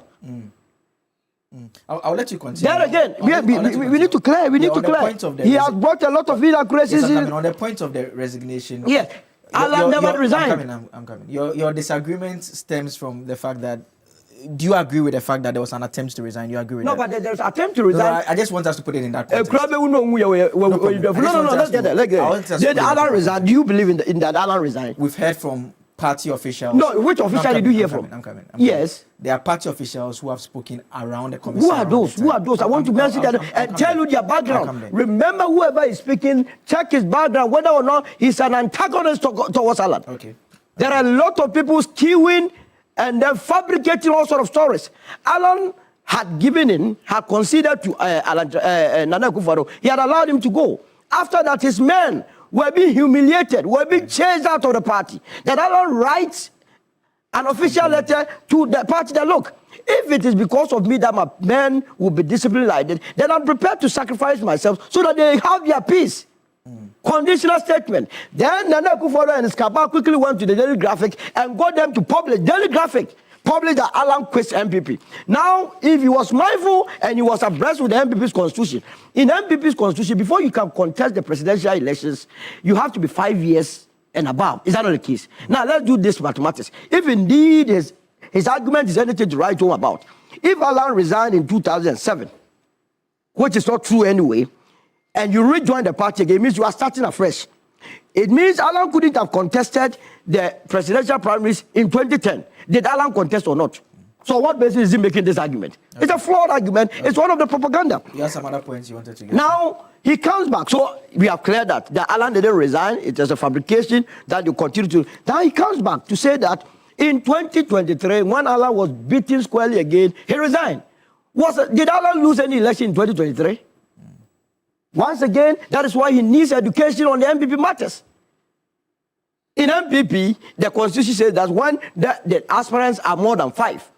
I'll let you continue. Then again, we need to clear. We need to clear. He has brought a lot of inaccuracies. Yes, on the point of the resignation. Yes. Alan never resigned. I'm coming. Your disagreement stems from the fact that. Do you agree with the fact that there was an attempt to resign? You agree with that? No, but there's an attempt to resign. I just want us to put it in that context. No, let's get there. Did Alan resign? Do you believe in that Alan resigned? We've heard from party officials. No, which official did you hear from? I'm coming. Yes. There are party officials who have spoken around the commission. Who are those? Who are those? I want to mention that and tell you their background. Remember, whoever is speaking, check his background, whether or not he's an antagonist towards Alan. Okay. There are a lot of people skewing and then fabricating all sorts of stories. Alan had given in, had conceded to Nana Akufo-Addo. He had allowed him to go. After that, his men were being humiliated, were being chased out of the party. Then Alan writes an official letter to the party that, look, if it is because of me that my men will be disciplined like this, then I'm prepared to sacrifice myself so that they have their peace. Conditional statement. Then Nana Akufo-Addo and his cabal quickly went to the Daily Graphic and got them to publish. Daily Graphic published that Alan quits MPP. Now, if he was mindful and he was abreast with the MPP's constitution, in MPP's constitution, before you can contest the presidential elections, you have to be 5 years and above. Is that not the case? Now, let's do this mathematics. If indeed his argument is anything to write home about, if Alan resigned in 2007, which is not true anyway, and you rejoin the party again, it means you are starting afresh. It means Alan couldn't have contested the presidential primaries in 2010. Did Alan contest or not? So what basis is he making this argument? Okay. It's a flawed argument. Okay. It's one of the propaganda. You have some other points you wanted to get. Now, he comes back. So we have cleared that Alan didn't resign. It is a fabrication that you continue to. Now he comes back to say that in 2023, when Alan was beaten squarely again, he resigned. Did Alan lose any election in 2023? Once again, that is why he needs education on the MPP matters. In MPP, the constitution says that when the aspirants are more than 5,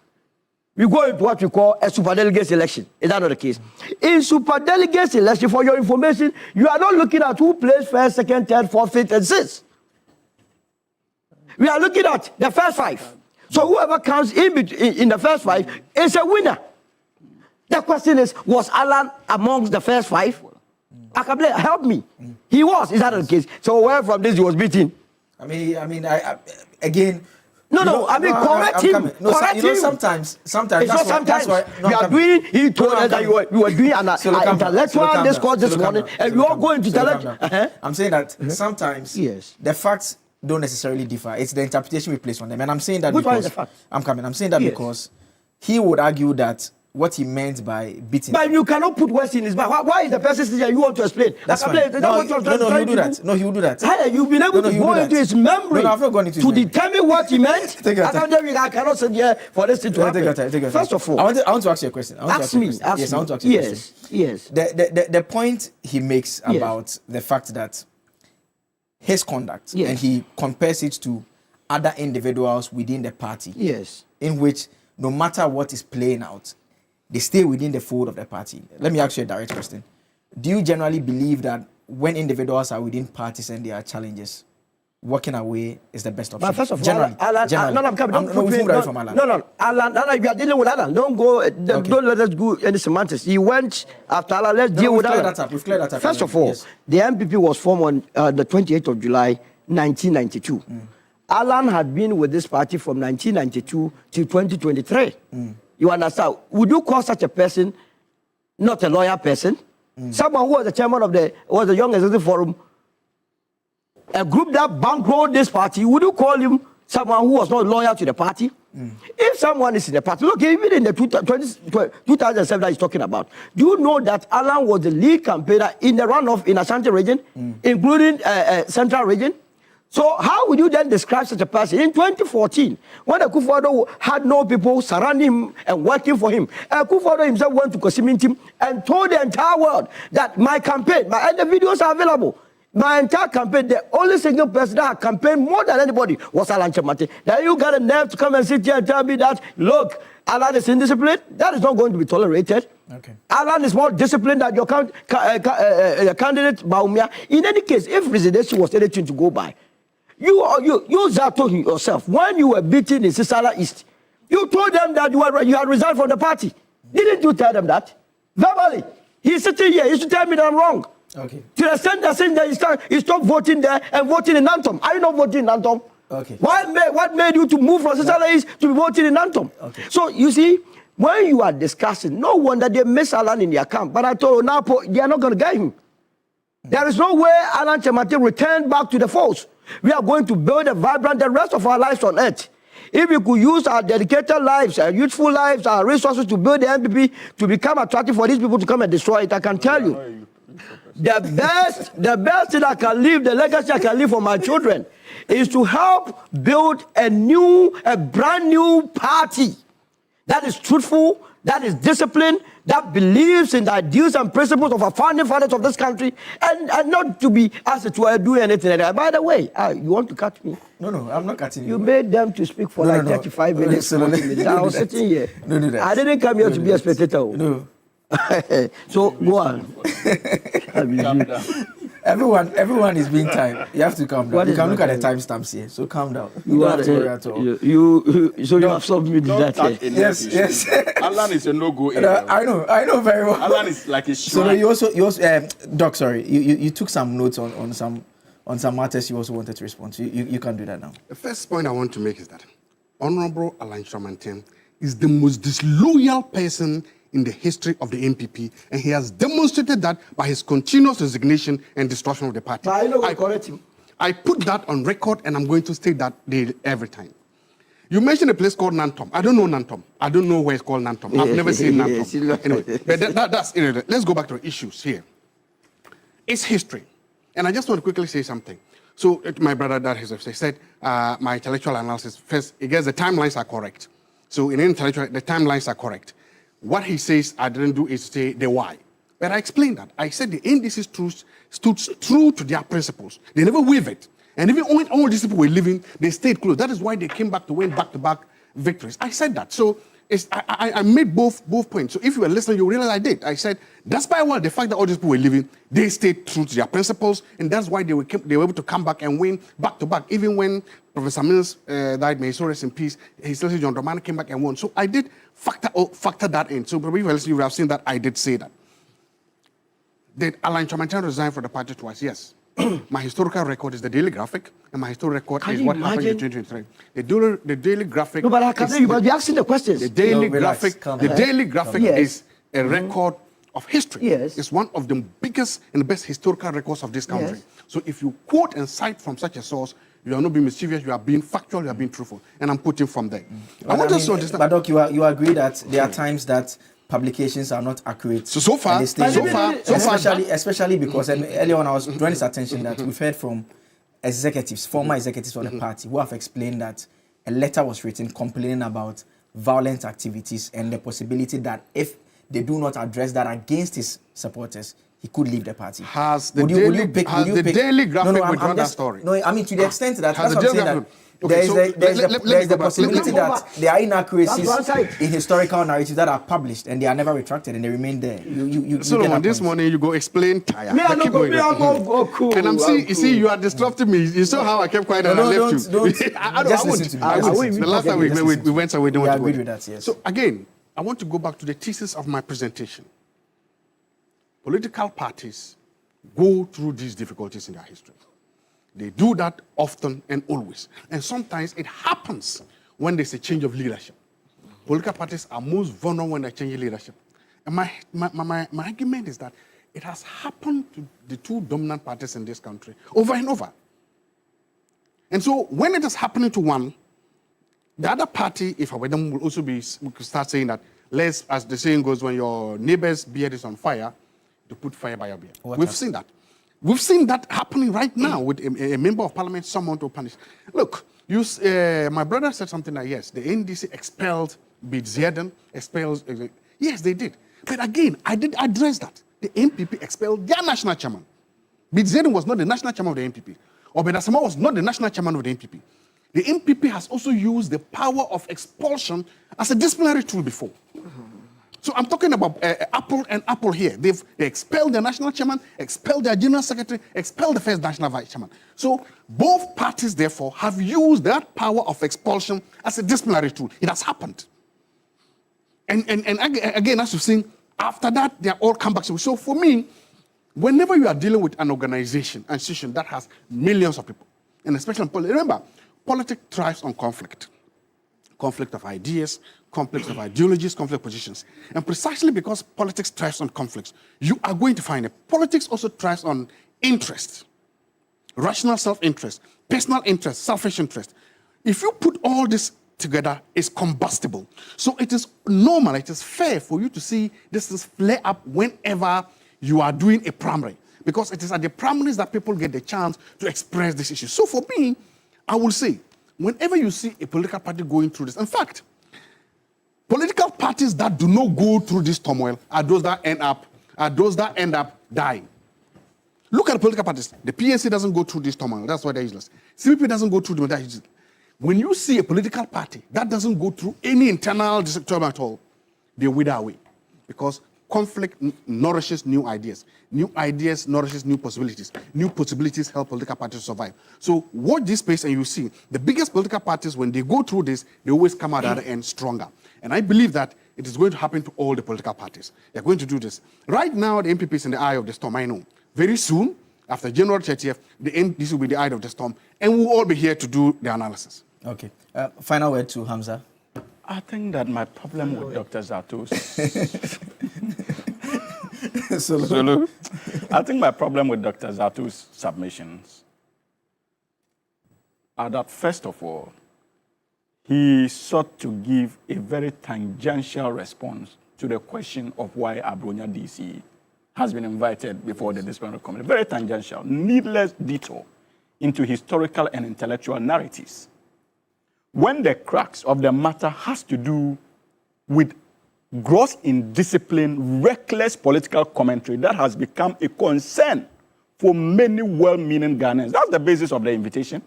we go into what we call a superdelegates election. Is that not the case? In superdelegates election, for your information, you are not looking at who plays first, second, third, fourth, fifth, and sixth. We are looking at the first 5. So whoever comes in the first 5 is a winner. The question is, was Alan amongst the first 5? Akable, help me. He was. Is that the case? So where from this he was beaten? I mean, again. Correct him. Correct him. Sometimes. It's not sometimes. We are doing. He told us that we were doing an intellectual discourse this morning, and we all going to tell. I'm saying that sometimes the facts don't necessarily differ. It's the interpretation we place on them, and I'm saying that because one is the fact? I'm saying that because he would argue that what he meant by beating. But you cannot put words in his mouth. Why is the person sitting there? You want to explain? That's fine. No, he'll do that. No, he will do that. Hey, you've been able to go into his memory to determine what he meant. I cannot sit here for this thing to happen. First of all, I want to ask you a question. Ask me. Yes, I want to ask you a question. Yes. The point he makes about the fact that his conduct, and he compares it to other individuals within the party, in which no matter what is playing out, they stay within the fold of the party. Let me ask you a direct question. Do you generally believe that when individuals are within parties and there are challenges, walking away is the best option. But first of all, generally, Alan, Alan, you are dealing with Alan. Don't go. Don't let us go any semantics. He went after Alan. Let's deal with Alan. We've cleared that up. First of all, the MPP was formed on the 28th of July, 1992. Alan had been with this party from 1992 to 2023. You understand? Would you call such a person not a lawyer person? Someone who was the chairman of the Young Executive Forum, a group that bankrolled this party, would you call him someone who was not loyal to the party? If someone is in the party, look, even in the 2007 that he's talking about, do you know that Alan was the lead campaigner in the runoff in Ashanti region, including Central region? So how would you then describe such a person? In 2014, when Akufo-Addo had no people surrounding him and working for him, Akufo-Addo himself went to Kosimintim and told the entire world that my campaign, and the videos are available, my entire campaign, the only single person that had campaigned more than anybody was Alan Kyerematen. Now you got a nerve to come and sit here and tell me that, look, Alan is indisciplined? That is not going to be tolerated. Okay. Alan is more disciplined than your candidate, Baumia. In any case, if residency was anything to go by, you Zato yourself, when you were beaten in Sisala East, you told them that you had resigned from the party. Didn't you tell them that? Verbally. He's sitting here. He should tell me that I'm wrong. Okay. To the extent that saying that you stop voting there and voting in Nantom. Are you not voting in Nantom? Okay. What made you to move from Sisala East to be voting in Nantom? Okay. So you see, when you are discussing, no wonder they miss Alan in their camp. But I told you now, they are not going to get him. There is no way Alan Kyerematen returned back to the force. We are going to build a vibrant the rest of our lives on earth. If we could use our dedicated lives, our youthful lives, our resources to build the MPP to become attractive for these people to come and destroy it, I can tell you, the best thing I can leave, the legacy I can leave for my children, is to help build a brand new party that is truthful, that is disciplined, that believes in the ideals and principles of our founding fathers of this country, and not to be asked to do anything like that. By the way, you want to cut me? No, I'm not cutting you. You made them to speak for 35 minutes. I was sitting here. Don't do that. I didn't come here to be a spectator. No. So go on. Everyone is being timed. You have to calm down. You can look at the timestamps here. So calm down. You don't have to worry at all. You have submitted that. Yes. Alan is a no-go area. I know very well. Alan is like a shrine. So you also Doc, sorry, you took some notes on some matters you also wanted to respond to. You can do that now. The first point I want to make is that Honorable Alan Kyerematen is the most disloyal person in the history of the MPP, and he has demonstrated that by his continuous resignation and destruction of the party. I put that on record, and I'm going to state that every time. You mentioned a place called Nantom. I don't know Nantom. I don't know where it's called Nantom. I've never seen Nantom. Anyway, but that's irrelevant. Let's go back to the issues here. It's history. And I just want to quickly say something. So my brother that has said my intellectual analysis, first, I guess the timelines are correct. So in intellectual, the timelines are correct. What he says I didn't do is say the why. But I explained that. I said the NDC stood true to their principles. They never wavered. And even when all these people were leaving, they stayed close. That is why they came back to win back-to-back victories. I said that. So I made both points. So if you were listening, you realize I did. I said, despite the fact that all these people were leaving, they stayed true to their principles, and that's why they were able to come back and win back-to-back. Even when Professor Mills died, may he so rest in peace, his little John Dramani came back and won. So I did factor that in. So probably if you listen, you would have seen that I did say that. Did Alan Kyerematen resign from the party twice? Yes. My historical record is the Daily Graphic, and my historical record is what happened in 2023. The Daily Graphic. No, but I can say you must be asking the questions. The Daily Graphic. The Daily Graphic is a record of history. Yes. It's one of the biggest and the best historical records of this country. Yes. So if you quote and cite from such a source, you are not being mischievous. You are being factual. You are being truthful, and I'm quoting from there. I want us to understand. But Doc, you agree that there are times that publications are not accurate. So far, especially because earlier on I was drawing his attention that we've heard from executives, former executives of the party, who have explained that a letter was written complaining about violent activities and the possibility that if they do not address that against his supporters, he could leave the party. Has the Daily Graphic withdrawn that story? No, I mean to the extent that Has that's what I'm saying. There's the possibility that there are inaccuracies in historical narratives that are published and they are never retracted and they remain there. Solomon, this morning you go explain tire. And I'm seeing, you see, you are disrupting me. You saw how I kept quiet and I left you. I won't. The last time we went away, don't want to go. With that, yes. So again, I want to go back to the thesis of my presentation. Political parties go through these difficulties in their history. They do that often and always. And sometimes it happens when there's a change of leadership. Political parties are most vulnerable when they change leadership. And my argument is that it has happened to the two dominant parties in this country over and over. And so when it is happening to one, the other party, if I were them, will also be, we could start saying that, let's, as the saying goes, when your neighbor's beard is on fire, to put fire by your beard. We've seen that. We've seen that happening right now with a member of parliament, someone to punish. Look, my brother said something like, yes, the NDC expelled Bidzeden, yes, they did. But again, I did address that. The MPP expelled their national chairman. Bidzeden was not the national chairman of the MPP. Obedasama was not the national chairman of the MPP. The MPP has also used the power of expulsion as a disciplinary tool before. So I'm talking about Apple and Apple here. They expelled their national chairman, expelled their general secretary, expelled the first national vice chairman. So both parties, therefore, have used that power of expulsion as a disciplinary tool. It has happened. And again, as you've seen, after that, they are all come back. So for me, whenever you are dealing with an organization, an institution that has millions of people, and especially in politics, remember, politics thrives on conflict. Conflict of ideas, conflict of ideologies, conflict of positions. And precisely because politics thrives on conflicts, you are going to find that politics also thrives on interest, rational self-interest, personal interest, selfish interest. If you put all this together, it's combustible. So it is normal, it is fair for you to see this is flare up whenever you are doing a primary, because it is at the primaries that people get the chance to express this issue. So for me, I will say, whenever you see a political party going through this, in fact, political parties that do not go through this turmoil are those that end up dying. Look at the political parties. The PNC doesn't go through this turmoil. That's why they're useless. CPP doesn't go through them. That's useless. When you see a political party that doesn't go through any internal turmoil at all, they wither away, because conflict nourishes new ideas. New ideas nourishes new possibilities. New possibilities help political parties survive. So watch this space and you see the biggest political parties, when they go through this, they always come out at the end stronger. And I believe that it is going to happen to all the political parties. They're going to do this. Right now, the MPP is in the eye of the storm, I know. Very soon, after January 30th, this will be the eye of the storm, and we'll all be here to do the analysis. Okay. Final word to Hamza. I think that my problem with Dr. Zato's... Zulu. I think my problem with Dr. Zato's submissions are that, first of all, he sought to give a very tangential response to the question of why Abronya DC has been invited before the disciplinary committee. Very tangential, needless detour into historical and intellectual narratives, when the crux of the matter has to do with gross indiscipline, reckless political commentary that has become a concern for many well-meaning Ghanaians. That's the basis of the invitation.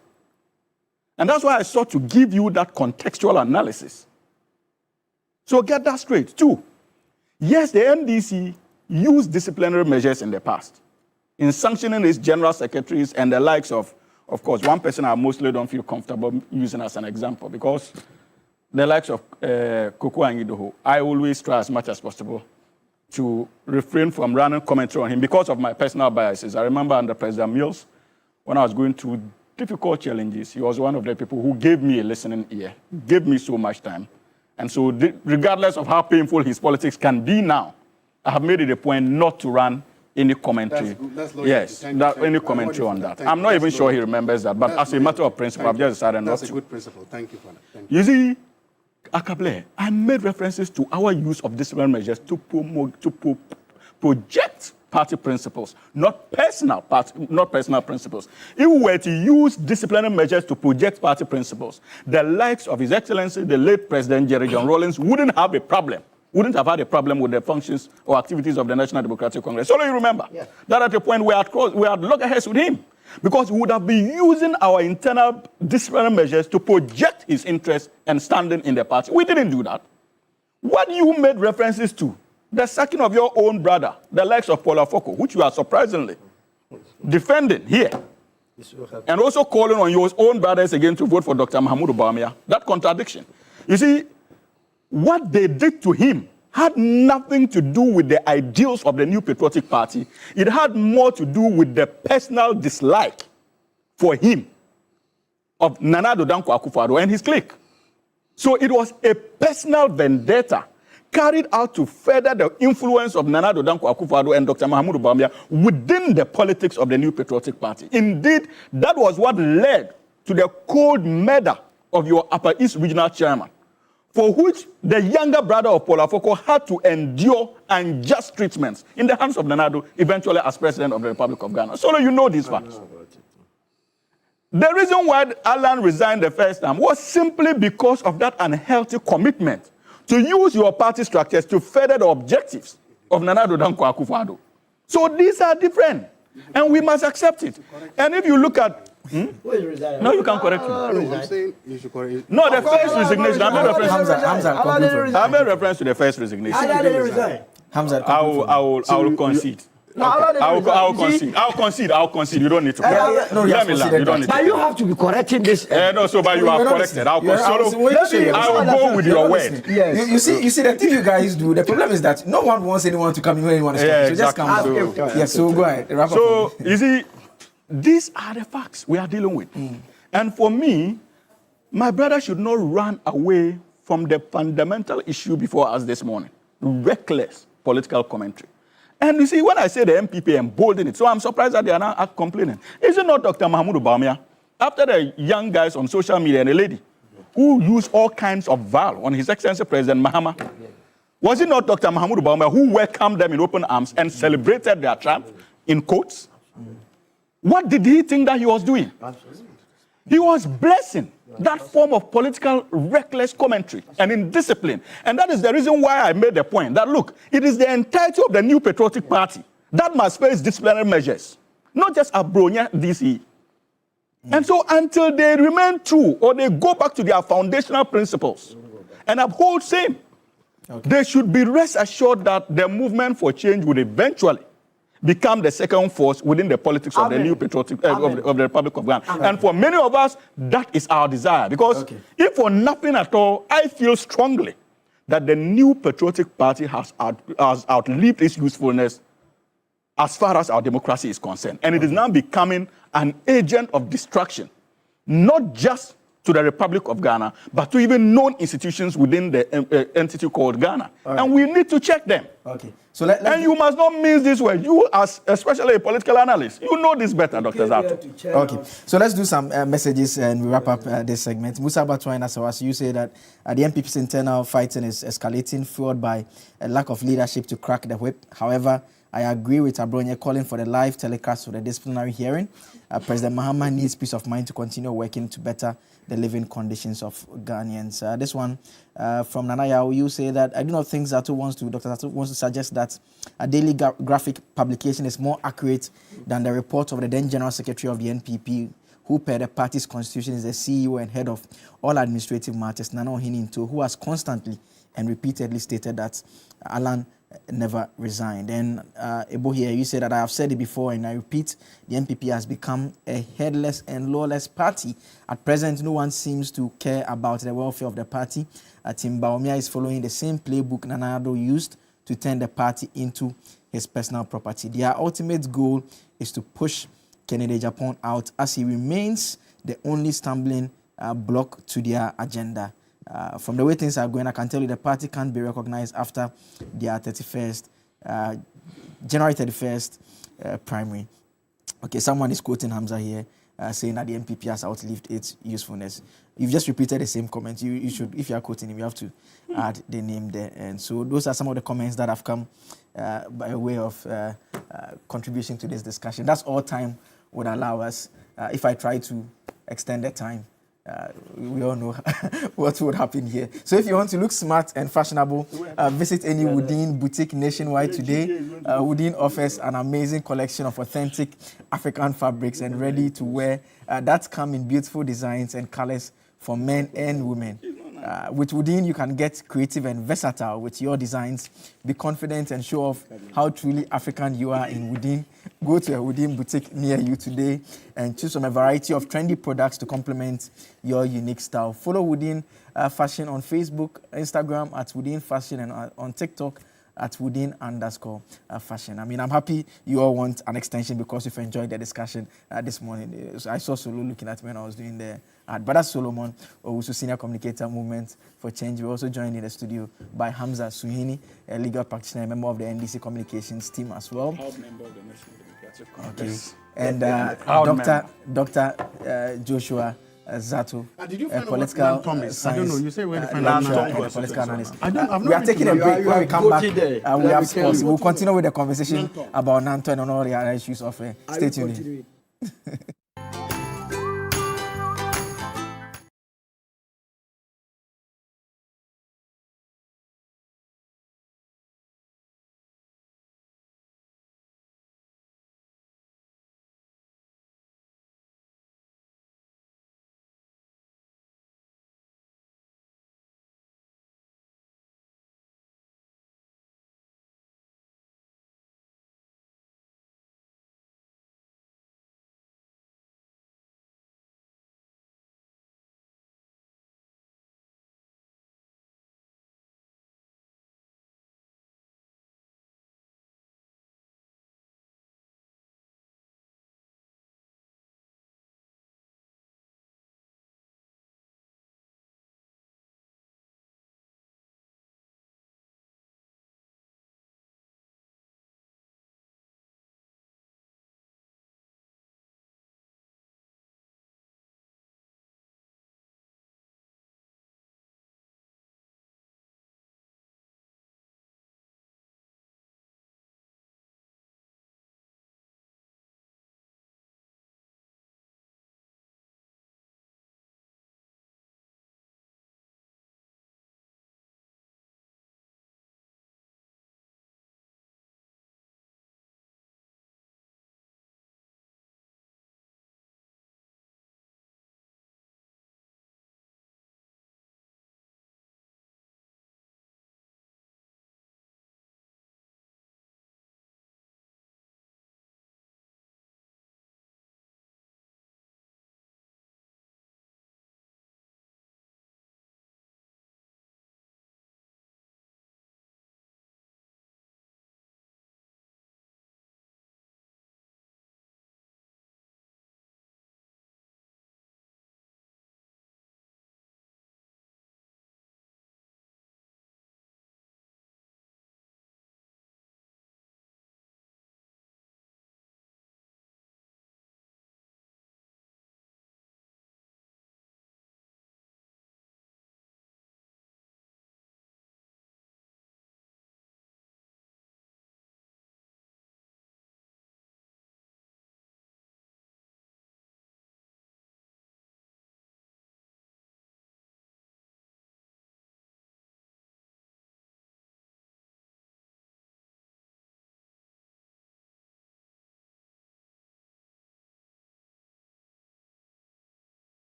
And that's why I sought to give you that contextual analysis. So get that straight. Two, yes, the NDC used disciplinary measures in the past in sanctioning its general secretaries and the likes of course, one person I mostly don't feel comfortable using as an example, because the likes of Koko Angidoho, I always try as much as possible to refrain from running commentary on him because of my personal biases. I remember under President Mills, when I was going through difficult challenges, he was one of the people who gave me a listening ear, gave me so much time. And so regardless of how painful his politics can be now, I have made it a point not to run any commentary. Yes, any commentary on that. I'm not even sure he remembers that, but as a matter of principle, I've just decided not to. That's a good principle. Thank you for that. Thank you see, Akable, I made references to our use of disciplinary measures to project party principles, not personal principles. If we were to use disciplinary measures to project party principles, the likes of His Excellency, the late President Jerry John Rawlings, wouldn't have a problem wouldn't have had a problem with the functions or activities of the National Democratic Congress. So you remember that at a point we had loggerheads with him because he would have been using our internal disciplinary measures to project his interest and standing in the party. We didn't do that. What you made references to, the sacking of your own brother, the likes of Paul Afoko, which you are surprisingly defending here, and also calling on your own brothers again to vote for Dr. Mahamudu Bawumia, that contradiction. You see, what they did to him had nothing to do with the ideals of the New Patriotic Party. It had more to do with the personal dislike for him of Nana Addo Dankwa Akufo-Addo and his clique. So it was a personal vendetta carried out to further the influence of Nana Addo Dankwa Akufo-Addo and Dr. Mahamudu Bawumia within the politics of the New Patriotic Party. Indeed, that was what led to the cold murder of your Upper East Regional Chairman, for which the younger brother of Paul Afoko had to endure unjust treatments in the hands of Nana Addo, eventually as president of the Republic of Ghana. So you know these facts. The reason why Alan resigned the first time was simply because of that unhealthy commitment to use your party structures to further the objectives of Nana Addo Dankwa Akufo-Addo. So these are different, and we must accept it. And if you look at no, you can't correct me. I'm saying you should correct it. No, the first resignation. I made reference to the first resignation. I will concede. No, I'll concede. You don't need to correct. Let me land. You don't need to. But you have to be correcting this. No, so but you are corrected. I will go with your word. Yes. You see, the thing you guys do, the problem is that no one wants anyone to come in when anyone is coming. So just come. Yes, so go ahead. So, you see, these are the facts we are dealing with. And for me, my brother should not run away from the fundamental issue before us this morning. Reckless political commentary. And you see, when I say the MPP emboldened it, so I'm surprised that they are now complaining. Is it not Dr. Mahamudu Bawumia, after the young guys on social media and a lady who used all kinds of vile on His Excellency President Mahama, was it not Dr. Mahamudu Bawumia who welcomed them in open arms and celebrated their triumph in quotes? What did he think that he was doing? He was blessing that form of political reckless commentary and indiscipline. And that is the reason why I made the point that, look, it is the entirety of the New Patriotic Party that must face disciplinary measures, not just Abronia DC. And so until they remain true or they go back to their foundational principles and uphold same, they should be rest assured that the movement for change will eventually become the second force within the politics of the New Patriotic of the Republic of Ghana. And for many of us, that is our desire. Because if for nothing at all, I feel strongly that the New Patriotic Party has outlived its usefulness as far as our democracy is concerned. And it is now becoming an agent of destruction, not just to the Republic of Ghana, but to even known institutions within the entity called Ghana. And we need to check them. So and you must not miss this word. You, as especially a political analyst, you know this better, Dr. Zato. Okay, so let's do some messages and we wrap up this segment. Musa Batwa and Asawas, you say that the MPP's internal fighting is escalating, fueled by a lack of leadership to crack the whip. However, I agree with Abronia calling for the live telecast of the disciplinary hearing. President Mahama needs peace of mind to continue working to better the living conditions of Ghanaians. This one from Nanaya, you say that I do not think Dr. Zato wants to suggest that a daily graphic publication is more accurate than the report of the then General Secretary of the NPP, who per the party's constitution is the CEO and head of all administrative matters, Nana Ohininto, who has constantly and repeatedly stated that Alan never resigned. And Ebo here, you said that I have said it before and I repeat, the NPP has become a headless and lawless party. At present, no one seems to care about the welfare of the party. Tim Bawumia is following the same playbook Nana Addo used to turn the party into his personal property. Their ultimate goal is to push Kennedy Japan out as he remains the only stumbling block to their agenda. From the way things are going, I can tell you the party can't be recognized after their January 31st primary. Okay, someone is quoting Hamza here, saying that the MPP has outlived its usefulness. You've just repeated the same comment. You should, if you are quoting him, you have to add the name there. And so those are some of the comments that have come by way of contribution to this discussion. That's all time would allow us. If I try to extend the time, we all know what would happen here. So if you want to look smart and fashionable, visit any Woodin boutique nationwide today. Woodin offers an amazing collection of authentic African fabrics and ready-to-wear that come in beautiful designs and colors for men and women. With Woodin, you can get creative and versatile with your designs. Be confident and show off how truly African you are in Woodin. Go to a Woodin boutique near you today and choose from a variety of trendy products to complement your unique style. Follow Woodin Fashion on Facebook, Instagram at Woodin Fashion, and on TikTok at Woodin_fashion. I mean, I'm happy you all want an extension because you've enjoyed the discussion this morning. I saw Solo looking at me when I was doing the ad. But that's Solomon, also Senior Communicator Movement for Change. We're also joined in the studio by Hamza Suhini, a legal practitioner, a member of the NDC Communications team as well. Proud member of the National Democratic Congress. Okay. And Dr. Joshua Zato, a political science. I don't know. You say where to find out political analyst. We are taking a break. When we come back, we have sports. We'll continue with the conversation about Nanto and all the other issues of stay tuned.